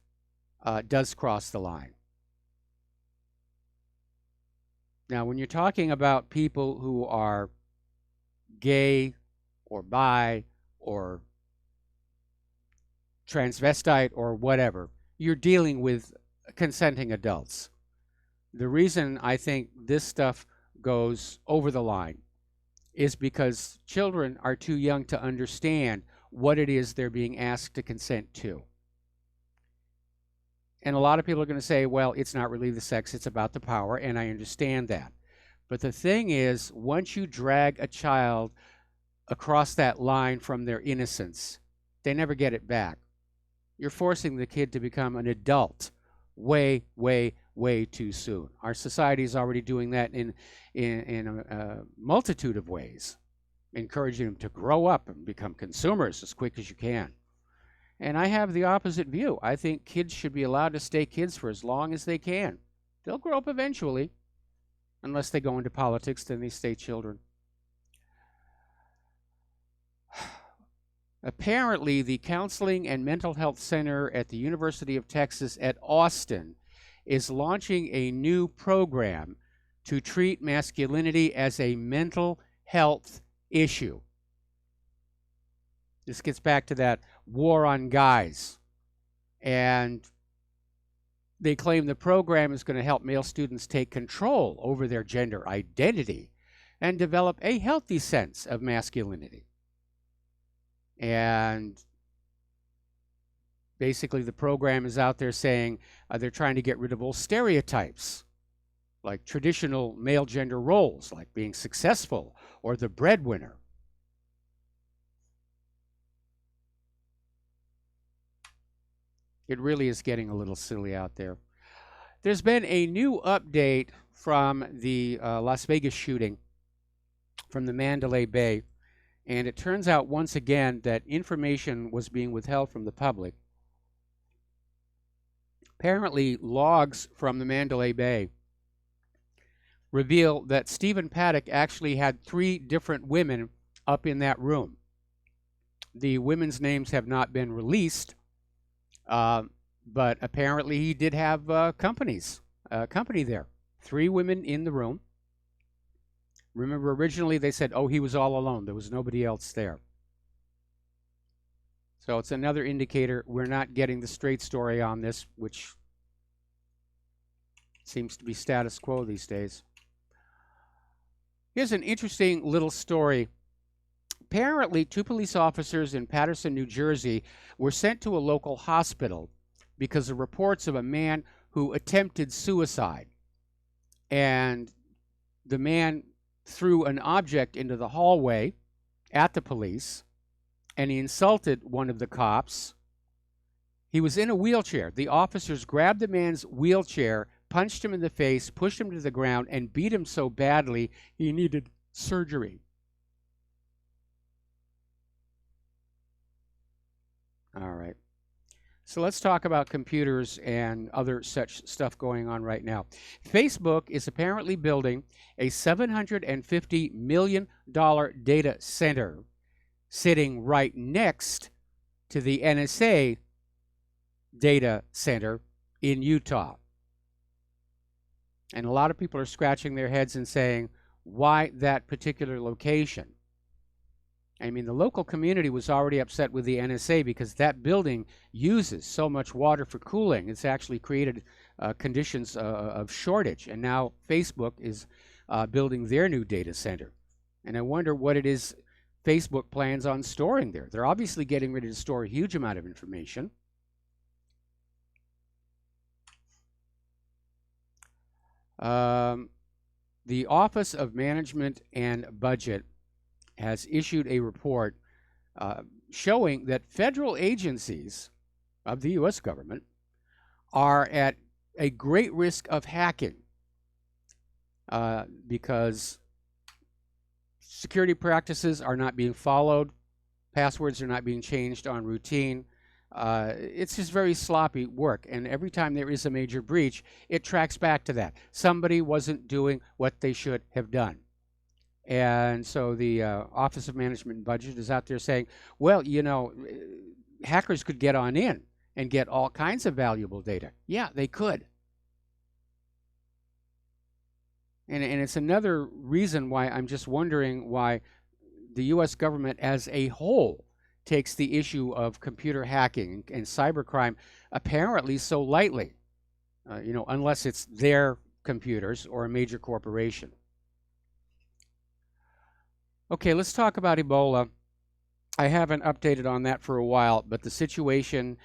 does cross the line. Now, when you're talking about people who are gay or bi or transvestite or whatever, you're dealing with consenting adults. The reason I think this stuff goes over the line is because children are too young to understand what it is they're being asked to consent to. And a lot of people are going to say, well, it's not really the sex, it's about the power, and I understand that. But the thing is, once you drag a child across that line from their innocence, they never get it back. You're forcing the kid to become an adult way, way, way too soon. Our society is already doing that in a multitude of ways, encouraging them to grow up and become consumers as quick as you can. And I have the opposite view. I think kids should be allowed to stay kids for as long as they can. They'll grow up eventually. Unless they go into politics, then they stay children. Apparently, the Counseling and Mental Health Center at the University of Texas at Austin is launching a new program to treat masculinity as a mental health issue. This gets back to that war on guys. And they claim the program is going to help male students take control over their gender identity and develop a healthy sense of masculinity. And basically the program is out there saying they're trying to get rid of old stereotypes, like traditional male gender roles, like being successful or the breadwinner. It really is getting a little silly out there. There's been a new update from the Las Vegas shooting from the Mandalay Bay, and it turns out once again that information was being withheld from the public. Apparently, logs from the Mandalay Bay reveal that Stephen Paddock actually had 3 different women up in that room. The women's names have not been released, but apparently he did have company there. 3 women in the room. Remember, originally they said, oh, he was all alone. There was nobody else there. So it's another indicator we're not getting the straight story on this, which seems to be status quo these days. Here's an interesting little story. Apparently, 2 police officers in Paterson, New Jersey, were sent to a local hospital because of reports of a man who attempted suicide. And the man threw an object into the hallway at the police, and he insulted one of the cops. He was in a wheelchair. The officers grabbed the man's wheelchair, punched him in the face, pushed him to the ground, and beat him so badly he needed surgery. All right. So let's talk about computers and other such stuff going on right now. Facebook is apparently building a $750 million data center sitting right next to the NSA data center in Utah. And a lot of people are scratching their heads and saying, why that particular location? I mean, the local community was already upset with the NSA because that building uses so much water for cooling. It's actually created conditions of shortage. And now Facebook is building their new data center. And I wonder what it is Facebook plans on storing there. They're obviously getting ready to store a huge amount of information. The Office of Management and Budget has issued a report showing that federal agencies of the U.S. government are at a great risk of hacking because security practices are not being followed, passwords are not being changed on routine. It's just very sloppy work, and every time there is a major breach, it tracks back to that. Somebody wasn't doing what they should have done. And so the Office of Management and Budget is out there saying, well, you know, hackers could get on in and get all kinds of valuable data. Yeah, they could. And it's another reason why I'm just wondering why the U.S. government as a whole takes the issue of computer hacking and cybercrime apparently so lightly, you know, unless it's their computers or a major corporation. Okay, let's talk about Ebola. I haven't updated on that for a while, but the situation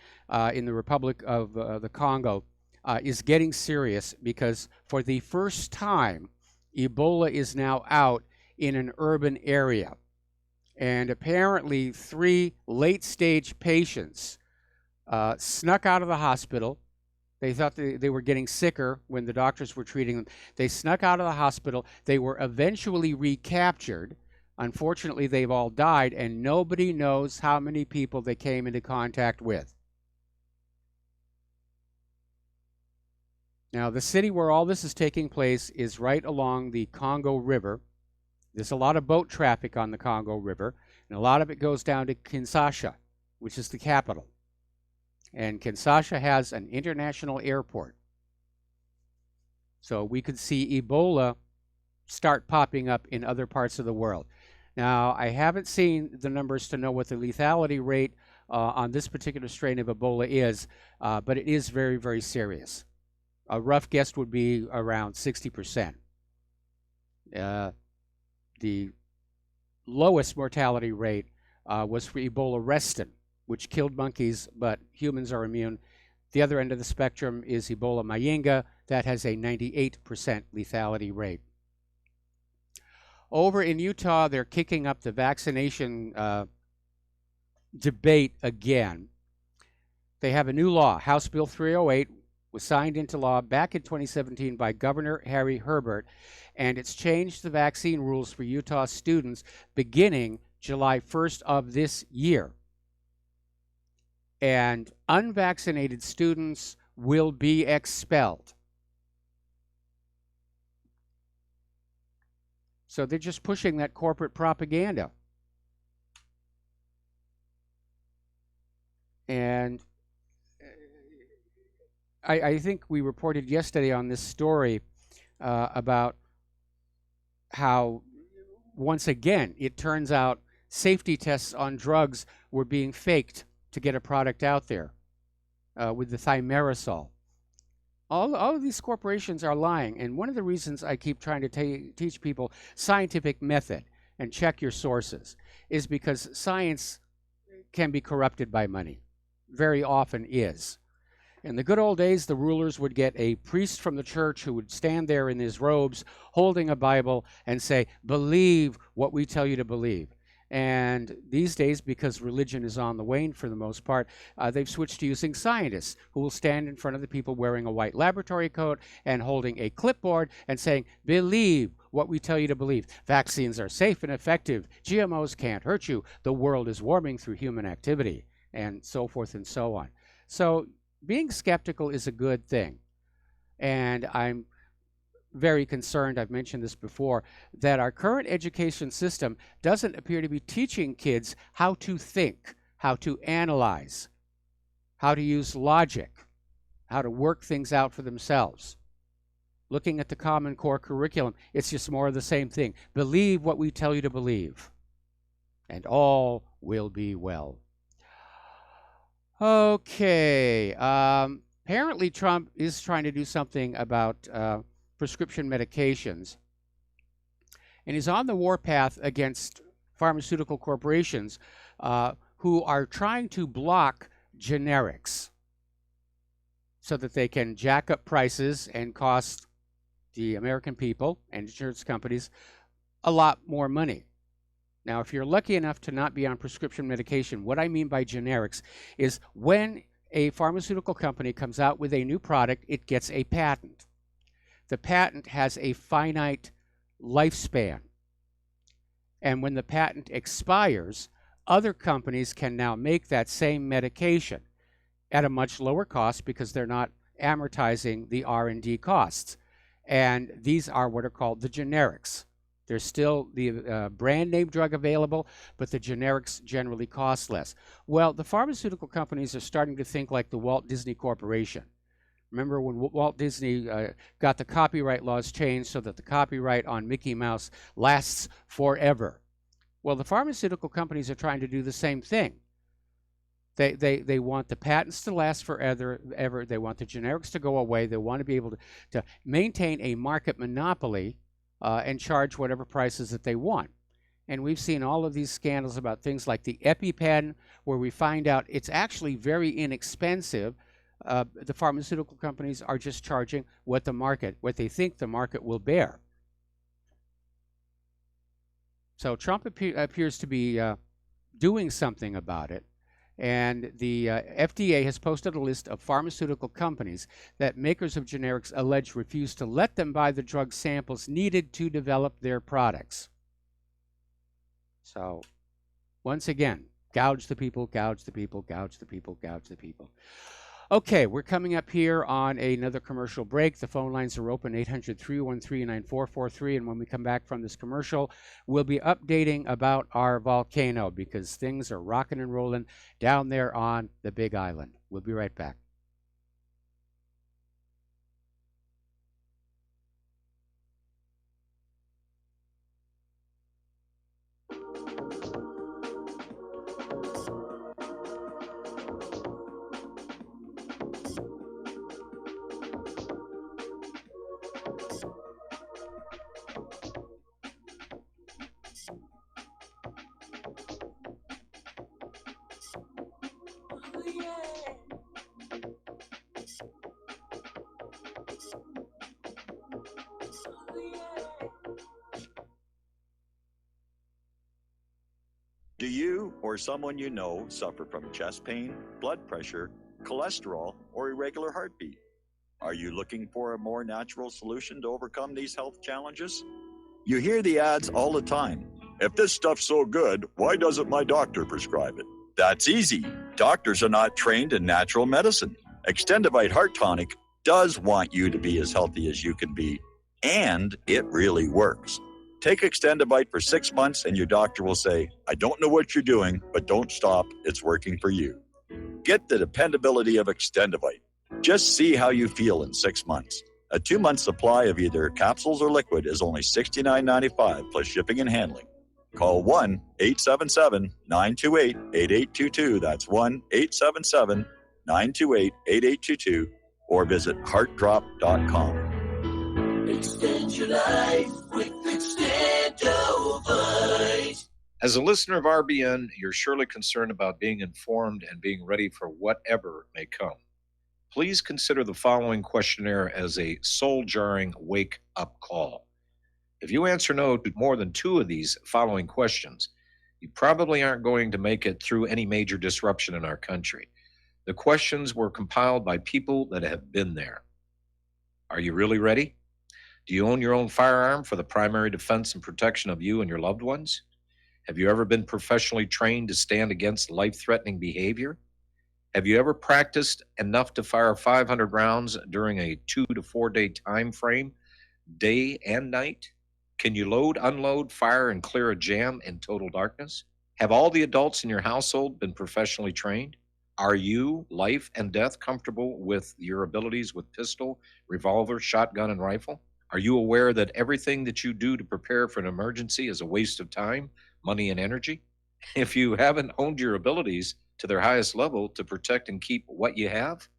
in the Republic of the Congo is getting serious because for the first time Ebola is now out in an urban area. And apparently 3 late-stage patients snuck out of the hospital. They thought they were getting sicker when the doctors were treating them. They snuck out of the hospital. They were eventually recaptured. Unfortunately, they've all died, and nobody knows how many people they came into contact with. Now, the city where all this is taking place is right along the Congo River. There's a lot of boat traffic on the Congo River, and a lot of it goes down to Kinshasa, which is the capital. And Kinshasa has an international airport. So we could see Ebola start popping up in other parts of the world. Now, I haven't seen the numbers to know what the lethality rate on this particular strain of Ebola is, but it is very, very serious. A rough guess would be around 60%. The lowest mortality rate was for Ebola reston, which killed monkeys, but humans are immune. The other end of the spectrum is Ebola Mayinga. That has a 98% lethality rate. Over in Utah, they're kicking up the vaccination debate again. They have a new law. House Bill 308 was signed into law back in 2017 by Governor Harry Herbert, and it's changed the vaccine rules for Utah students beginning July 1st of this year. And unvaccinated students will be expelled. So they're just pushing that corporate propaganda. And I think we reported yesterday on this story about how, once again, it turns out safety tests on drugs were being faked to get a product out there with the thimerosal. All of these corporations are lying, and one of the reasons I keep trying to teach people scientific method and check your sources is because science can be corrupted by money. Very often is. In the good old days, the rulers would get a priest from the church who would stand there in his robes holding a Bible and say, "Believe what we tell you to believe." And these days, because religion is on the wane for the most part, they've switched to using scientists who will stand in front of the people wearing a white laboratory coat and holding a clipboard and saying, "Believe what we tell you to believe. Vaccines are safe and effective. GMOs can't hurt you. The world is warming through human activity," and so forth and so on. So being skeptical is a good thing. And I'm very concerned, I've mentioned this before, that our current education system doesn't appear to be teaching kids how to think, how to analyze, how to use logic, how to work things out for themselves. Looking at the Common Core curriculum, it's just more of the same thing. Believe what we tell you to believe, and all will be well. Okay, apparently Trump is trying to do something about prescription medications, and he's on the warpath against pharmaceutical corporations who are trying to block generics so that they can jack up prices and cost the American people and insurance companies a lot more money. Now, if you're lucky enough to not be on prescription medication, what I mean by generics is when a pharmaceutical company comes out with a new product, it gets a patent. The patent has a finite lifespan. And when the patent expires, other companies can now make that same medication at a much lower cost because they're not amortizing the R&D costs. And these are what are called the generics. There's still the brand name drug available, but the generics generally cost less. Well, the pharmaceutical companies are starting to think like the Walt Disney Corporation. Remember when Walt Disney got the copyright laws changed so that the copyright on Mickey Mouse lasts forever? Well, the pharmaceutical companies are trying to do the same thing. They want the patents to last forever. They want the generics to go away. They want to be able to maintain a market monopoly and charge whatever prices that they want. And we've seen all of these scandals about things like the EpiPen, where we find out it's actually very inexpensive. The pharmaceutical companies are just charging what they think the market will bear. So Trump appears to be doing something about it. And the FDA has posted a list of pharmaceutical companies that makers of generics allege refuse to let them buy the drug samples needed to develop their products. So, once again, gouge the people, gouge the people, gouge the people, gouge the people. Okay, we're coming up here on another commercial break. The phone lines are open, 800-313-9443. And when we come back from this commercial, we'll be updating about our volcano because things are rocking and rolling down there on the Big Island. We'll be right back. Do you or someone you know suffer from chest pain, blood pressure, cholesterol, or irregular heartbeat? Are you looking for a more natural solution to overcome these health challenges? You hear the ads all the time. If this stuff's so good, why doesn't my doctor prescribe it? That's easy. Doctors are not trained in natural medicine. Extendivite Heart Tonic does want you to be as healthy as you can be, and it really works. Take Extendivite for 6 months and your doctor will say, I don't know what you're doing, but don't stop. It's working for you. Get the dependability of Extendivite. Just see how you feel in 6 months. A 2-month supply of either capsules or liquid is only $69.95 plus shipping and handling. Call 1-877-928-8822. That's 1-877-928-8822 or visit heartdrop.com. Extend your life with Extendovite. As a listener of RBN, you're surely concerned about being informed and being ready for whatever may come. Please consider the following questionnaire as a soul-jarring wake-up call. If you answer no to more than 2 of these following questions, you probably aren't going to make it through any major disruption in our country. The questions were compiled by people that have been there. Are you really ready? Do you own your own firearm for the primary defense and protection of you and your loved ones? Have you ever been professionally trained to stand against life-threatening behavior? Have you ever practiced enough to fire 500 rounds during a 2 to 4 day time frame, day and night? Can you load, unload, fire, and clear a jam in total darkness? Have all the adults in your household been professionally trained? Are you, life and death, comfortable with your abilities with pistol, revolver, shotgun, and rifle? Are you aware that everything that you do to prepare for an emergency is a waste of time, money, and energy? If you haven't honed your abilities to their highest level to protect and keep what you have,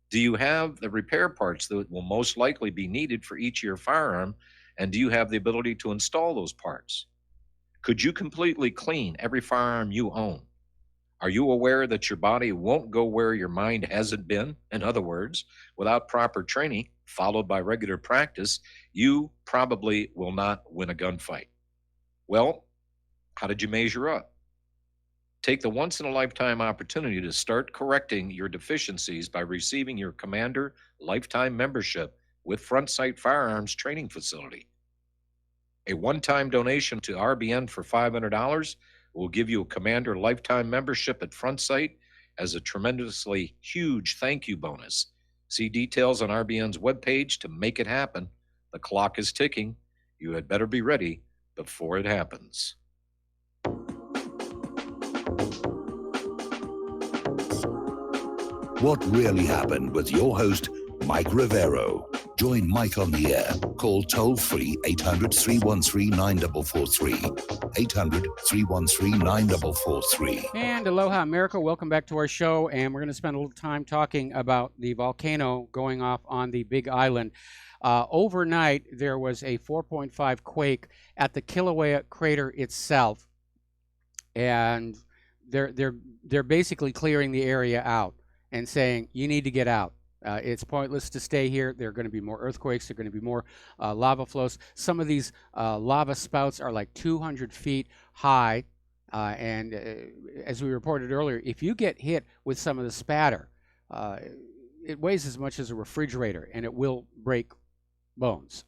do you have the repair parts that will most likely be needed for each of your firearm, and do you have the ability to install those parts? Could you completely clean every firearm you own? Are you aware that your body won't go where your mind hasn't been? In other words, without proper training, followed by regular practice, you probably will not win a gunfight. Well, how did you measure up? Take the once-in-a-lifetime opportunity to start correcting your deficiencies by receiving your Commander Lifetime Membership with Front Sight Firearms Training Facility. A one-time donation to RBN for $500 will give you a Commander Lifetime Membership at Front Sight as a tremendously huge thank you bonus. See details on RBN's webpage to make it happen. The clock is ticking. You had better be ready before it happens. What really happened with your host, Mike Rivero. Join Mike on the air. Call toll-free 800-313-9443. 800-313-9443. And aloha, America. Welcome back to our show. And we're going to spend a little time talking about the volcano going off on the Big Island. Overnight, there was a 4.5 quake at the Kilauea crater itself. And they're basically clearing the area out and saying, you need to get out. It's pointless to stay here. There are going to be more earthquakes. There are going to be more lava flows. Some of these lava spouts are like 200 feet high. And as we reported earlier, if you get hit with some of the spatter, it weighs as much as a refrigerator, and it will break bones.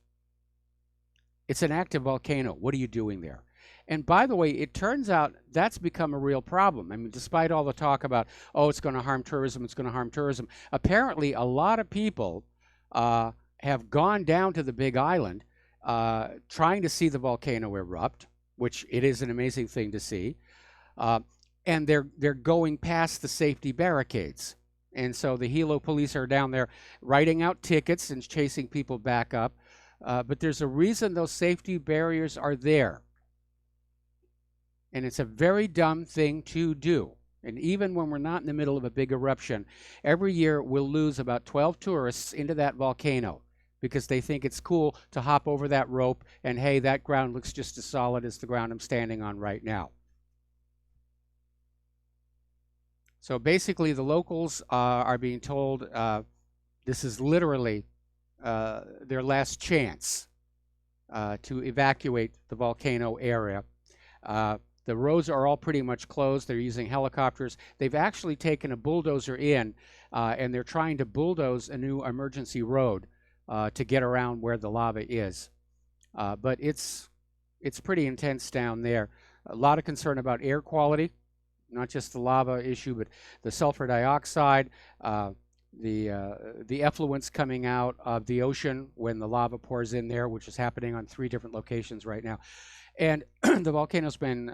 It's an active volcano. What are you doing there? And by the way, it turns out that's become a real problem. I mean, despite all the talk about, oh, it's going to harm tourism, it's going to harm tourism, apparently a lot of people have gone down to the Big Island trying to see the volcano erupt, which it is an amazing thing to see, and they're going past the safety barricades. And so the Hilo police are down there writing out tickets and chasing people back up. But there's a reason those safety barriers are there. And it's a very dumb thing to do. And even when we're not in the middle of a big eruption, every year we'll lose about 12 tourists into that volcano because they think it's cool to hop over that rope and, hey, that ground looks just as solid as the ground I'm standing on right now. So basically the locals are being told this is literally their last chance to evacuate the volcano area. The roads are all pretty much closed. They're using helicopters. They've actually taken a bulldozer in, and they're trying to bulldoze a new emergency road to get around where the lava is. But it's pretty intense down there. A lot of concern about air quality, not just the lava issue, but the sulfur dioxide, the effluents coming out of the ocean when the lava pours in there, which is happening on 3 different locations right now. And the volcano's been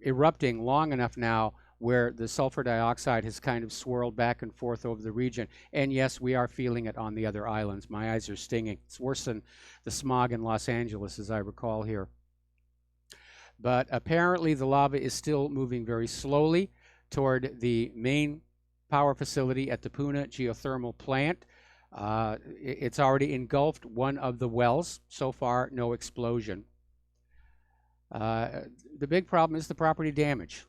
erupting long enough now where the sulfur dioxide has kind of swirled back and forth over the region. And yes, we are feeling it on the other islands. My eyes are stinging. It's worse than the smog in Los Angeles, as I recall here. But apparently the lava is still moving very slowly toward the main power facility at the Puna geothermal plant. It's already engulfed one of the wells. So far, no explosion. The big problem is the property damage.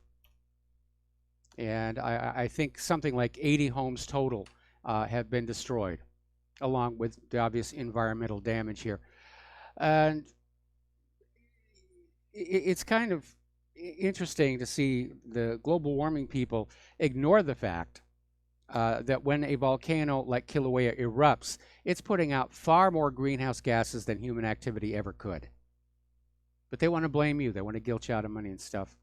And I think something like 80 homes total have been destroyed, along with the obvious environmental damage here. And it's kind of interesting to see the global warming people ignore the fact that when a volcano like Kilauea erupts, it's putting out far more greenhouse gases than human activity ever could. But they want to blame you. They want to guilt you out of money and stuff.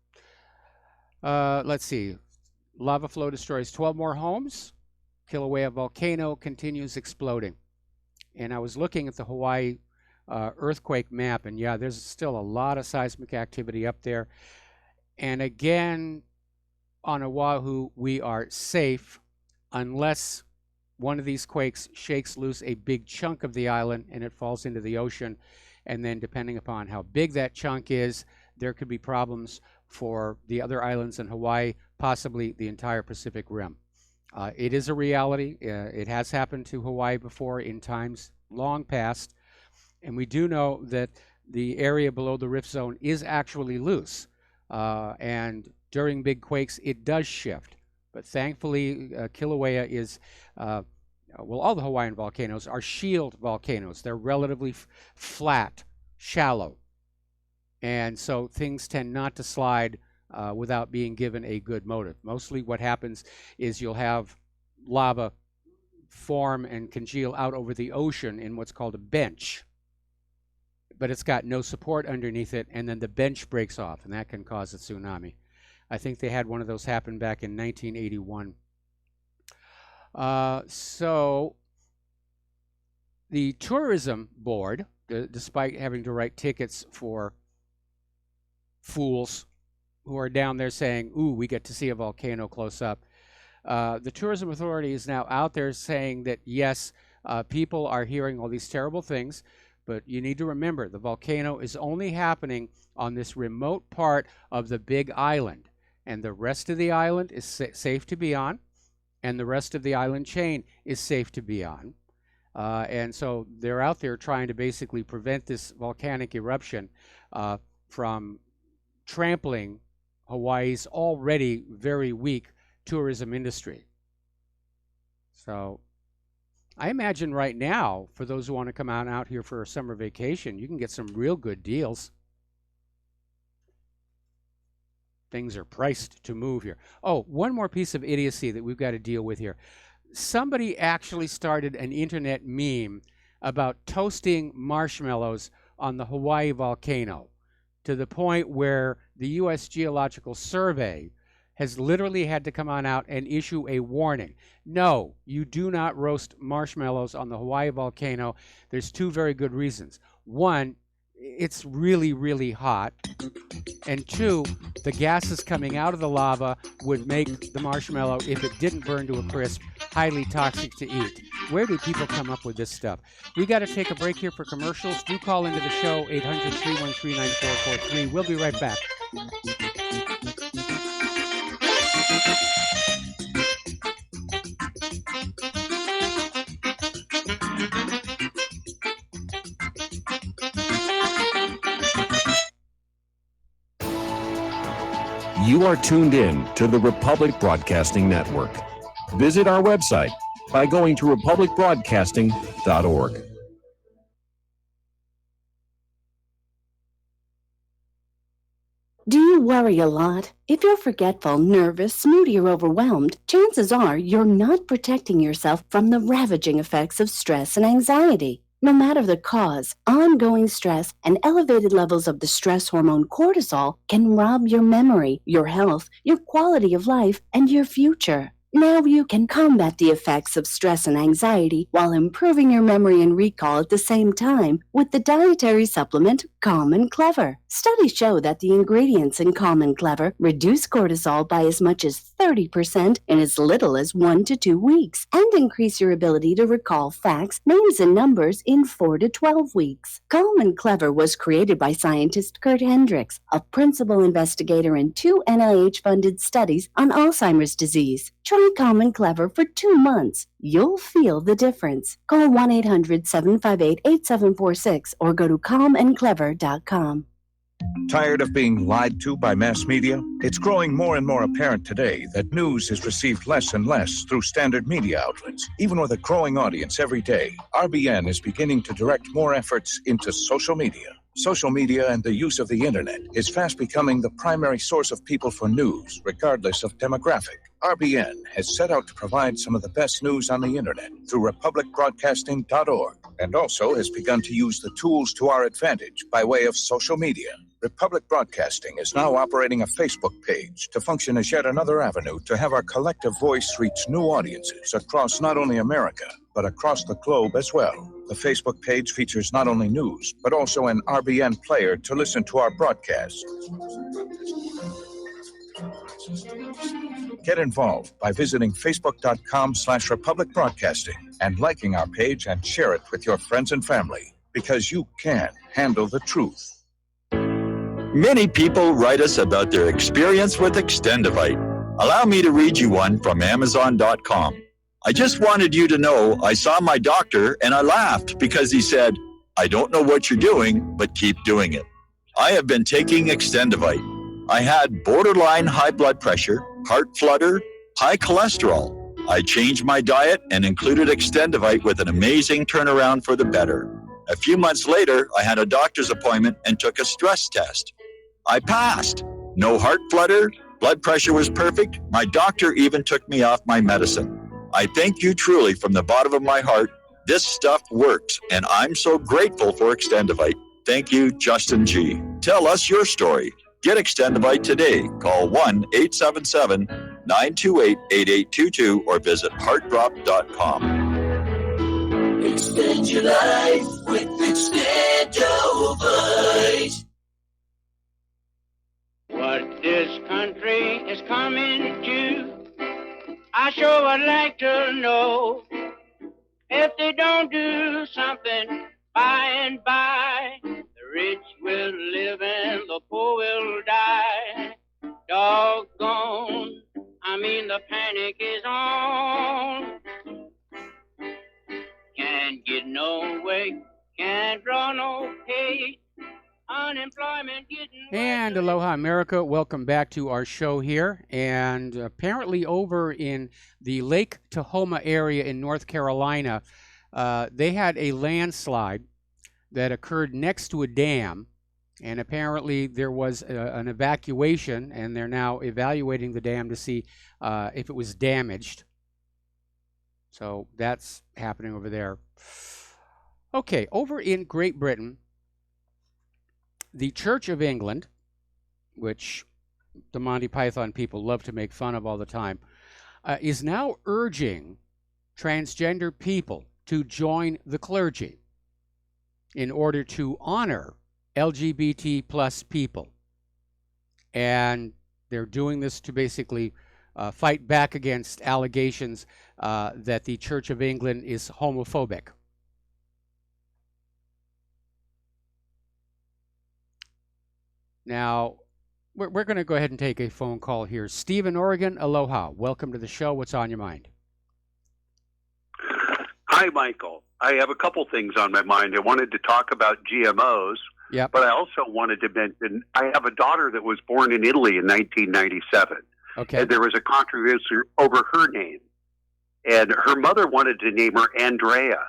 Let's see. Lava flow destroys 12 more homes. Kilauea volcano continues exploding. And I was looking at the Hawaii earthquake map, and yeah, there's still a lot of seismic activity up there. And again, on Oahu, we are safe unless one of these quakes shakes loose a big chunk of the island and it falls into the ocean. And then depending upon how big that chunk is, there could be problems for the other islands in Hawaii, possibly the entire Pacific Rim. It is a reality. It has happened to Hawaii before in times long past. And we do know that the area below the rift zone is actually loose. And during big quakes, it does shift. But thankfully, Kilauea is, well, all the Hawaiian volcanoes are shield volcanoes. They're relatively flat, shallow. And so things tend not to slide without being given a good motive. Mostly what happens is you'll have lava form and congeal out over the ocean in what's called a bench. But it's got no support underneath it, and then the bench breaks off, and that can cause a tsunami. I think they had one of those happen back in 1981. So the tourism board, despite having to write tickets for fools who are down there saying, ooh, we get to see a volcano close up, the tourism authority is now out there saying that, yes, people are hearing all these terrible things, but you need to remember the volcano is only happening on this remote part of the Big Island, and the rest of the island is safe to be on, and the rest of the island chain is safe to be on. And so they're out there trying to basically prevent this volcanic eruption from trampling Hawaii's already very weak tourism industry. So I imagine right now, for those who want to come out here for a summer vacation, you can get some real good deals. Things are priced to move here. Oh, one more piece of idiocy that we've got to deal with here. Somebody actually started an internet meme about toasting marshmallows on the Hawaii volcano, to the point where the U.S. Geological Survey has literally had to come on out and issue a warning. No, you do not roast marshmallows on the Hawaii volcano. There's two very good reasons. One, it's really, really hot. And two, the gases coming out of the lava would make the marshmallow, if it didn't burn to a crisp, highly toxic to eat. Where do people come up with this stuff? We got to take a break here for commercials. Do call into the show, 800-313-9443. We'll be right back. You are tuned in to the Republic Broadcasting Network. Visit our website by going to republicbroadcasting.org. Do you worry a lot? If you're forgetful, nervous, moody, or overwhelmed, chances are you're not protecting yourself from the ravaging effects of stress and anxiety. No matter the cause, ongoing stress and elevated levels of the stress hormone cortisol can rob your memory, your health, your quality of life, and your future. Now you can combat the effects of stress and anxiety while improving your memory and recall at the same time with the dietary supplement Calm and Clever. Studies show that the ingredients in Calm and Clever reduce cortisol by as much as 30% in as little as 1 to 2 weeks and increase your ability to recall facts, names, and numbers in 4 to 12 weeks. Calm and Clever was created by scientist Kurt Hendricks, a principal investigator in 2 NIH-funded studies on Alzheimer's disease. Try Calm and Clever for 2 months. You'll feel the difference. Call 1-800-758-8746 or go to calmandclever.com. Tired of being lied to by mass media? It's growing more and more apparent today that news is received less and less through standard media outlets. Even with a growing audience every day, RBN is beginning to direct more efforts into social media. Social media and the use of the internet is fast becoming the primary source of people for news, regardless of demographic. RBN has set out to provide some of the best news on the internet through republicbroadcasting.org, and also has begun to use the tools to our advantage by way of social media. Republic Broadcasting is now operating a Facebook page to function as yet another avenue to have our collective voice reach new audiences across not only America, but across the globe as well. The Facebook page features not only news, but also an RBN player to listen to our broadcasts. Get involved by visiting facebook.com/Republic Broadcasting and liking our page and share it with your friends and family, because you can handle the truth. Many people write us about their experience with Extendivite. Allow me to read you one from Amazon.com. I just wanted you to know I saw my doctor and I laughed because he said, "I don't know what you're doing, but keep doing it." I have been taking Extendivite. I had borderline high blood pressure, heart flutter, high cholesterol. I changed my diet and included Extendivite with an amazing turnaround for the better. A few months later, I had a doctor's appointment and took a stress test. I passed. No heart flutter, blood pressure was perfect. My doctor even took me off my medicine. I thank you truly from the bottom of my heart. This stuff works, and I'm so grateful for Extendivite. Thank you, Justin G. Tell us your story. Get Extendivite today. Call 1-877-928-8822 or visit heartdrop.com. Extend your life with Extendivite. What this country is coming to, I sure would like to know. If they don't do something by and by, the rich will live and the poor will die. Doggone, I mean the panic is on. Can't get no way, can't draw no pay. Unemployment getting And aloha, America. Welcome back to our show here. And apparently over in the Lake Tahoma area in North Carolina, they had a landslide that occurred next to a dam. And apparently there was an evacuation, and they're now evaluating the dam to see if it was damaged. So that's happening over there. Okay, over in Great Britain, the Church of England, which the Monty Python people love to make fun of all the time, is now urging transgender people to join the clergy in order to honor LGBT plus people. And they're doing this to basically fight back against allegations that the Church of England is homophobic. Now, we're going to go ahead and take a phone call here. Steve in Oregon, aloha. Welcome to the show. What's on your mind? Hi, Michael. I have a couple things on my mind. I wanted to talk about GMOs, but I also wanted to mention I have a daughter that was born in Italy in 1997. Okay. And there was a controversy over her name. And her mother wanted to name her Andrea.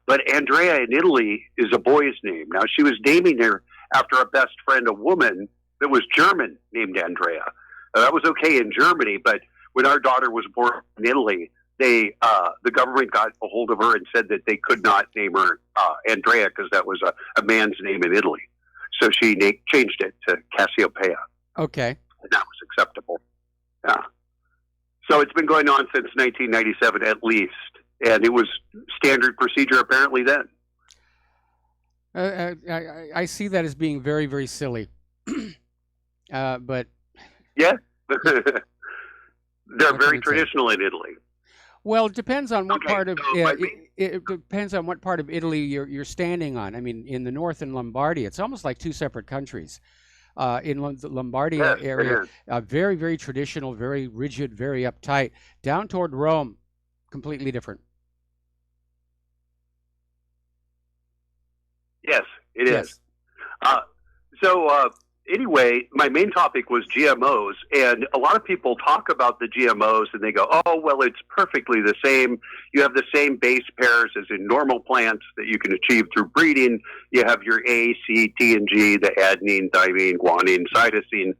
But Andrea in Italy is a boy's name. Now, she was naming her after a best friend, a woman that was German named Andrea. That was okay in Germany, but when our daughter was born in Italy, the government got a hold of her and said that they could not name her Andrea because that was a man's name in Italy. So she changed it to Cassiopeia. Okay. And that was acceptable. Yeah. So it's been going on since 1997 at least, and it was standard procedure apparently then. I see that as being very, very silly. But yeah, they're very traditional in Italy. Well, it depends on what part of it depends on what part of Italy you're standing on. I mean, in the north in Lombardy, it's almost like two separate countries. In the Lombardia area, very, very traditional, very rigid, very uptight. Down toward Rome, completely different. Yes, it is. So anyway, my main topic was GMOs, and a lot of people talk about the GMOs and they go, oh, well, it's perfectly the same. You have the same base pairs as in normal plants that you can achieve through breeding. You have your A, C, T, and G, the adenine, thymine, guanine, cytosine,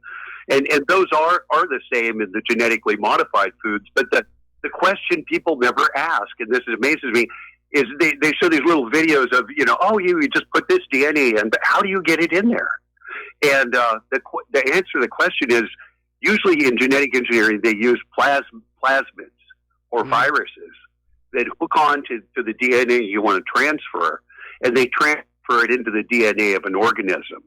and those are the same in the genetically modified foods. But the question people never ask, and this amazes me, is they show these little videos of, oh, you just put this DNA in, but how do you get it in there? And the answer to the question is, usually in genetic engineering, they use plasmids or viruses that hook on to the DNA you want to transfer, and they transfer it into the DNA of an organism.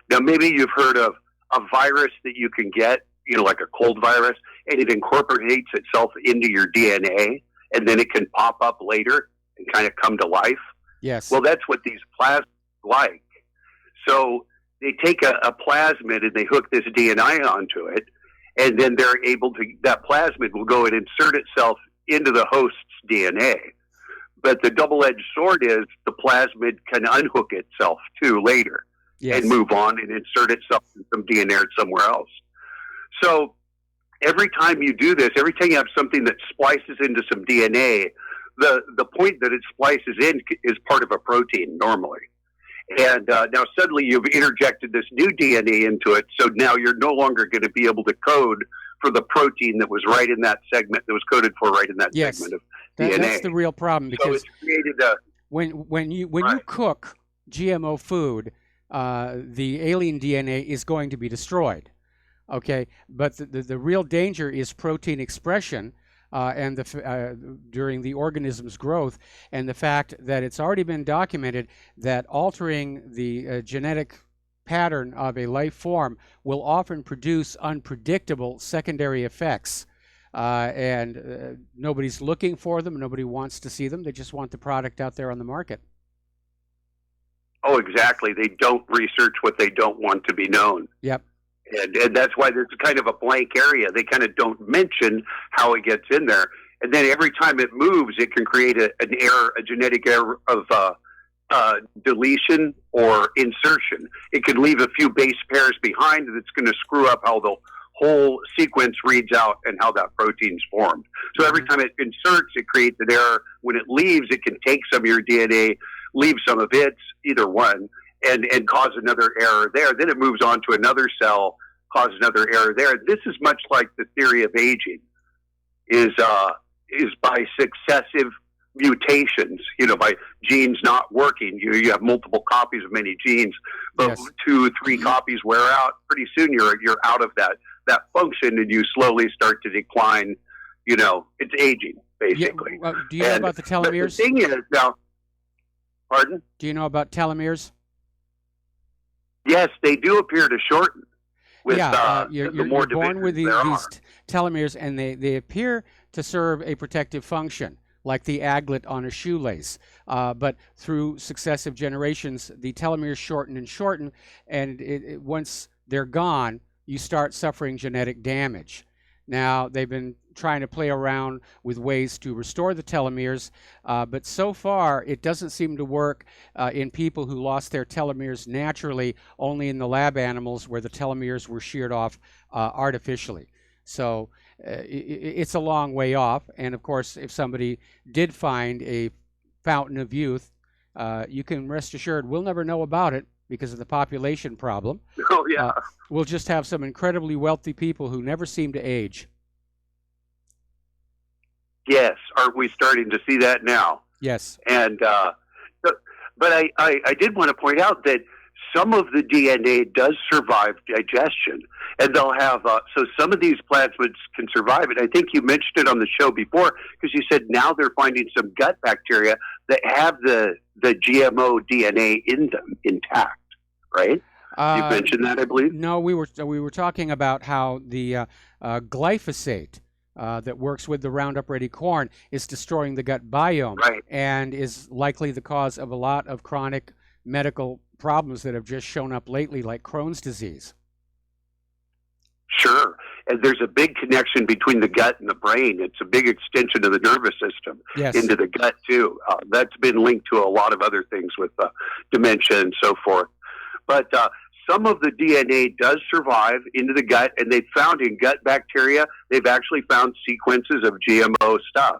Now, maybe you've heard of a virus that you can get, like a cold virus, and it incorporates itself into your DNA, and then it can pop up later and kind of come to life. Yes. Well, that's what these plasmids like. So they take a plasmid and they hook this DNA onto it, and then they're able to, that plasmid will go and insert itself into the host's DNA. But the double-edged sword is the plasmid can unhook itself too later and move on and insert itself in some DNA somewhere else. So every time you do this, every time you have something that splices into some DNA, the point that it splices in is part of a protein normally. And now suddenly you've interjected this new DNA into it, so now you're no longer going to be able to code for the protein that was right in that segment, that was coded for right in that segment of DNA. That's the real problem, because so it's created when you cook GMO food, the alien DNA is going to be destroyed. Okay, but the real danger is protein expression. And during the organism's growth, and the fact that it's already been documented that altering the genetic pattern of a life form will often produce unpredictable secondary effects. And nobody's looking for them. Nobody wants to see them. They just want the product out there on the market. Oh, exactly. They don't research what they don't want to be known. Yep. And that's why there's kind of a blank area. They kind of don't mention how it gets in there. And then every time it moves, it can create an error, a genetic error of deletion or insertion. It can leave a few base pairs behind that's going to screw up how the whole sequence reads out and how that protein's formed. So every time it inserts, it creates an error. When it leaves, it can take some of your DNA, leave some of its, either one, and cause another error there. Then it moves on to another cell, cause another error there. This is much like the theory of aging, is by successive mutations, by genes not working. You have multiple copies of many genes, but Yes. 2, 3 copies wear out. Pretty soon you're out of that function, and you slowly start to decline. It's aging, basically. Yeah, do you know about the telomeres? The thing is now, pardon? Do you know about telomeres? Yes, they do appear to shorten. With, you're the more born with divisions there these telomeres, and they appear to serve a protective function, like the aglet on a shoelace. But through successive generations, the telomeres shorten and shorten, and once they're gone, you start suffering genetic damage. Now, they've been trying to play around with ways to restore the telomeres, but so far it doesn't seem to work in people who lost their telomeres naturally, only in the lab animals where the telomeres were sheared off artificially. So it's a long way off, and of course, if somebody did find a fountain of youth, you can rest assured we'll never know about it because of the population problem. Oh, yeah. We'll just have some incredibly wealthy people who never seem to age. Yes, aren't we starting to see that now? Yes. And but I did want to point out that some of the DNA does survive digestion, and they'll have so some of these plasmids can survive it. I think you mentioned it on the show before because you said now they're finding some gut bacteria that have the GMO DNA in them intact, right? You mentioned that, I believe. No, we were talking about how the glyphosate that works with the Roundup Ready corn is destroying the gut biome, right, and is likely the cause of a lot of chronic medical problems that have just shown up lately, like Crohn's disease. Sure. And there's a big connection between the gut and the brain. It's a big extension of the nervous system into the gut, too. That's been linked to a lot of other things with dementia and so forth. But some of the DNA does survive into the gut, and they've found in gut bacteria, they've actually found sequences of GMO stuff.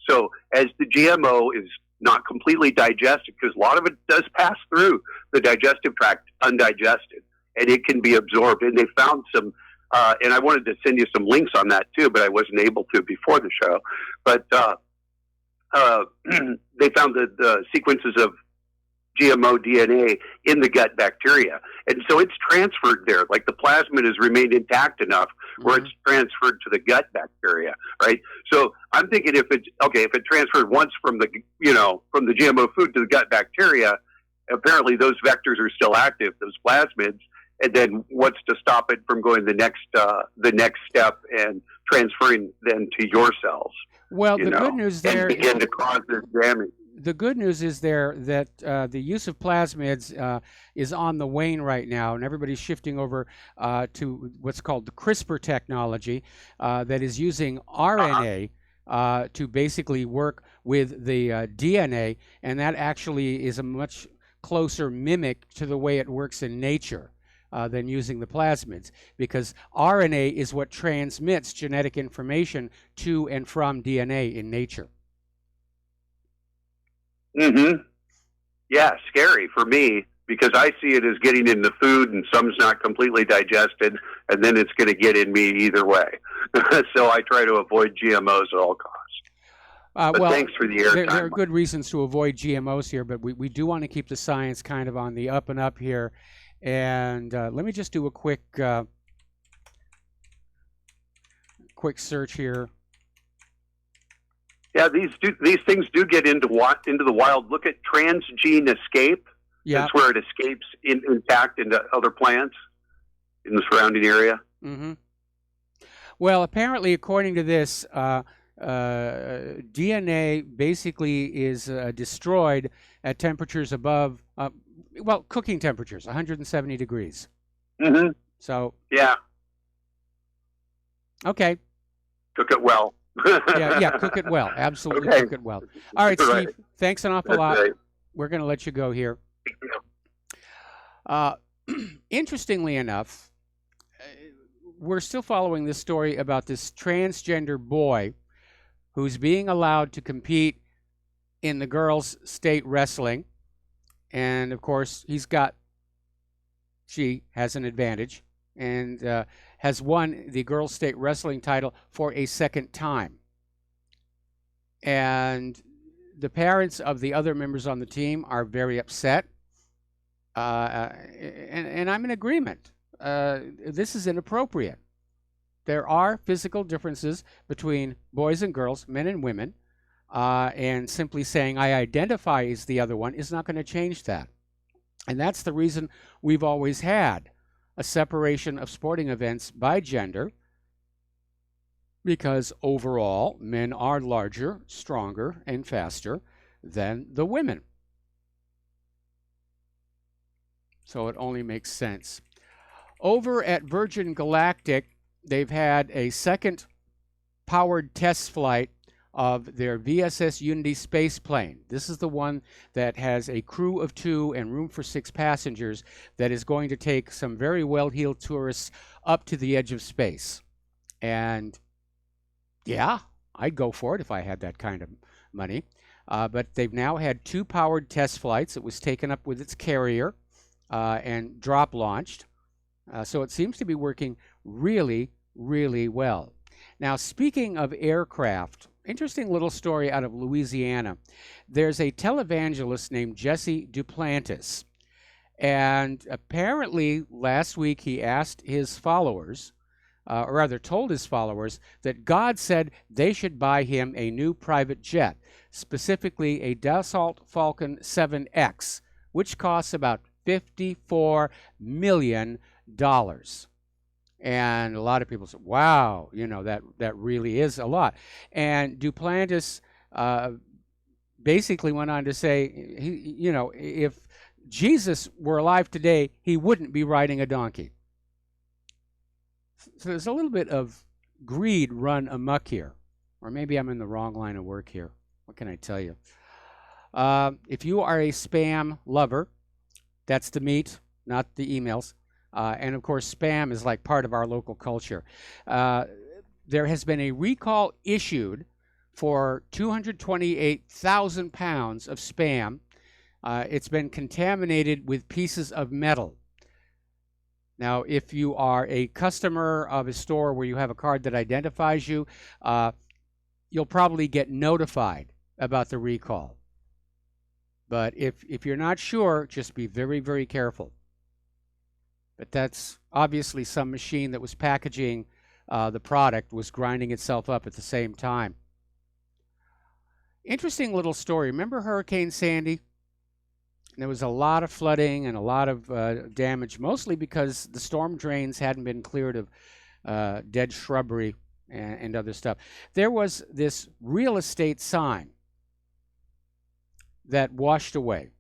So as the GMO is not completely digested, because a lot of it does pass through the digestive tract undigested, and it can be absorbed. And they found some, and I wanted to send you some links on that too, but I wasn't able to before the show. But they found the sequences of GMO DNA in the gut bacteria. And so it's transferred there. Like the plasmid has remained intact enough where it's transferred to the gut bacteria, right? So I'm thinking if it transferred once from the GMO food to the gut bacteria, apparently those vectors are still active, those plasmids. And then what's to stop it from going the next step and transferring then to your cells? Well, the good news there and begin to cause this damage. The good news is there that the use of plasmids is on the wane right now, and everybody's shifting over to what's called the CRISPR technology that is using RNA to basically work with the DNA, and that actually is a much closer mimic to the way it works in nature than using the plasmids, because RNA is what transmits genetic information to and from DNA in nature. Mm-hmm. Yeah, scary for me because I see it as getting in the food and some's not completely digested, and then it's going to get in me either way. So I try to avoid GMOs at all costs. But well, thanks for the airtime. There are good reasons to avoid GMOs here, but we do want to keep the science kind of on the up and up here. And let me just do a quick search here. Yeah, these things do get into the wild. Look at transgene escape. Yeah. That's where it escapes intact into other plants in the surrounding area. Mm-hmm. Well, apparently, according to this, DNA basically is destroyed at temperatures above, cooking temperatures, 170 degrees. Mm-hmm. So. Yeah. Okay. Cook it well. yeah, cook it well. Absolutely, okay. Cook it well. All right, All Steve. right. Thanks an awful That's lot. right. we're going to let you go here. Interestingly enough, we're still following this story about this transgender boy who's being allowed to compete in the girls' state wrestling. And of course, she has an advantage and has won the girls' state wrestling title for a second time. And the parents of the other members on the team are very upset. And I'm in agreement. This is inappropriate. There are physical differences between boys and girls, men and women, and simply saying I identify as the other one is not going to change that. And that's the reason we've always had a separation of sporting events by gender, because overall men are larger, stronger, and faster than the women. So it only makes sense. Over at Virgin Galactic, they've had a second powered test flight of their VSS Unity space plane. This is the one that has a crew of 2 and room for 6 passengers that is going to take some very well-heeled tourists up to the edge of space. And yeah, I'd go for it if I had that kind of money. But they've now had 2 powered test flights. It was taken up with its carrier and drop launched. So it seems to be working really, really well. Now, speaking of aircraft, interesting little story out of Louisiana. There's a televangelist named Jesse Duplantis. And apparently last week he asked his followers, or rather told his followers, that God said they should buy him a new private jet, specifically a Dassault Falcon 7X, which costs about $54 million. And a lot of people said, wow, that really is a lot. And Duplantis basically went on to say, if Jesus were alive today, he wouldn't be riding a donkey. So there's a little bit of greed run amok here. Or maybe I'm in the wrong line of work here. What can I tell you? If you are a spam lover, that's the meat, not the emails. And of course, spam is like part of our local culture. There has been a recall issued for 228,000 pounds of spam. It's been contaminated with pieces of metal. Now, if you are a customer of a store where you have a card that identifies you, you'll probably get notified about the recall. But if you're not sure, just be very, very careful. But that's obviously some machine that was packaging the product was grinding itself up at the same time. Interesting little story. Remember Hurricane Sandy? And there was a lot of flooding and a lot of damage, mostly because the storm drains hadn't been cleared of dead shrubbery and other stuff. There was this real estate sign that washed away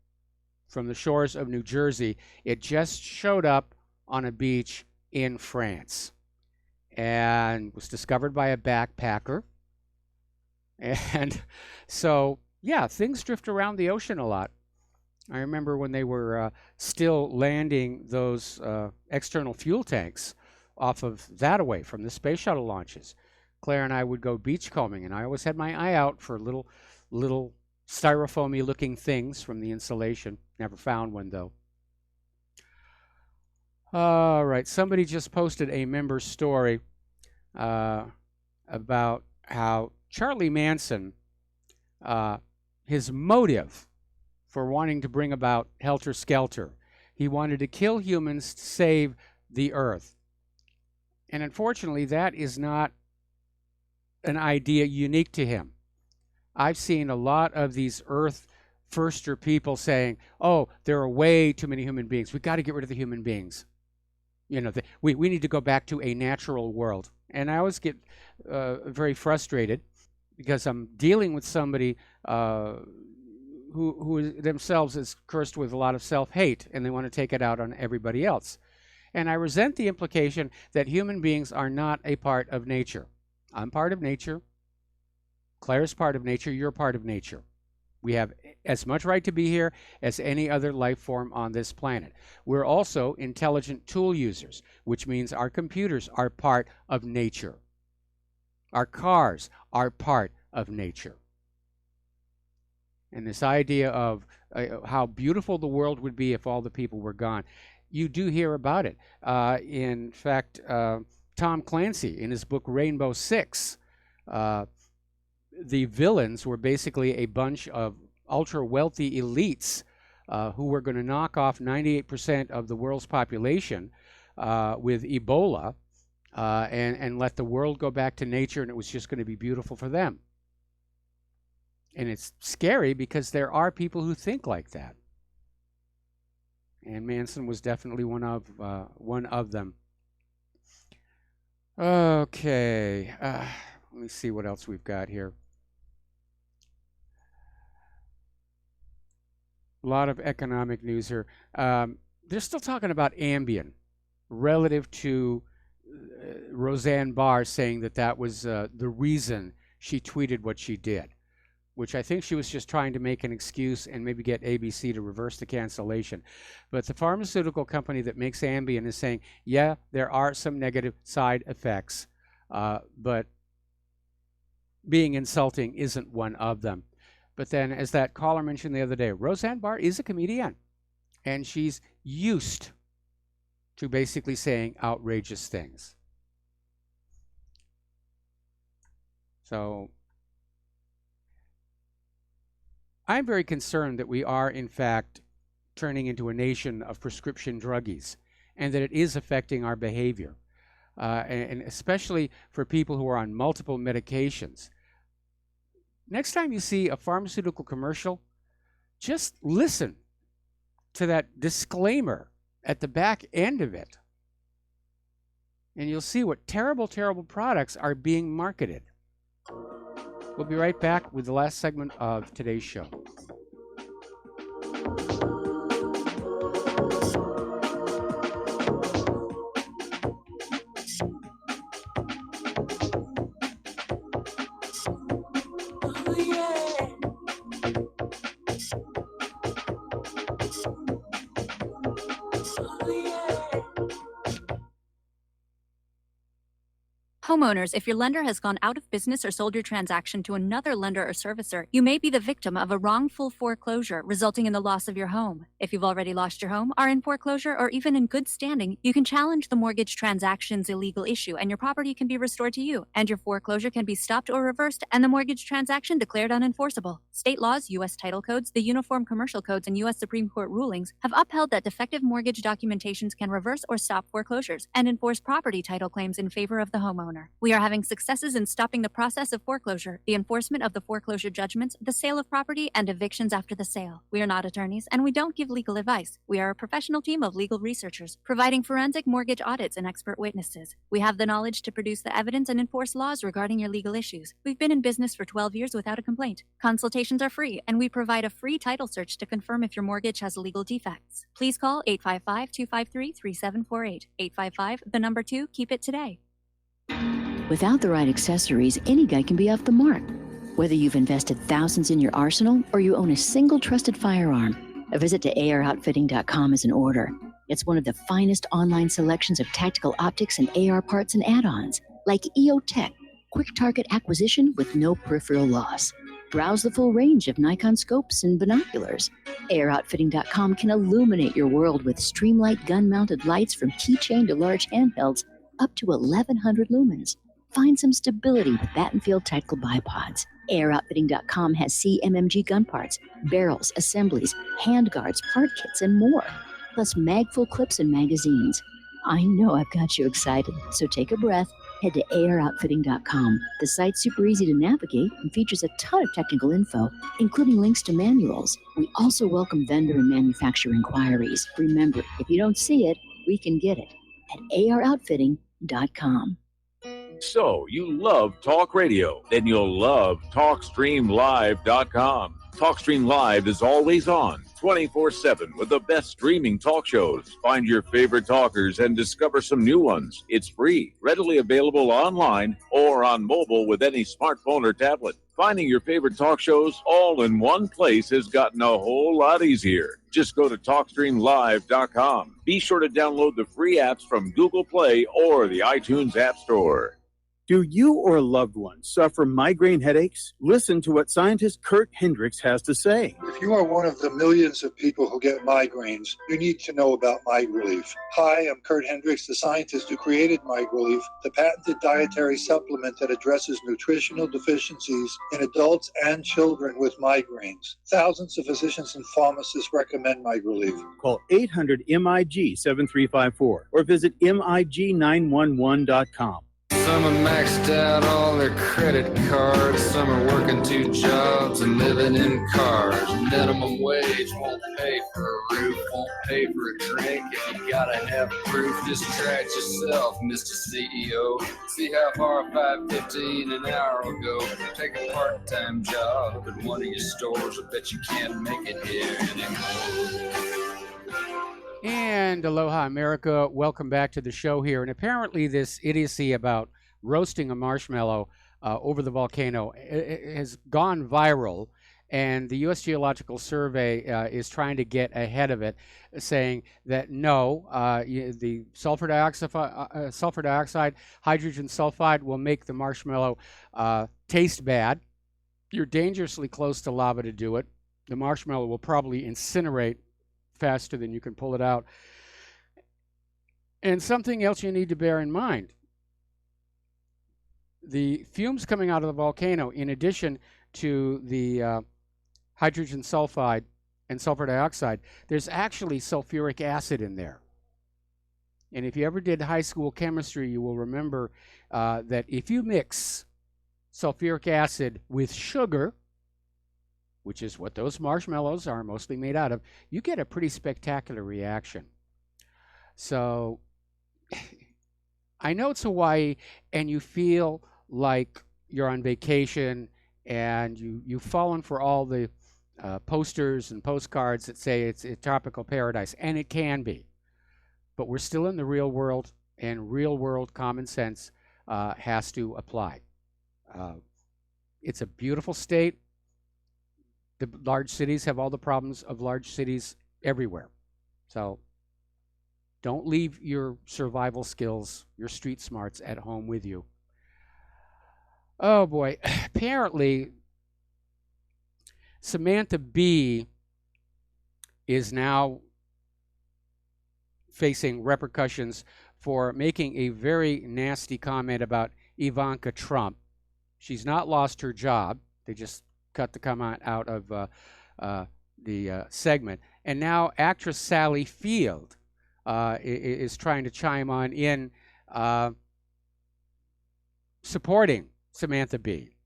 from the shores of New Jersey. It just showed up on a beach in France and was discovered by a backpacker. And so, yeah, things drift around the ocean a lot. I remember when they were still landing those external fuel tanks off of that away from the space shuttle launches. Claire and I would go beachcombing, and I always had my eye out for little styrofoamy looking things from the insulation. Never found one, though. All right, somebody just posted a member story about how Charlie Manson, his motive for wanting to bring about Helter Skelter, he wanted to kill humans to save the earth. And unfortunately, that is not an idea unique to him. I've seen a lot of these earth firster people saying, oh, there are way too many human beings. We've got to get rid of the human beings. We need to go back to a natural world. And I always get very frustrated because I'm dealing with somebody who themselves is cursed with a lot of self-hate, and they want to take it out on everybody else. And I resent the implication that human beings are not a part of nature. I'm part of nature. Claire's part of nature. You're part of nature. We have as much right to be here as any other life form on this planet. We're also intelligent tool users, which means our computers are part of nature. Our cars are part of nature. And this idea of how beautiful the world would be if all the people were gone, you do hear about it. In fact, Tom Clancy, in his book Rainbow Six, the villains were basically a bunch of ultra-wealthy elites who were going to knock off 98% of the world's population with Ebola and let the world go back to nature, and it was just going to be beautiful for them. And it's scary because there are people who think like that. And Manson was definitely one of them. Okay. Let me see what else we've got here. A lot of economic news here. They're still talking about Ambien relative to Roseanne Barr saying that was the reason she tweeted what she did, which I think she was just trying to make an excuse and maybe get ABC to reverse the cancellation. But the pharmaceutical company that makes Ambien is saying, yeah, there are some negative side effects, but being insulting isn't one of them. But then, as that caller mentioned the other day, Roseanne Barr is a comedian, and she's used to basically saying outrageous things. So I'm very concerned that we are, in fact, turning into a nation of prescription druggies, and that it is affecting our behavior, and especially for people who are on multiple medications. Next time you see a pharmaceutical commercial, just listen to that disclaimer at the back end of it, and you'll see what terrible, terrible products are being marketed. We'll be right back with the last segment of today's show. Homeowners, if your lender has gone out of business or sold your transaction to another lender or servicer, you may be the victim of a wrongful foreclosure, resulting in the loss of your home. If you've already lost your home, are in foreclosure, or even in good standing, you can challenge the mortgage transaction's illegal issue, and your property can be restored to you, and your foreclosure can be stopped or reversed, and the mortgage transaction declared unenforceable. State laws, U.S. title codes, the Uniform Commercial Codes, and U.S. Supreme Court rulings have upheld that defective mortgage documentations can reverse or stop foreclosures and enforce property title claims in favor of the homeowner. We are having successes in stopping the process of foreclosure, the enforcement of the foreclosure judgments, the sale of property, and evictions after the sale. We are not attorneys, and we don't give legal advice. We are a professional team of legal researchers, providing forensic mortgage audits and expert witnesses. We have the knowledge to produce the evidence and enforce laws regarding your legal issues. We've been in business for 12 years without a complaint. Consultations are free, and we provide a free title search to confirm if your mortgage has legal defects. Please call 855-253-3748. 855, 2, keep it today. Without the right accessories, any guy can be off the mark. Whether you've invested thousands in your arsenal or you own a single trusted firearm, a visit to AROutfitting.com is in order. It's one of the finest online selections of tactical optics and AR parts and add-ons, like EOTech, quick target acquisition with no peripheral loss. Browse the full range of Nikon scopes and binoculars. AROutfitting.com can illuminate your world with Streamlight gun-mounted lights from keychain to large handhelds up to 1,100 lumens. Find some stability with Battenfield Tactical Bipods. AirOutfitting.com has CMMG gun parts, barrels, assemblies, handguards, part kits, and more, plus mag-full clips and magazines. I know I've got you excited, so take a breath. Head to AirOutfitting.com. The site's super easy to navigate and features a ton of technical info, including links to manuals. We also welcome vendor and manufacturer inquiries. Remember, if you don't see it, we can get it at AROutfitting.com. So, you love talk radio? Then you'll love TalkStreamLive.com. TalkStream Live is always on, 24/7, with the best streaming talk shows. Find your favorite talkers and discover some new ones. It's free, readily available online or on mobile with any smartphone or tablet. Finding your favorite talk shows all in one place has gotten a whole lot easier. Just go to TalkStreamLive.com. Be sure to download the free apps from Google Play or the iTunes App Store. Do you or a loved one suffer migraine headaches? Listen to what scientist Kurt Hendricks has to say. If you are one of the millions of people who get migraines, you need to know about MiGrelief. Hi, I'm Kurt Hendricks, the scientist who created MiGrelief, the patented dietary supplement that addresses nutritional deficiencies in adults and children with migraines. Thousands of physicians and pharmacists recommend MiGrelief. Call 800-MIG-7354 or visit MIG911.com. Some are maxed out all their credit cards. Some are working 2 jobs and living in cars. Minimum wage won't pay for a roof, won't pay for a drink. If you gotta have proof, just try it yourself, Mr. CEO. See how far $5.15 an hour will go. Take a part-time job at one of your stores. I bet you can't make it here anymore. And aloha, America. Welcome back to the show here. And apparently this idiocy about roasting a marshmallow over the volcano has gone viral. And the U.S. Geological Survey is trying to get ahead of it, saying that no, the sulfur dioxide, hydrogen sulfide will make the marshmallow taste bad. You're dangerously close to lava to do it. The marshmallow will probably incinerate faster than you can pull it out. And something else you need to bear in mind. The fumes coming out of the volcano, in addition to the hydrogen sulfide and sulfur dioxide, there's actually sulfuric acid in there. And if you ever did high school chemistry, you will remember that if you mix sulfuric acid with sugar, which is what those marshmallows are mostly made out of, you get a pretty spectacular reaction. So I know it's Hawaii and you feel like you're on vacation and you've fallen for all the posters and postcards that say it's a tropical paradise, and it can be. But we're still in the real world, and real world common sense has to apply. It's a beautiful state. The large cities have all the problems of large cities everywhere. So don't leave your survival skills, your street smarts at home with you. Oh boy, apparently Samantha Bee is now facing repercussions for making a very nasty comment about Ivanka Trump. She's not lost her job. They just cut the comment out of the segment. And now actress Sally Field is trying to chime on in supporting Samantha Bee.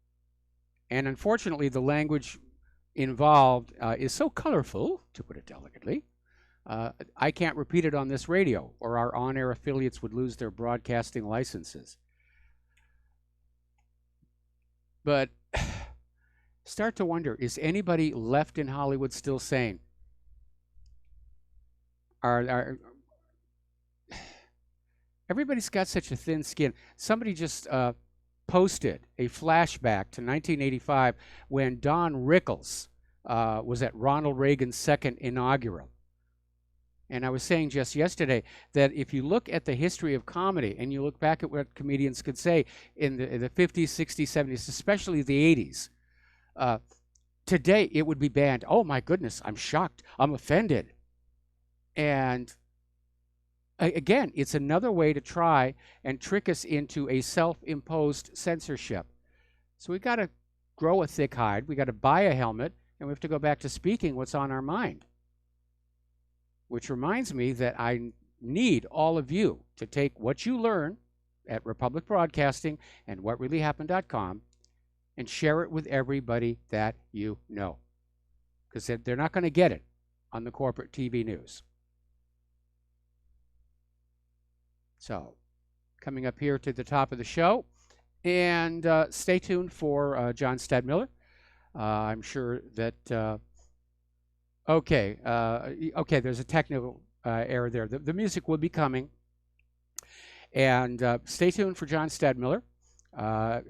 And unfortunately, the language involved is so colorful, to put it delicately, I can't repeat it on this radio, or our on-air affiliates would lose their broadcasting licenses. But start to wonder, is anybody left in Hollywood still sane? Everybody's got such a thin skin. Somebody just posted a flashback to 1985 when Don Rickles was at Ronald Reagan's second inaugural. And I was saying just yesterday that if you look at the history of comedy and you look back at what comedians could say in the 50s, 60s, 70s, especially the 80s, today it would be banned. Oh my goodness, I'm shocked. I'm offended. And again, it's another way to try and trick us into a self-imposed censorship. So we've got to grow a thick hide. We've got to buy a helmet, and we have to go back to speaking what's on our mind. Which reminds me that I need all of you to take what you learn at Republic Broadcasting and whatreallyhappened.com and share it with everybody that you know. Because they're not going to get it on the corporate TV news. So, coming up here to the top of the show, and stay tuned for John Stadmiller. I'm sure that, okay, there's a technical error there. The music will be coming, and stay tuned for John Stadmiller.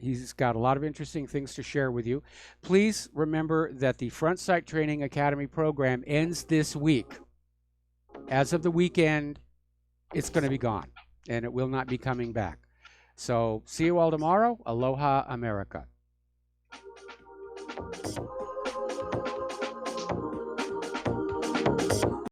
He's got a lot of interesting things to share with you. Please remember that the Front Sight Training Academy program ends this week. As of the weekend, it's going to be gone, and it will not be coming back. So see you all tomorrow. Aloha, America.